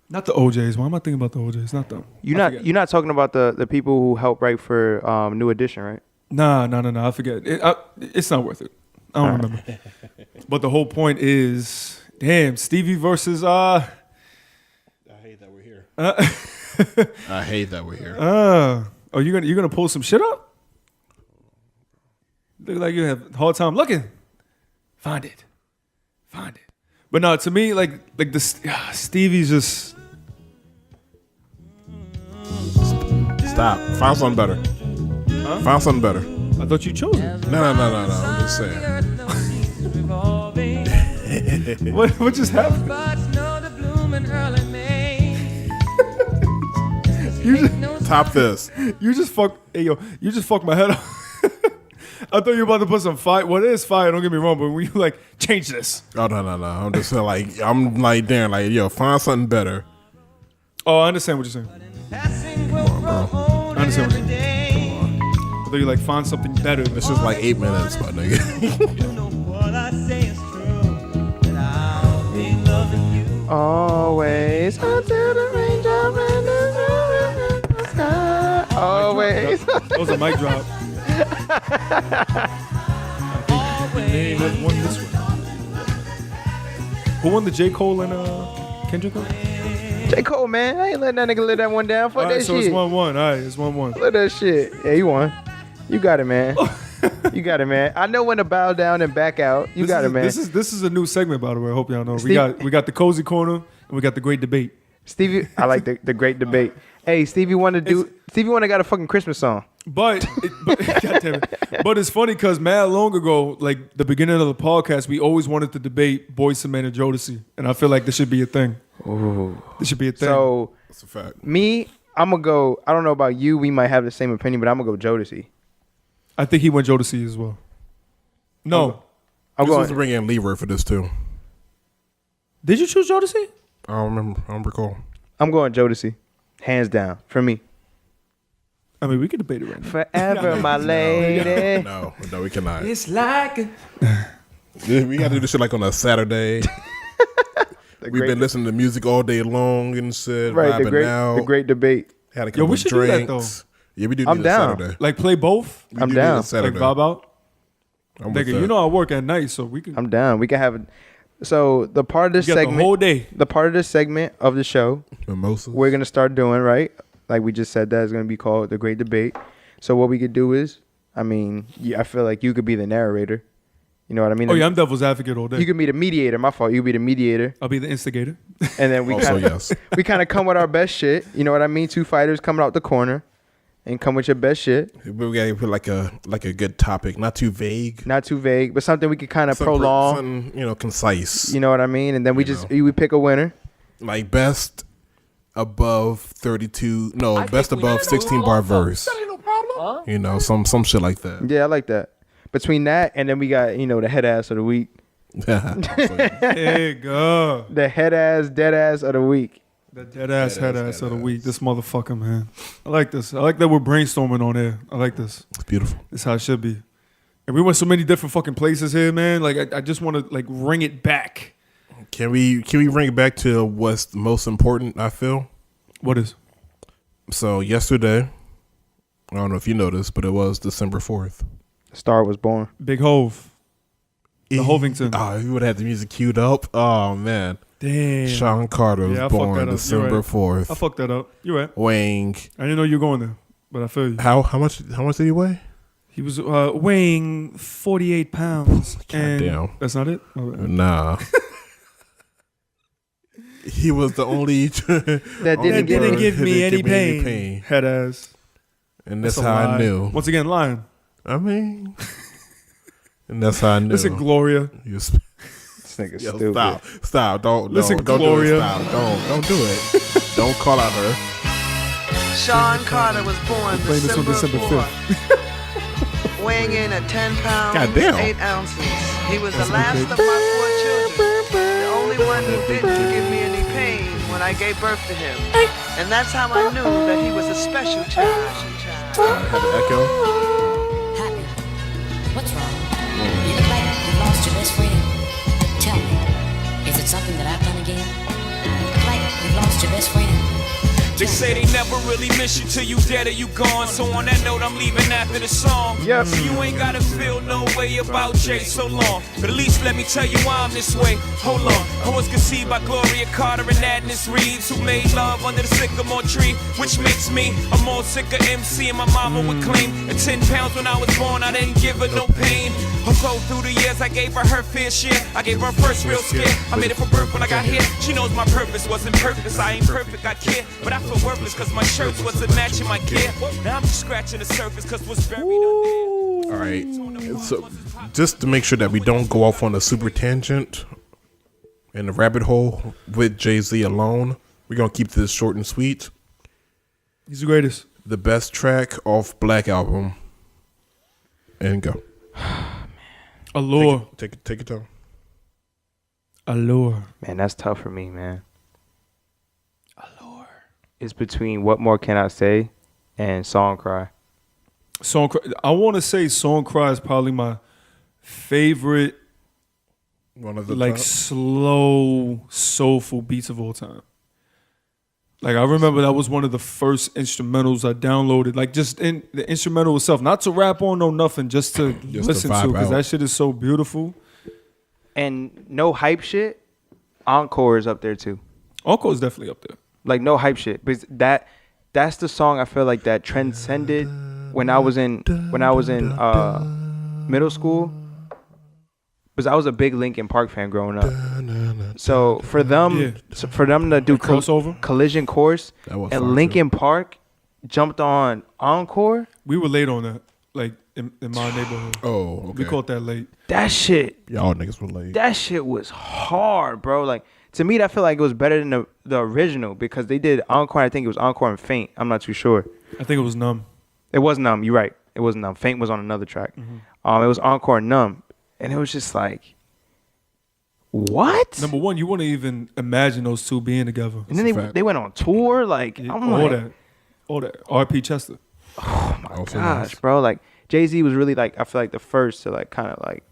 Not the OJs. Why am I thinking about the OJs? Not them. You're not talking about the people who helped write for New Edition, right? Nah. I forget. It's not worth it. I don't remember. But the whole point is, damn, Stevie versus I hate that we're here. I hate that we're here. Oh, you gonna pull some shit up? Look like you have a hard time looking. Find it. But no, to me, like the Stevie's just Stop. Find something better. Huh? Find something better. I thought you chose it. No. I'm just saying. What just happened? Top this. You just fucked my head up. I thought you were about to put some fire. Well, it is fire, don't get me wrong, but when you like change this. Oh no. I'm just saying, like, I'm like damn, like, yo, find something better. Oh, I understand what you're saying. Come on, bro. I understand what you're saying. I thought you like find something better. This is like 8 minutes, my nigga. Always until the raindrop and the sky. was a mic drop. They won this one. Who won the J. Cole and Kendrick one? J. Cole, man. I ain't letting that nigga let that one down. Fuck All right, that so shit. it's 1-1. All right, it's 1-1. Let that shit. Yeah, you won. You got it, man. You got it, man. I know when to bow down and back out. You got it, man. This is a new segment, by the way. I hope y'all know. Steve- We got the cozy corner and we got the great debate. Stevie, I like the great debate. Hey, Stevie Wonder got a fucking Christmas song. But God damn it. But it's funny because mad long ago, like the beginning of the podcast, we always wanted to debate Boyz II Men and Jodeci, and I feel like this should be a thing. Ooh. This should be a thing. So That's a fact. me, I'm gonna go. I don't know about you. We might have the same opinion, but I'm gonna go Jodeci. I think he went Jodeci as well. No. I'm I'm supposed going. to bring in Leroy for this too. Did you choose Jodeci? I don't remember. I don't recall. I'm going Jodeci, hands down for me. I mean, we can debate it right now. Forever, my lady. No, we cannot. It's like We got to do this shit like on a Saturday. We've been listening to music all day long and shit. Right, Vibing out. the great debate. Had a couple we of should do that, drinks. Yeah, we do. I'm need down. A Saturday. like play both. We I'm do need a down. Like Saturday. vibe out. I'm with Nigga, that. you know I work at night, so we can. I'm down. We can have it. So the part of this You got segment, the whole day. the part of this segment of the show, Mimosas. we're gonna start doing right. Like we just said, that is gonna be called the Great Debate. So what we could do is, I mean, I feel like you could be the narrator. You know what I mean? Oh yeah, I'm devil's advocate all day. You could be the mediator. My fault. You could be the mediator, I'll be the instigator. and then we Also, kind of yes. we kind of come with our best shit. You know what I mean? Two fighters coming out the corner, and come with your best shit. We gotta put like a good topic, not too vague. Not too vague, but something we could kind of Some prolong. something, concise. You know what I mean? And then we we pick a winner. Like best above 32. No, best above 16 bar verse. You know, some shit like that. Yeah, I like that. Between that and then we got, the head ass of the week. Hey, go. The head ass, dead ass of the week. The dead ass head ass of the week. This motherfucker, man. I like this. I like that we're brainstorming on air. I like this. It's beautiful. It's how it should be. And we went so many different fucking places here, man. Like I just want to like ring it back. Can we bring it back to what's the most important, I feel? What is? So yesterday, I don't know if you noticed, but it was December 4th. Star was born. Big Hove. The Hovington. Oh, you would have had the music queued up. Oh man. Damn. Sean Carter was Yeah, I fucked that born up. You're December right. 4th. I fucked that up. You're right. Weighing I didn't know you were going there, but I feel you. how much did he weigh? He was weighing 48 pounds. And damn. that's not it? Oh, Nah. He was the only That only didn't didn't bird give that me didn't any give me pain. Head ass. And that's a how I lie. knew. Once again, lying. I mean, and that's how I knew. Listen, Gloria. You This nigga Yo, stupid. stop! Don't Listen, don't Gloria. do it. Stop! Don't do it. Don't call out her. Sean Carter was born Playing this on December 5th. Weighing in at 10 pounds, God damn. 8 ounces. He was the last of my 4 children. The only one who didn't give me any pain when I gave birth to him. And that's how I knew that he was a special child. I had an echo. Happy. What's wrong? You look like you lost your best friend. Tell me, is it something that I've done again? Like you've lost your best friend. They say they never really miss you till you dead or you gone. So on that note, I'm leaving after the song. Yep. So you ain't gotta feel no way about Jay so long. But at least let me tell you why I'm this way. Hold on. I was conceived by Gloria Carter and Agnes Reeves, who made love under the sycamore tree, which makes me a more sicker MC. And my mama would claim at 10 pounds when I was born, I didn't give her no pain. Although through the years I gave her her fair share, I gave her first real scare. I made it for birth when I got here. She knows my purpose wasn't purpose. I ain't perfect, I care, but I feel worthless cause my shirts wasn't matching my gear. Now I'm just scratching the surface cause what's buried under. All right. So just to make sure that we don't go off on a super tangent in the rabbit hole with Jay-Z alone, we're gonna keep this short and sweet. He's the greatest. The best track off Black Album. And go. Allure. Take your time. Allure. Man, that's tough for me, man. Allure. It's between What More Can I Say and Song Cry. Song Cry. I want to say Song Cry is probably my favorite, One of the like top. slow, soulful beats of all time. Like I remember that was one of the first instrumentals I downloaded. Like just in the instrumental itself, not to rap on, no nothing, just to listen to, because that shit is so beautiful. And no hype shit. Encore is up there too. Encore is definitely up there. Like no hype shit, because that's the song I feel like that transcended when I was in middle school. Because I was a big Linkin Park fan growing up. So for them to do crossover Collision Course and Linkin Park jumped on Encore. We were late on that, like in my neighborhood. Oh, okay. We caught that late. That shit. Y'all niggas were late. That shit was hard, bro. Like to me, I feel like it was better than the original because they did Encore. I think it was Encore and Faint. I'm not too sure. I think it was Numb. It was Numb. You're right. It was Numb. Faint was on another track. Mm-hmm. It was Encore and Numb. And it was just like, what? Number one, you wouldn't even imagine those two being together. And then they went on tour. Like, yeah, I'm all that. R.P. Chester. Oh my gosh, bro. Like Jay-Z was really like, I feel like the first to like kind of like,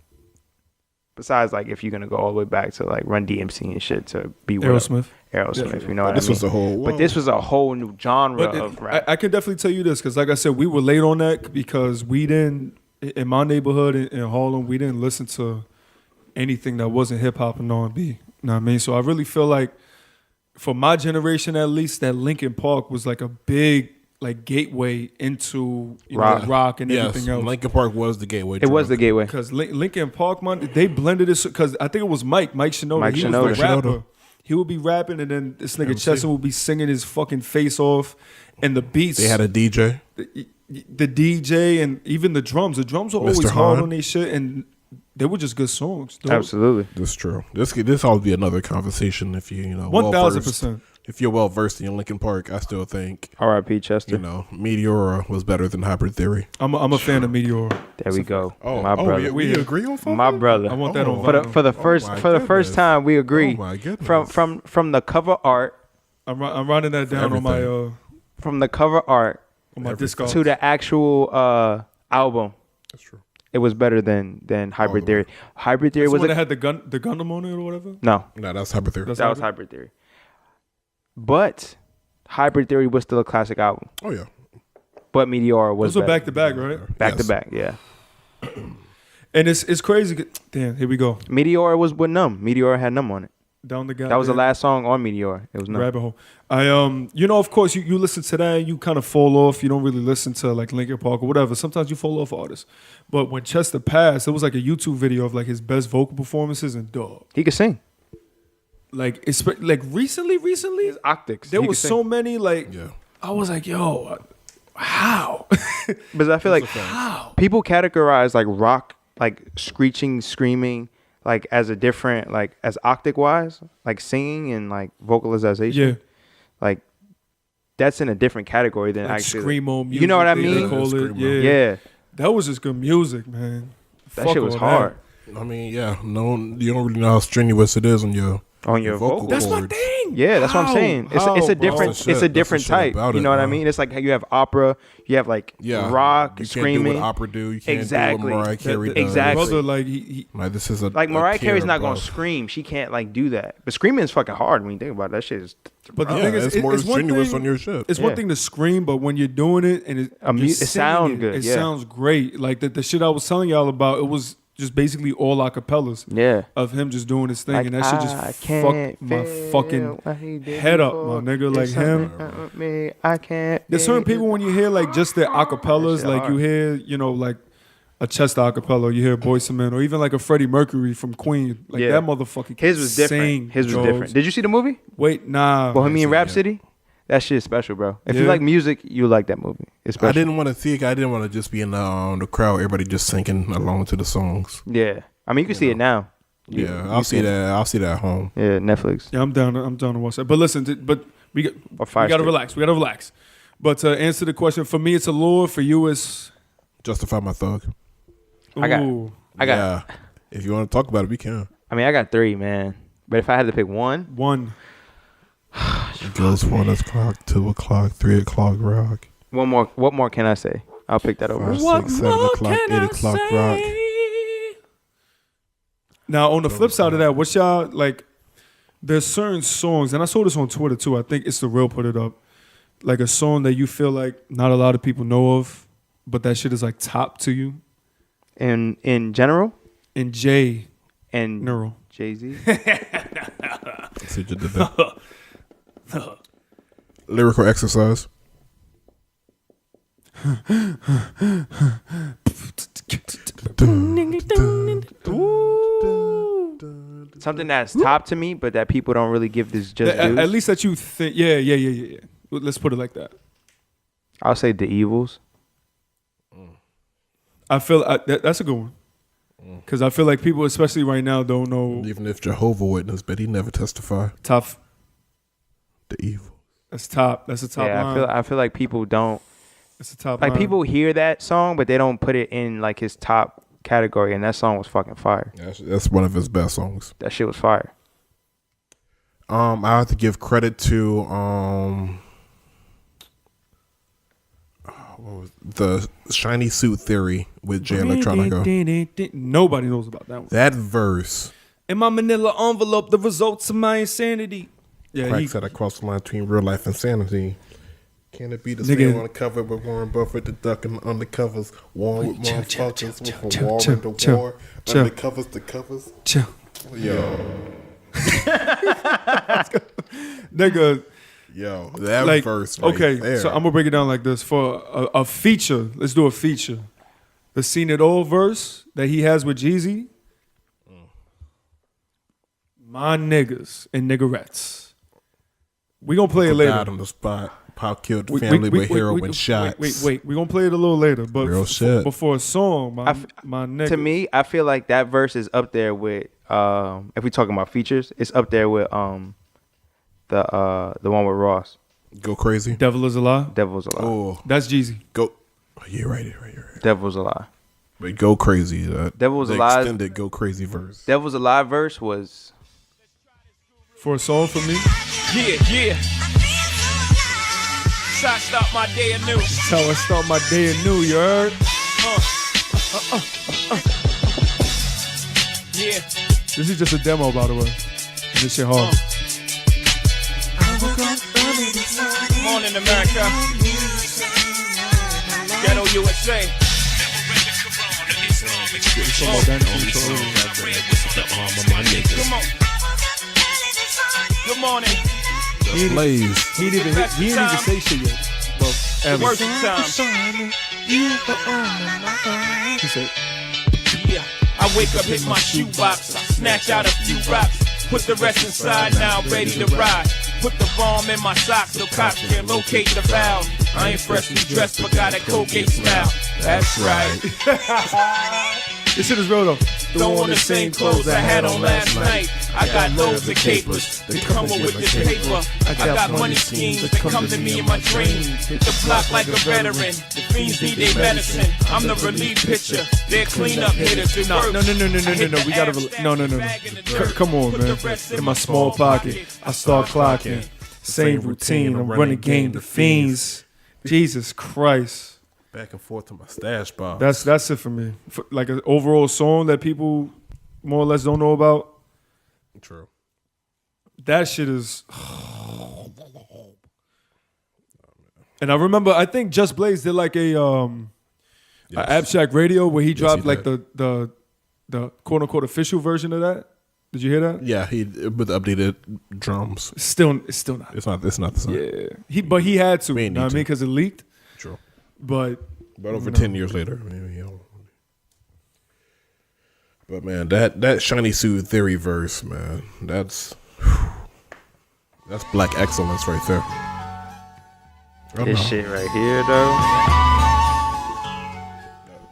besides like if you're gonna go all the way back to like Run DMC and shit to be Aerosmith, you know what I mean? But this was a whole new genre of rap. I can definitely tell you this because, like I said, we were late on that because we didn't. In my neighborhood in Harlem, we didn't listen to anything that wasn't hip hop and R&B. You know what I mean? So I really feel like, for my generation at least, that Linkin Park was like a big like gateway into rock and everything else. Linkin Park was the gateway. It was the gateway because Linkin Park, man, they blended it because I think it was Mike Shinoda. He was the rapper. He would be rapping and then this nigga Chester would be singing his fucking face off, and the beats. They had a DJ. The DJ and even the drums. The drums were always hard on their shit, and they were just good songs. Absolutely, that's true. This ought to be another conversation if you 1000%. If you're well versed in Linkin Park, I still think R.I.P. Chester. Meteora was better than Hybrid Theory. I'm a fan of Meteora. There we go. My brother. We agree on phone? My brother. I want that on for the first time we agree. Oh my goodness. From the cover art. I'm writing that down on my from the cover art. On my disc to the actual album. That's true. It was better than Hybrid Theory. Hybrid Theory was the one that had the Gundam on it or whatever. No, that's Hybrid Theory. That was Hybrid Theory. But Hybrid Theory was still a classic album. Oh yeah. But Meteora was. Those were back to back, right? Back to back, yeah. And it's crazy. Damn, here we go. Meteora was with Numb. Meteora had Numb on it. Down the guy. That was the last song on Meteora. It was Numb. Rabbit hole. Of course, you listen to that and you kind of fall off. You don't really listen to like Linkin Park or whatever. Sometimes you fall off artists. But when Chester passed, it was like a YouTube video of like his best vocal performances, and dog, he could sing. Like it's like recently, his octaves. There was so many I was like, yo, how? Because I feel like how people categorize like rock, like screeching, screaming, like as a different, like as octave wise, like singing and like vocalization. Yeah. Like that's in a different category than like actually screamo music. You know what I mean? Yeah. That was just good music, man. That shit was hard. I mean, you don't really know how strenuous it is on your vocal That's cords. my thing. Yeah, that's what I'm saying. It's a different it's a different type. You know what I mean? It's like how you have opera, you have like rock, you screaming. Can't do what opera do. You can't exactly. do what Mariah Carey does. Exactly. Brother, like this is a like Mariah Carey's not gonna gonna scream. She can't like do that. But screaming is fucking hard when you think about it. That shit is. But the thing is, it's more strenuous thing, on your shit. It's one thing to scream, but when you're doing it and it sounds good. It sounds great. Like the shit I was telling y'all about, it was just basically all acapellas. Yeah. Of him just doing his thing, like, and that shit just fucked my fucking head up, my nigga. Like him. I can't. There's certain people when you hear like just their acapellas, like you hear, like a Chester acapella, you hear Boyz II Men, or even like a Freddie Mercury from Queen. Like that motherfucker. His was different. His was different. Did you see the movie? Wait, nah. Bohemian Rhapsody? That shit is special, bro. If you like music, you like that movie. It's special. I didn't want to see it. I didn't want to just be in the crowd, everybody just singing along to the songs. Yeah. I mean, you can see it now. I'll see that. I'll see that at home. Yeah, Netflix. Yeah, I'm down to watch that. But listen, we gotta relax. We gotta relax. But to answer the question, for me, it's Allure. For you, it's Justify My Thug. I got. Yeah. If you want to talk about it, we can. I mean, I got 3, man. But if I had to pick one. It goes 1 o'clock, 2 o'clock, 3 o'clock rock. One more. What more can I say? I'll pick that over. 5, 6, 7 o'clock, 8 o'clock rock. Now, on the flip side of that, what's y'all like? there's certain songs, and I saw this on Twitter too. I think It's the Real put it up. Like a song that you feel like not a lot of people know of, but that shit is like top to you. In general? In J. And Neural. Jay-Z? See what you did there. Lyrical exercise. Something that's top to me, but that people don't really give this just dues. At least that you think. Yeah. Let's put it like that. I'll say The Evils. I feel that's a good one. Because I feel like people, especially right now, don't know. Even if Jehovah Witness, but he never testify. Tough. The Evil. That's top. That's a top line. I feel like people don't. It's a top like line. people hear that song, but they don't put it in like his top category, and that song was fucking fire. That's one of his best songs. That shit was fire. I have to give credit to what was the Shiny Suit Theory with Jay Electronica. Nobody knows about that one. That verse. In my manila envelope, the results of my insanity. Yeah, Cracks that I crossed the line between real life and sanity. Can it be the same on the cover with Warren Buffett, the duck and the undercovers? Warren with motherfuckers, with from war into war. Undercovers to covers. Yo. Nigga. Yo, that verse. Right okay, there. so I'm gonna break it down like this. For a feature, let's do a feature. The Seen It All verse that he has with Jeezy. My niggas and niggerettes. We gonna play it later. Died on the spot. Pop killed the family with heroin shots. Wait. We gonna play it a little later. But real shit. Before a song, my nigga. To me, I feel like that verse is up there with if we talking about features, it's up there with the one with Ross. Go Crazy. Devil is a Lie. Devil is a Lie. Oh, that's Jeezy. Go. Oh, you're right. Devil is a Lie. But Go Crazy. Devil was a Lie. Extended Go Crazy verse. Devil was a Lie verse was for a song for me. Yeah. So I start my day anew. That's how I start my day anew, you heard? Yeah. This is just a demo, by the way. This shit hard. Morning, America. Ghetto USA. Come on. Good morning. He didn't even say shit yet. Well, working time. He said, yeah. I wake up, hit my shoebox, snatch out a few rocks, put the rest inside, now ready to ride. Put the bomb in my socks so cops can locate the valve. I ain't freshly dressed, but got a Colgate smile. That's right. This shit is real though. Throw on the same clothes I had on last night. I got loads of capers that come with this paper. I got money schemes that come to me in my dreams. Hit the block like a veteran. The fiends need their medicine. I'm the relief pitcher. They're cleanup hitters. No. We gotta. No. Come on, man. In my small pocket, I start clocking. Same routine. I'm running game. The fiends. Jesus Christ. Back and forth to my stash box. That's it for me. Like an overall song that people more or less don't know about. True. That shit is. And I remember, I think Just Blaze did like a Abstract Radio where he dropped like the quote unquote official version of that. Did you hear that? Yeah, he with the updated drums. It's still not. It's not the same. Yeah, but he had to. You know what I mean? Because it leaked. True. But over 10 years later, but man, that Shiny Suit Theory verse, man, that's black excellence right there. This shit right here, though.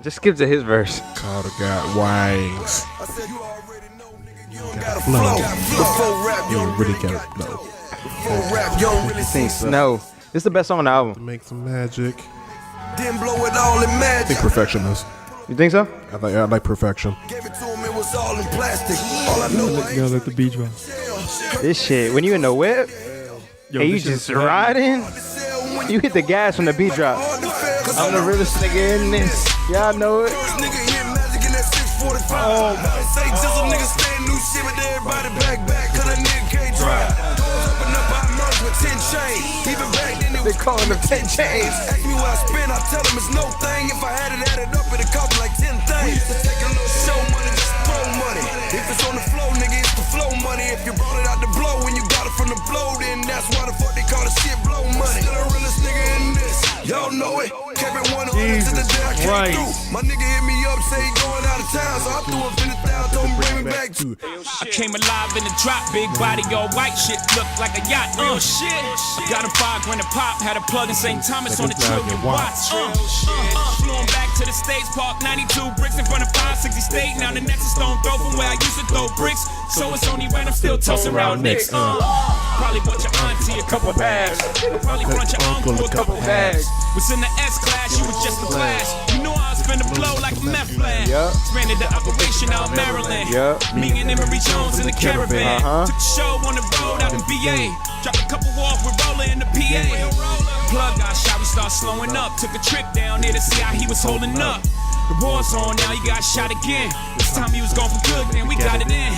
Just skip to his verse. Carter got wings. You got flow. Before rap, you really got flow. Before rap, you don't really sing Snow. This is the best song on the album. To make some magic. Didn't blow it all in magic. I think Perfection is. You think so? I like Perfection. Gave it to him, it was all in plastic. All I know you gotta let the beat drop. This shit, when you in the whip, and you just riding, you hit the gas when the beat drop. I'm the realest nigga in this. Y'all know it. Oh, say just a nigga saying new shit with everybody back. Cause a nigga can't drive. Doors open up, I emerge with 10 chains. Even back then it was calling them 10 chains. Ask me what I spend, I tell them it's no thing. If I had it added up, it'd cost me like 10 things. We used to take a little show money, just throw money. If it's on the flow, nigga, it's the flow money. If you brought it out the blow, when you got it from the blow, then that's why the fuck they call the shit blow money. Still the realest nigga in this, y'all know it. Kept it 100 to the day I came through. My nigga hit me up, say he going out of town, so I threw him in the town, told him bring me back too. I came alive in the drop, big body, all white shit, looked like a yacht. Real shit. Got a 5 grand a pop, had a plug in St. Thomas on the Trillion Watts. Flew him back to the States, Park 92 bricks in front of 560 State. Now the next is stone throw from where I used to throw bricks. So it's only when I'm still tossing around nicks. Probably bought your auntie a couple bags. Probably brought your uncle a couple bags. Was in the S class, you was just a class. You knew I was finna blow like a meth lab. Expanded the operation out Maryland. Me and Emery Jones in the caravan. Took the show on the road out in VA. Dropped a couple off with Roller in the PA. Plug got shot, we start slowing up. Took a trip down there to see how he was holding up. The war's on now, he got shot again. This time he was gone for good, then we got it in.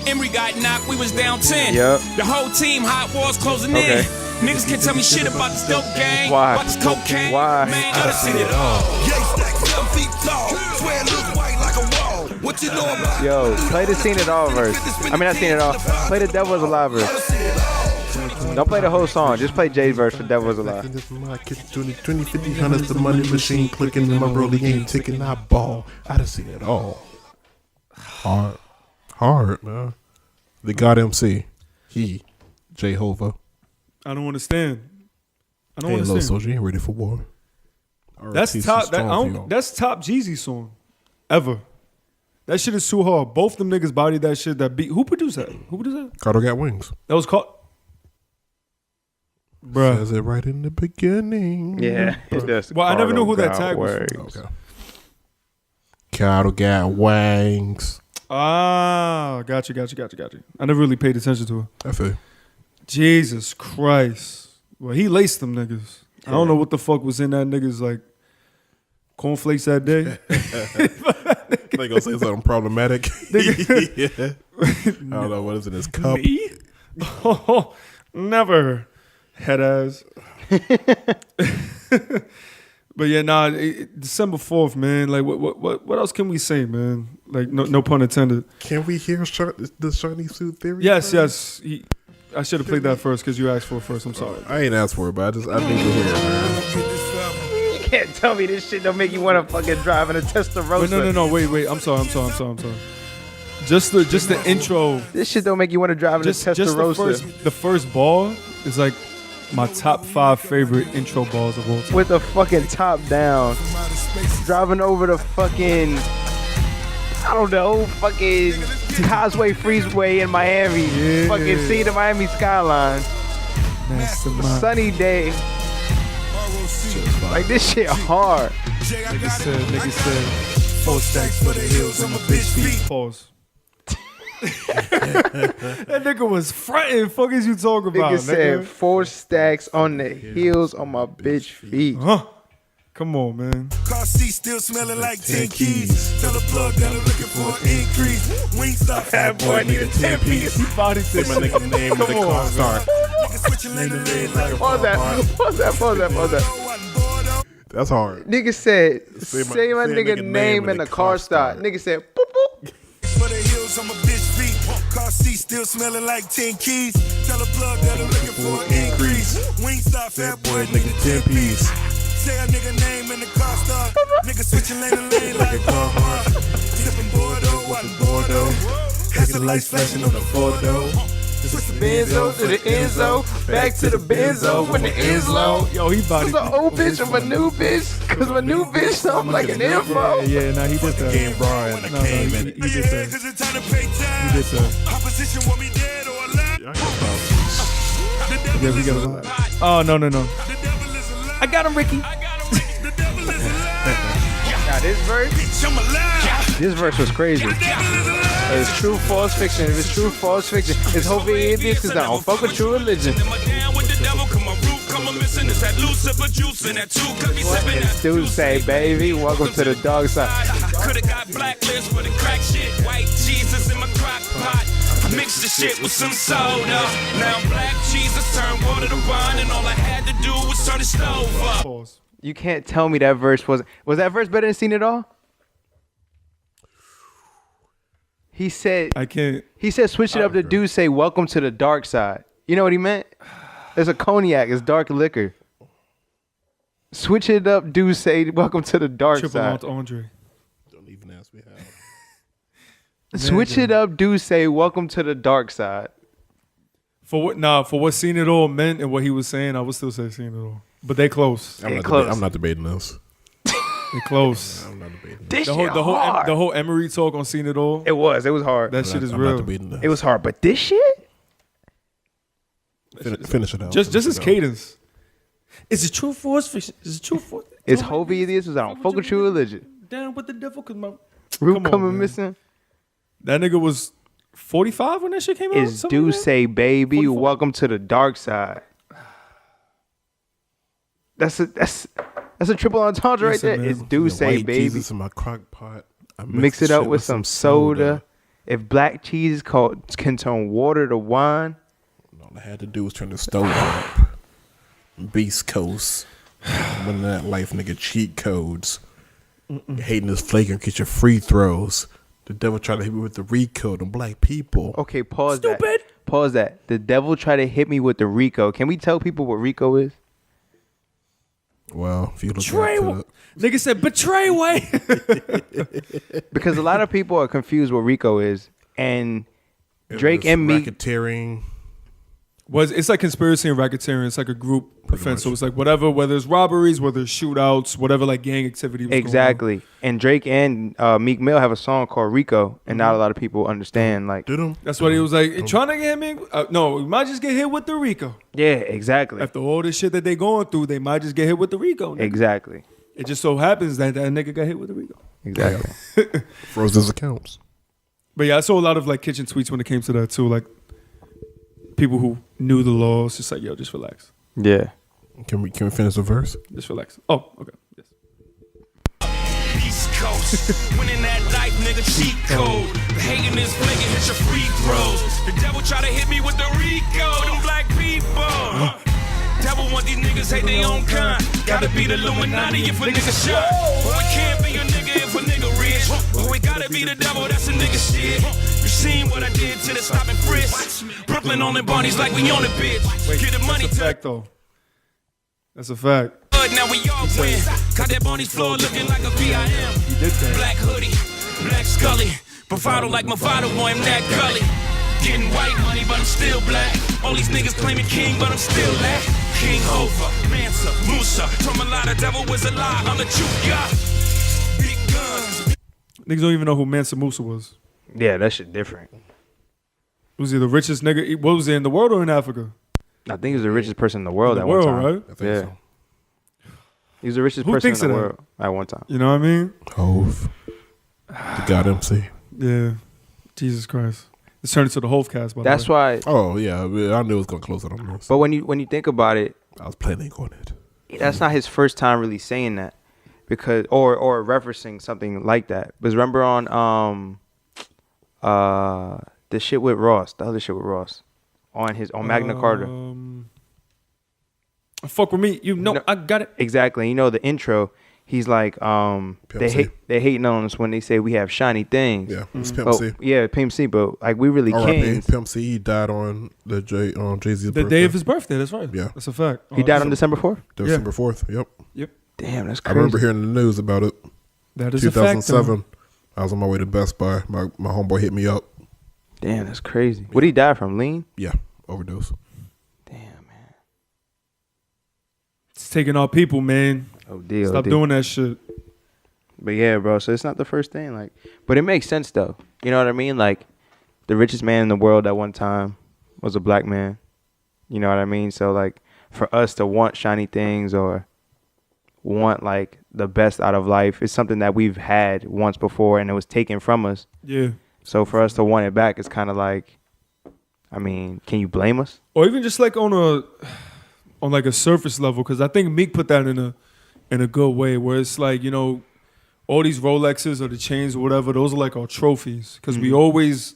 Emery got knocked, we was down 10. The whole team, hot wars closing in. Niggas can't tell me shit about this dope gang. About this cocaine. Man, I done seen it all. Yo, play the Seen It All verse. I mean, not Seen It All. Play the Devil Was Alive verse. Don't play the whole song. Just play Jay's verse for Devil Was Alive. 20, 50, 100, the money machine clicking in my rolling game ticking. I ball. I done seen it all. Hard, man. The God MC. He. Jehovah. I don't understand. I don't Hey, understand. Little Soldier, you ain't ready for war. That's RT top. strong That's top Jeezy song ever. That shit is too hard. Both them niggas bodied that shit. That beat. Who produced that? Who produced that? Carter Got Wings. That was called. Bruh. Says it right in the beginning. Yeah, it does. Well, I never knew who that Carter tag was. Got From. Okay. Carter Got Wings. Ah, got you. I never really paid attention to it. I feel. Jesus Christ. Well, he laced them niggas. I don't know what the fuck was in that niggas like cornflakes that day. They gonna say something problematic. Yeah. I don't know what is in his cup. Me? Oh, never. Head ass. But yeah, nah. December 4th, man. Like, what else can we say, man? Like, no pun intended. Can we hear the shiny suit theory? Yes. I should have played that first because you asked for it first. I'm sorry. I ain't asked for it, but I need to hear it, man. You can't tell me this shit don't make you want to fucking drive in a Testarossa. No. Wait. I'm sorry. Just the intro. This shit don't make you want to drive in a Testarossa. The first ball is like my top 5 favorite intro balls of all time. With the fucking top down. Driving over the fucking, I don't know, fucking Causeway Freeway in Miami. Yeah. Fucking see the Miami skyline. Sunny day. Like, this shit hard. Nigga said 4 stacks for the hills on my bitch feet. Pause. That nigga was fronting. Fuck is you talking about? Nigga said 4 stacks on the heels on my bitch feet. Huh? Come on, man. Car seat still smelling like 10 keys. Tell the plug that I'm looking for an increase. Wingstop fat boy need a 10 piece. He body Say my nigga name with the car start. Nigga switching lane to lane like a Pause that. That's hard. Nigga said, say my nigga name in the car start. Nigga said, boop boop. For the hills on my bitch feet. Car seat still smelling like 10 keys. Tell the plug that I'm looking for an increase. Wingstop fat boy nigga 10 piece. Say a nigga name in the car start. Nigga switching lane to lane like a car. Sipping Bordeaux, watching Bordeaux. Has the lights flashing on the photo. Switch the benzo to the Enzo. Back to the benzo when the end's low. Yo, he body. Cause an old bitch of a new bitch. Cause my new bitch something like an info. Yeah, nah, he did that. Game Brian. No, he did that. He did that. Opposition want me dead or alive. Yeah, we got a lot. Oh, no. I got him, Ricky. Now this verse was crazy. It's true, false fiction. If it's true, false fiction. It's hoping it is because I don't fuck with true religion. And still say, baby, welcome to the dog side. Could've got blacklist for the crack shit. White Jesus in my crock pot. Mix the shit with some soda. Now black Jesus turned water to wine, and all I had to do was turn the stove up. Pause. You can't tell me that verse was that verse better than Seen It All? He said I can't. He said switch it up to do say welcome to the dark side. You know what he meant? It's a cognac, it's dark liquor. Switch it up, do say welcome to the dark Triple side. Mount Andre. Don't even ask me how. Switch it up, do say welcome to the dark side. For what Seen It All meant and what he was saying, I would still say Seen It All. But they close. I'm not debating this. They close. I'm not debating This the shit hard. whole Emery talk on Seen It All. It was hard. That shit is I'm real. not debating this. It was hard, but this shit? Finish it out. Just his it out. cadence. Is it true for us? Is it true for? It's Hovey this was I don't fuck with true religion. Down with the devil, cause my Root Come on, coming man. missing. that nigga was 45 when that shit came out. Is Something do like that? say baby, 44. welcome to the dark side. That's a triple entendre right Listen, there. man. It's do The say white baby. Jesus in my crock pot. I Mix it the up shit with some soda. If black cheese can turn water to wine. All I had to do was turn the stove up. Beast Coast. Winning that life, nigga. Cheat codes. Hating this flagrant, get your free throws. The devil tried to hit me with the recode on black people. Okay, pause that. Pause that. The devil tried to hit me with the Rico. Can we tell people what Rico is? Well, if you look Betray. into it, Nigga said betray way. Because a lot of people are confused what Rico is. And Drake was and Meek. racketeering. It's like conspiracy and racketeering. It's like a group offense. So it's like whatever, whether it's robberies, whether it's shootouts, whatever like gang activity was Exactly. And Drake and Meek Mill have a song called Rico, and not a lot of people understand. Like, Did him? That's what he was like. Trying to get me? No, we might just get hit with the Rico. yeah, exactly. After all this shit that they going through, they might just get hit with the Rico. Nigga. Exactly. It just so happens that nigga got hit with the Rico. Exactly. Froze his accounts. But yeah, I saw a lot of like kitchen tweets when it came to that too. Like people who knew the laws, just like, yo, just relax. Yeah. Can we finish the verse? Just relax. Oh, okay. Yes. East Coast, winning that life, nigga, cheat code. The hating is flaking, hit your free throws. The devil try to hit me with the Rico, them black people. Devil want these niggas hate their own kind. Gotta be the Illuminati if a nigga shot. But we can't be a nigga if a nigga rich. But we gotta be the devil, that's a nigga shit. You seen what I did to the stop and frisk. Brooklyn on the bunnies like we on the bitch. Get the money That's a to fact though. That's a fact. now we all win. Got that Bonnie's floor looking like a VIM. Black hoodie, black Scully. Bravado like Movado, boy, I'm that gully. Getting white money, but I'm still black. All these niggas claiming king, but I'm still that. King Hova, Mansa, Musa. From a lot of devil was a lie, I'm the truth, yeah. Big guns. Niggas don't even know who Mansa Musa was. Yeah, that shit different. Was he the richest nigga? What was he in the world or in Africa? I think he was the richest person in the world In at the one world, time. right? I think Yeah. so. He was the richest Who person in thinks the of that? world at one time. You know what I mean? Hove. The God MC. Yeah. Jesus Christ. Let's turn it to the Hove cast, by That's the way. why. Oh, yeah. I knew it was going to close it on this. But when you think about it, I was planning on it. that's not his first time really saying that, because or referencing something like that. Because remember on the shit with Ross, the other shit with Ross, on Magna Carta. Fuck with me. You know, No. I got it. Exactly. You know the intro. He's like, they hating on us when they say we have shiny things. Yeah, it's Pimp But, C. yeah, Pimp C. But like we really R.I.P. kings. Pimp C, he died on the Jay-Z's The birthday. day of his birthday. That's right. Yeah. That's a fact. He died on December 4th. December 4th. Yep. Yep. Damn, that's I crazy. remember hearing the news about it. That is a fact. 2007. I was on my way to Best Buy. My homeboy hit me up. Damn, that's crazy. What did he die from? Lean? Yeah, overdose. Damn, man. It's taking our people, man. Oh, deal. Stop doing that shit. But yeah, bro. So it's not the first thing, like, but it makes sense though. You know what I mean? Like, the richest man in the world at one time was a black man. You know what I mean? So like, for us to want shiny things or want like the best out of life is something that we've had once before and it was taken from us. Yeah. So for us to want it back is kind of like, I mean, can you blame us? Or even just like on like a surface level, because I think Meek put that in a good way, where it's like, you know, all these Rolexes or the chains or whatever, those are like our trophies, because we always,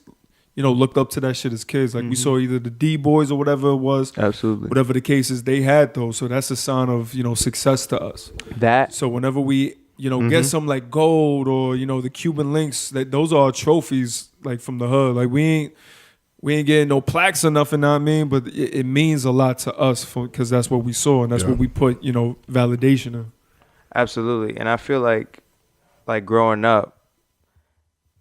looked up to that shit as kids. Like we saw either the D-Boys or whatever it was. Absolutely. Whatever the case is, they had those. So that's a sign of, success to us. That. So whenever we, get some like gold or, the Cuban links, those are trophies like from the hood. Like we ain't getting no plaques or nothing, know what I mean? But it means a lot to us because that's what we saw and that's what we put, validation in. Absolutely. And I feel like growing up,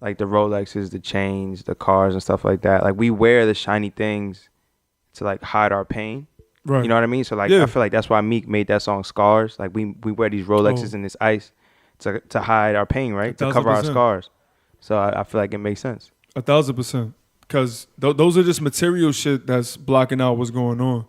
like the Rolexes, the chains, the cars and stuff like that, like we wear the shiny things to like hide our pain. Right. You know what I mean? So like I feel like that's why Meek made that song Scars. Like we wear these Rolexes and this ice to hide our pain, right? To cover our scars. So I feel like it makes sense. 1,000%. Because those are just material shit that's blocking out what's going on.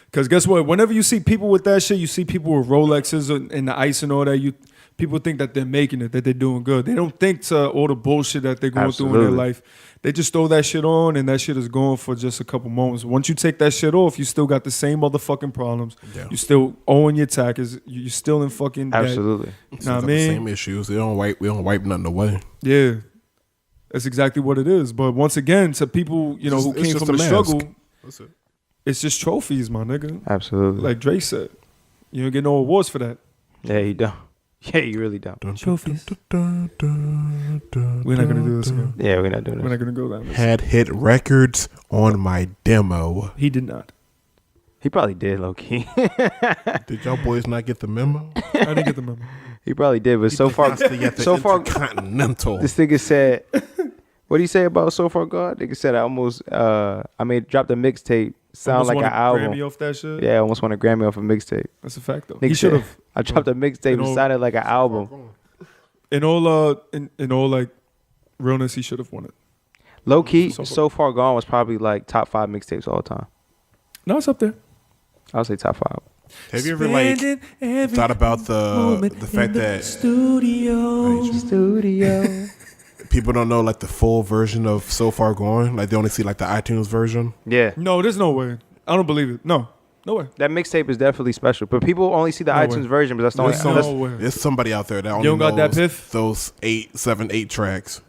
Because guess what? Whenever you see people with that shit, you see people with Rolexes and the ice and all that, people think that they're making it, that they're doing good. They don't think to all the bullshit that they're going through in their life. They just throw that shit on and that shit is gone for just a couple moments. Once you take that shit off, you still got the same motherfucking problems. Yeah. You still owing your taxes. You still in fucking debt. Absolutely. Know what I mean? The same issues. We don't wipe nothing away. Yeah. That's exactly what it is. But once again, to people, who came from the struggle, it's just trophies, my nigga. Absolutely. Like Drake said. You don't get no awards for that. Yeah, you don't. Yeah, you really don't. Trophies. We're not gonna do this again. Yeah, we're not doing this. We're not gonna go down this. Had hit records on my demo. He did not. He probably did, low key. Did y'all boys not get the memo? I didn't get the memo. He probably did, but so far, Continental. This nigga said, what did he say about So Far God? Nigga said dropped a mixtape. Sound almost like an album. Grammy off that shit? Yeah, I almost won a Grammy off a mixtape. That's a fact though. Nigga He should have. I dropped a mixtape. It sounded like an album. In all like realness, he should have won it. Low key, So Far Gone was probably like top 5 mixtapes all time. No, it's up there. I would say top 5. Have you ever thought about the fact that studio people don't know like the full version of So Far Gone? Like they only see like the iTunes version. Yeah. No, there's no way. I don't believe it. No way. That mixtape is definitely special, but people only see the iTunes version. But that's the only. There's somebody out there that only don't got knows that piff? those 8 tracks.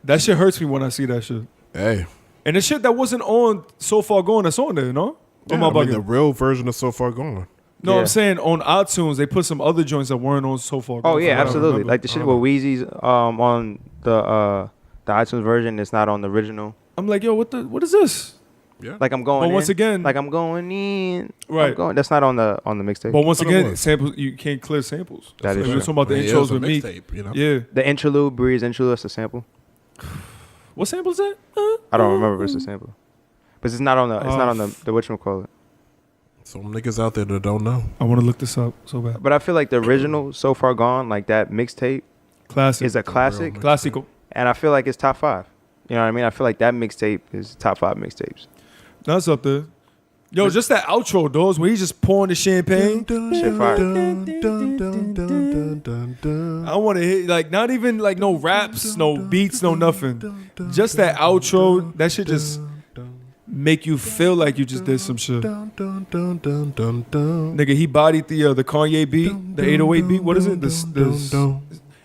That shit hurts me when I see that shit. Hey. And the shit that wasn't on So Far Gone, that's on there, no? Yeah, I mean, the real version of So Far Gone. No, I'm saying on iTunes they put some other joints that weren't on So Far Gone. Oh yeah, absolutely. Like the shit with Weezy's on the iTunes version, it's not on the original. I'm like, yo, what is this? Yeah. Like I'm going. But once again, like I'm going in. Right. That's not on the mixtape. But once again, samples you can't clear samples. That is true. We're talking about the intros with Meek. Yeah. The interlude, Breeze interlude, that's a sample. What sample is that? I don't remember, but it's a sample. But it's not on the. It's not on the whatchamacallit. Some niggas out there that don't know. I want to look this up so bad. But I feel like the original So Far Gone, like that mixtape, classic is a classic. Classical. And I feel like it's top 5. You know what I mean? I feel like that mixtape is top 5 mixtapes. That's up there. Yo, just that outro, doors, where he's just pouring the champagne. Shit fire. I want to hit, like, not even, like, no raps, no beats, no nothing. Just that outro, that shit just make you feel like you just did some shit. Nigga, he bodied the Kanye beat, the 808 beat. What is it? This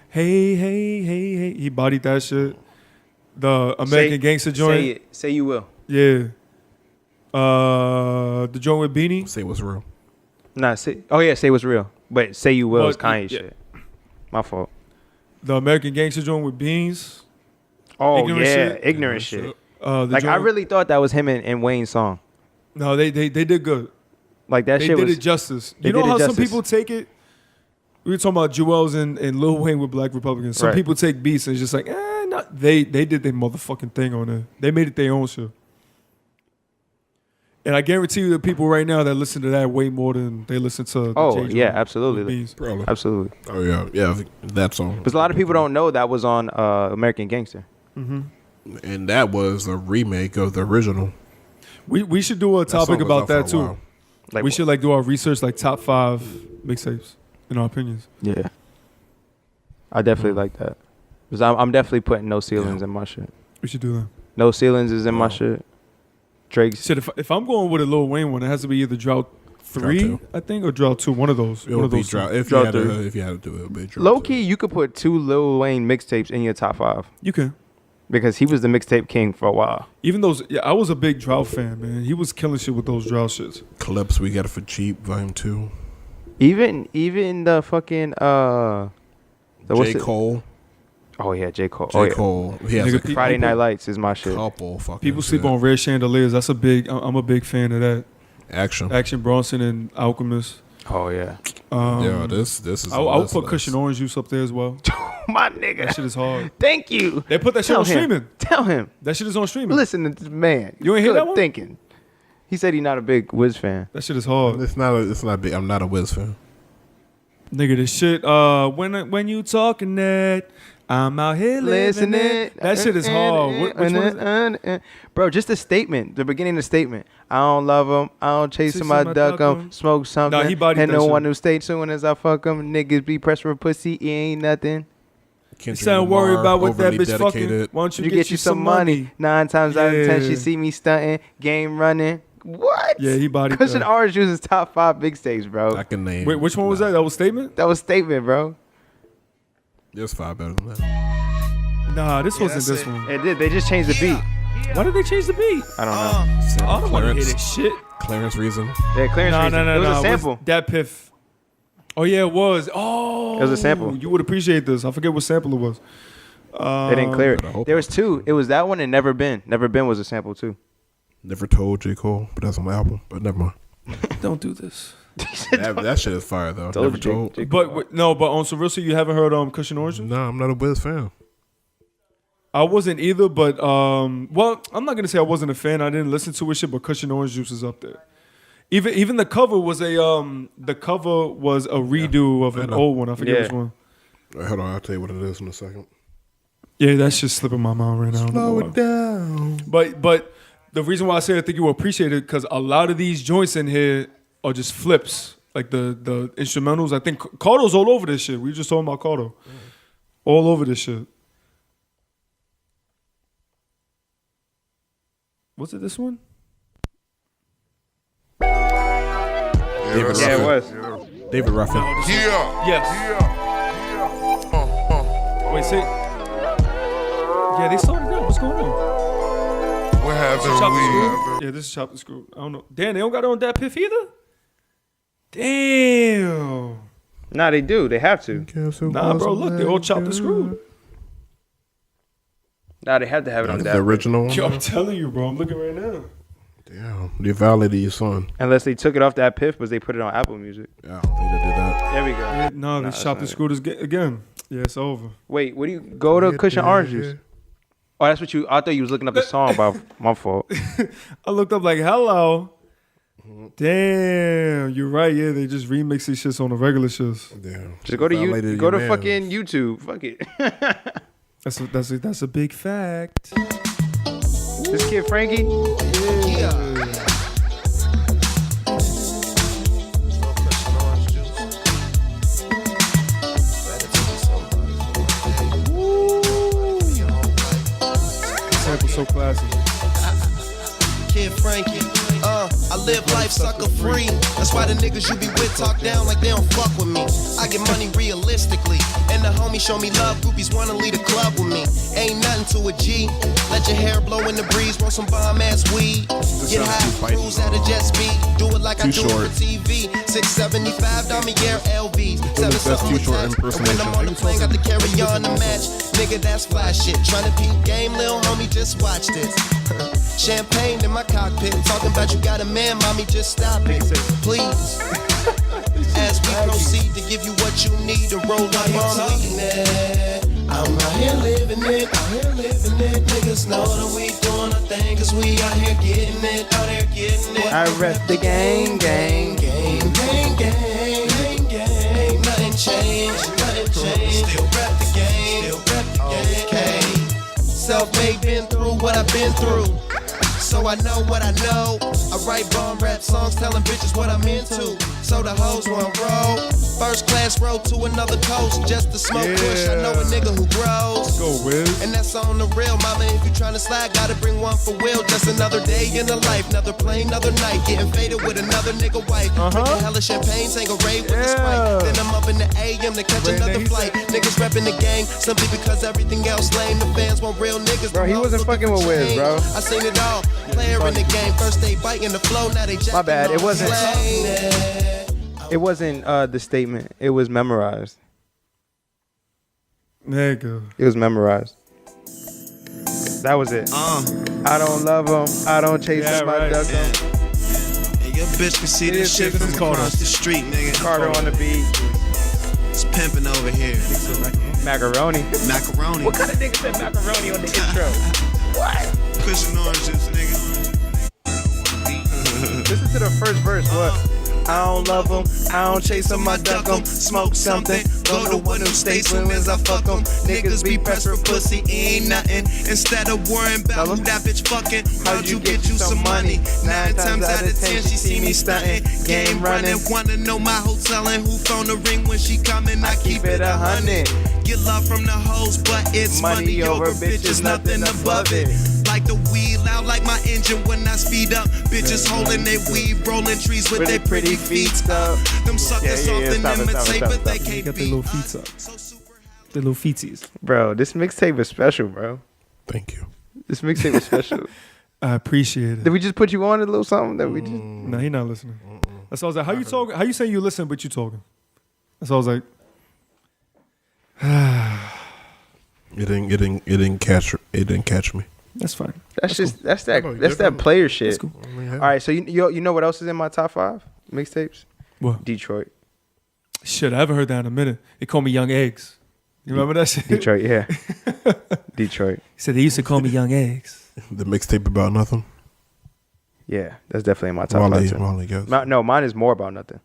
hey, hey, hey, hey. He bodied that shit. The American Gangster joint. Say you will. Yeah. The joint with Beanie. Say what's real. Nah, say what's real. But Say You Will is Kanye shit. My fault. The American Gangster joint with Beans. Oh, ignorant shit. Like I really thought that was him and Wayne's song. No, they did good. Like that they shit did was. it justice. You know how some people take it? We were talking about Jewels and Lil Wayne with Black Republicans. Some people take beats and it's just like, not. They did their motherfucking thing on it. They made it their own shit. And I guarantee you the people right now that listen to that way more than they listen to. Absolutely. Absolutely. Oh yeah, that song. Because a lot of people don't know that was on American Gangster. Mm-hmm. And that was a remake of the original. We should do a topic about that too. Like we should like do our research, like top 5 mixtapes in our opinions. Yeah, I definitely like that. Because I'm definitely putting No Ceilings in my shit. We should do that. No Ceilings is in my shit. Drake's shit. If I'm going with a Lil Wayne one, it has to be either Drought 3, I think, or Drought 2. One of those. It would be Drought. If you had to do it, it would be Drought. Low key, you could put 2 Lil Wayne mixtapes in your top 5. You can. because he was the mixtape king for a while. Even those, I was a big Drought fan, man. He was killing shit with those Drought shits. Clips We Got It For Cheap, Volume 2. Even the fucking J. Cole. Oh yeah, J. Cole. J. Cole. He has Nigga, Friday Night Lights is my shit. Couple fucking people shit. sleep on Red Chandeliers. That's a big. I'm a big fan of that. Action Bronson and Alchemist. Oh yeah. Yeah, this is. I would put Cushion Orange Juice up there as well. My nigga. That shit is hard. Thank you. They put that shit on streaming. Tell him. That shit is on streaming. Listen to this man. You ain't hear that one? Thinking. He said he's not a big Wiz fan. That shit is hard. It's not big. I'm not a Wiz fan. Nigga, this shit. When you talking that, I'm out here living it. That shit is hard. Which one is that? Bro, just the statement. The beginning of the statement. I don't love him. I don't chase him. I duck him. Smoke something. Nah, he bodied and that no shit. one who stay soon as I fuck him. Niggas be pressed for pussy. It ain't nothing. Sound worried about what that bitch fucking. Why don't you get you some money? 9 times out of 10, Yeah. she see me stunting. Game running. What? Yeah, he bodied Cushion that. Orange Juice is top 5 big stakes, bro. I can name. Wait, which one was that? That was Statement? That was Statement, bro. There's 5 better than that. Nah, this wasn't this one. It did. They just changed the beat. Why did they change the beat? I don't know. I don't want to hear Clarence. this shit. Clarence Reason. Yeah, Clarence Reason. It was a sample. Dat Piff. Oh yeah, it was. Oh, It was a sample. You would appreciate this. I forget what sample it was. They didn't clear but I it. hope There was 2. It was that one and Never Been. Never Been was a sample too. Never Told J. Cole, but that's on the album. But never mind. Don't do this. That shit is fire though. Told Never you, Told. But no, but on Sarissa, you haven't heard Cushion Orange? Nah, I'm not a Wiz fan. I wasn't either, but well, I'm not gonna say I wasn't a fan. I didn't listen to it shit, but Cushion Orange Juice is up there. Even the cover was a redo of an old one. I forget which one. Hold on, I'll tell you what it is in a second. Yeah, that's just slipping my mind right now. Slow it down. But the reason why I say I think you will appreciate it because a lot of these joints in here are just flips, like the instrumentals. I think Cardo's all over this shit. We just talking about Cardo, all over this shit. Was it this one? David Yeah, it Ruffin. was. David Ruffin. Yes. Wait, say. Yeah, they started out. What's going on? What happened? Yeah, this is Chop and Screw. I don't know. Damn, they don't got it on that Piff either? Damn. Nah, they do. They have to. Nah, bro, look, they all chopped and screwed. Nah, they have to have it on The that. original one. Yo, I'm telling you, bro. I'm looking right now. Damn. They violated your son. Unless they took it off that Piff, but they put it on Apple Music. Yeah, I don't think they did that. There we go. Yeah, no, they that's chopped and not screwed again. Yeah, it's over. Wait, what do you go to Cushion Orange Juice? Oh, that's what you. I thought you was looking up the song. By my fault. I looked up like, hello. Damn, you're right. Yeah, they just remix these shits on the regular shits. Damn. Just go to Violated go to your fucking YouTube. Fuck it. That's a big fact. This kid Frankie. Sample so classic. Kid Frankie, I live life sucker free. That's why the niggas you be with talk down like they don't fuck with me. I get money realistically, and the homies show me love. Groupies wanna lead a club with me. Ain't nothing to a G. Let your hair blow in the breeze, roll some bomb ass weed. Get high, cruise at a jet speed. Do it like I do it for TV. 675 Damier LVs. 7 something attached. And when I'm on the plane, got to carry on the match. Nigga, that's fly shit. Tryna peep game, lil homie, just watch this. Champagne in my cockpit. Talking about you got a man, mommy, just stop it. Please. As we proceed to give you what you need to roll up on weed. I'm out here living it, Niggas know that we doing our thing, cause we out here getting it, I rep the gang. Nothing changed. Still rep the game, okay. Self-made, been through what I've been through. So I know what I know. I write bomb rap songs telling bitches what I'm into. so the hoes won't roll. First class road to another coast, just to smoke kush. I know a nigga who grows. Go Wiz. And that's on the real, mama. If you tryna slide, gotta bring one for Will. Just another day in the life, another plane, another night. Getting faded with another nigga wife. Drinking hella champagne, Tanqueray with a Sprite. Then I'm up in the AM to catch another flight. Niggas repping the gang, simply because everything else lame. The fans want real niggas. Bro, he wasn't fucking with Wiz, bro. I seen it all. Player in the game, first they biting the flow, now they jacking. My bad. It wasn't. Slang. It wasn't the statement. It was memorized. There you go. It was memorized. That was it. I don't love him. I don't chase him. I duck him. And your bitch can see this shit from across the street, nigga. Carter on the beat. It's pimping over here. Macaroni. Macaroni. What kind of nigga said macaroni on the intro? What? Pushing oranges, nigga. Listen to the first verse. What? I don't love them, I don't chase them, I duck them. Smoke something, go to one of them states when as I fuck them. Niggas be pressed for pussy, ain't nothing. Instead of worrying about who that bitch fucking, how'd you get you some money? 9 times out of 10 she see me stunting. Game running, wanna know my hotel and who phone the ring when she coming. I keep it 100. Get love from the hoes, but it's money over bitches, nothing above it. Like the weed loud like my engine when I speed up. Bitches holding their weed, rolling trees with their pretty feet up. Them suckers often imitate, but they can't Got their little feet up. Their little feetsies. Bro, this mixtape is special, bro. Thank you. This mixtape is special. I appreciate it. Did we just put you on a little something that we just? No, he not listening. That's all I was like. How you talking? How you saying you listen but you talking? That's all I was like. It didn't catch me. That's fine. That's cool. that's that player shit. Cool. All right, so you know what else is in my top 5 mixtapes? What? Detroit. Shit, I haven't heard that in a minute. They call me Young Eggs. You remember that shit? Detroit, yeah. Detroit. He said they used to call me Young Eggs. The mixtape about nothing. Yeah, that's definitely in my top 5. Wally goes. No, mine is more about nothing.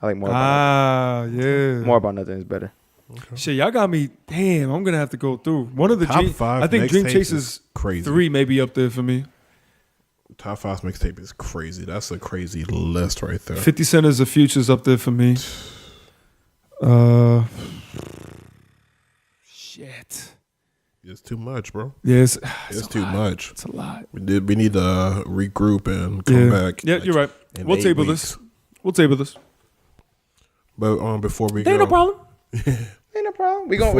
I like more about nothing. Yeah. More about nothing is better. Okay. Shit, y'all got me. Damn, I'm gonna have to go through one of the Top 5 I think Dream mixtapes Chasers is crazy. 3 may be up there for me. Top 5 mixtape is crazy. That's a crazy list right there. 50 Cent is the Future's up there for me. Shit. It's too much, bro. Yeah, it's too much. It's a lot. We need to regroup and come back. Yeah, you're right. We'll table this. We'll table this. But before we ain't no problem. Ain't no problem. We gonna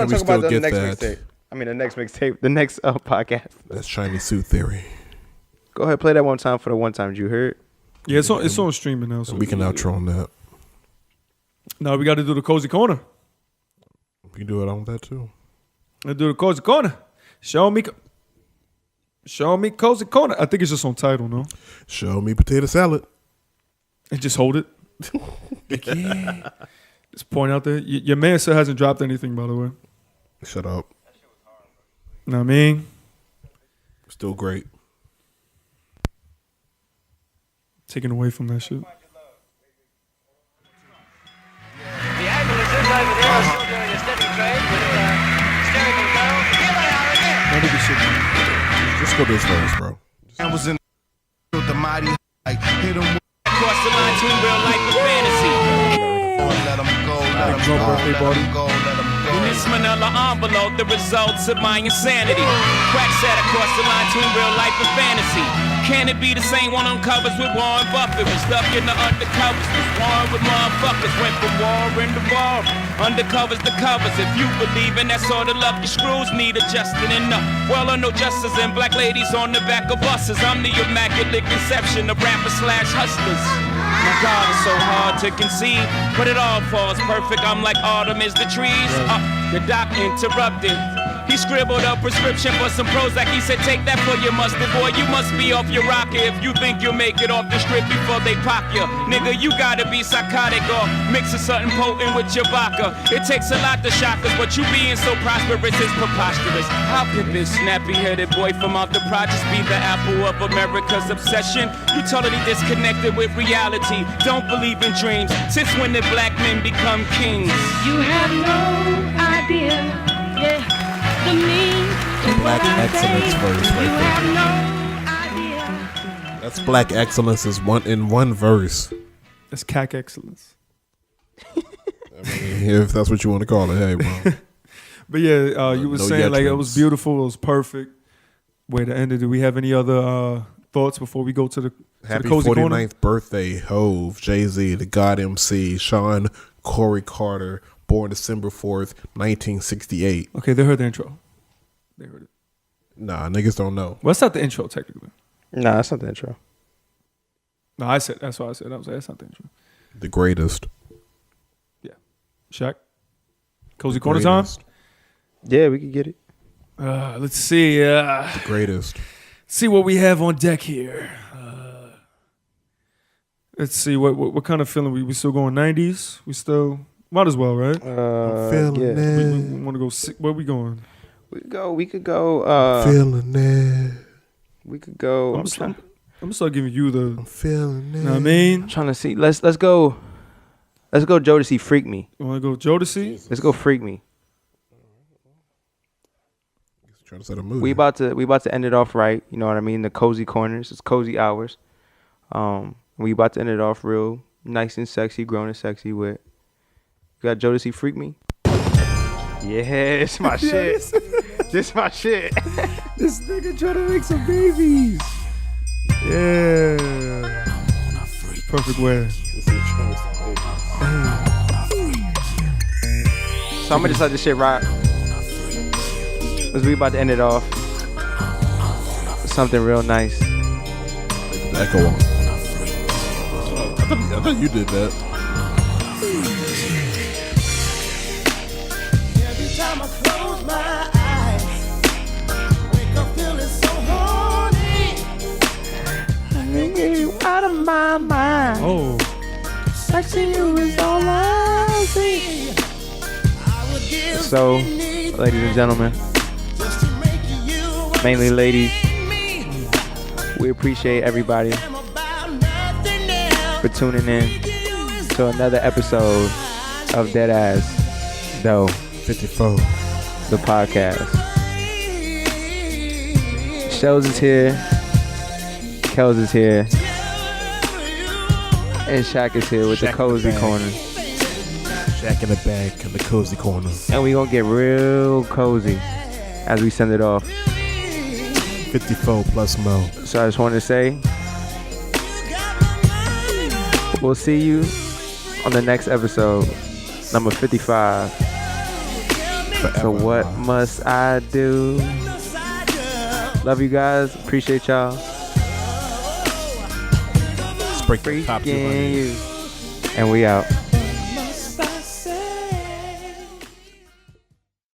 talk about the next mixtape. I mean the next mixtape, the next podcast. That's Chinese Suit Theory. Go ahead, play that one time for the one times you heard. Yeah, it's on streaming now. So we can outro on that. No, we got to do the Cozy Corner. We can do it on that too. Let's do the Cozy Corner. Show me Cozy Corner. I think it's just on title, no? Show me potato salad. And just hold it. Yeah. Just point out there. Your man still hasn't dropped anything, by the way. Shut up. Know what I mean? Still great. Taken away from that shit. The ambulance is over there, still doing a steady trade with hysterical girls. Here they are again. None of this shit. Just go this verse, bro. I was in the mighty like hit him. Cross the line between real life and fantasy. Let him go, let him go, let him go, let him go. In this manila envelope, the results of my insanity. Crack sat across the line between real life and fantasy. Can it be the same one on covers with Warren Buffett? Was stuck in the undercovers, was warring with motherfuckers. Went from war into war, undercovers to covers. If you believe in that sort of love, your screws need adjusting enough. Well, I know justice and black ladies on the back of buses. I'm the immaculate conception of rappers / hustlers. My God, it's so hard to conceive, but it all falls perfect. I'm like autumn is the trees. The doc interrupted. He scribbled a prescription for some Prozac. He said, take that for your mustard, boy. You must be off your rocker if you think you'll make it off the strip before they pop you. Nigga, you gotta be psychotic or mixing something potent with your vodka. It takes a lot to shock us, but you being so prosperous is preposterous. How could this snappy-headed boy from out the projects be the apple of America's obsession? You totally disconnected with reality. Don't believe in dreams. Since when did black men become kings? You have no idea, yeah. The mean Black excellence verse right you there. have no idea. That's black excellence is in one verse. That's CAC excellence. If that's what you want to call it, hey, bro. But yeah, you were no saying like it veterans. was beautiful, it was perfect. Way to end it. Do we have any other thoughts before we go to the Happy cozy 49th corner? birthday, Hove, Jay-Z, the God MC, Sean Corey Carter, born December 4th, 1968. Okay, they heard the intro. They heard it. Nah, niggas don't know. Well, that's not the intro technically. Nah, that's not the intro. No, I said that's what I said. I was like, that's not the intro. The greatest. Shaq. Cozy corner time. Yeah, we could get it. Let's see. The greatest. See what we have on deck here. Let's see what kind of feeling we still going 90s. We still might as well, right? Feeling yeah. it. We want to go. Where we going? We could go. Feeling it. We could go. I'm gonna start giving you the. I'm feeling it. Know what I mean? I'm trying to see. Let's go. Let's go Jodeci Freak Me. You want to go Jodeci? Let's go Freak Me. Trying to set a mood. We about to end it off right. You know what I mean? The cozy corners. It's cozy hours. We about to end it off real nice and sexy, grown and sexy with. You got Jodeci Freak Me? Yeah, it's my shit. This my shit. This nigga trying to make some babies. Yeah. Perfect way. So I'm gonna just let this shit rock. Cause we about to end it off with something real nice. Echo on. I thought you did that. Every time I close my eyes, wake up feeling so horny. I can get you out of my mind. Oh. Sexy you is all I see. So, ladies and gentlemen, mainly ladies, we appreciate everybody for tuning in to another episode of Deadass, though 54, the podcast. Shells is here, Kels is here, and Shaq is here with the cozy corner. Shaq in the back in the cozy corner. And we gonna get real cozy as we send it off. 54 plus mo. So I just want to say, we'll see you on the next episode, number 55. Forever. So what must I do? Love you guys. Appreciate y'all. Break the top 200. And we out.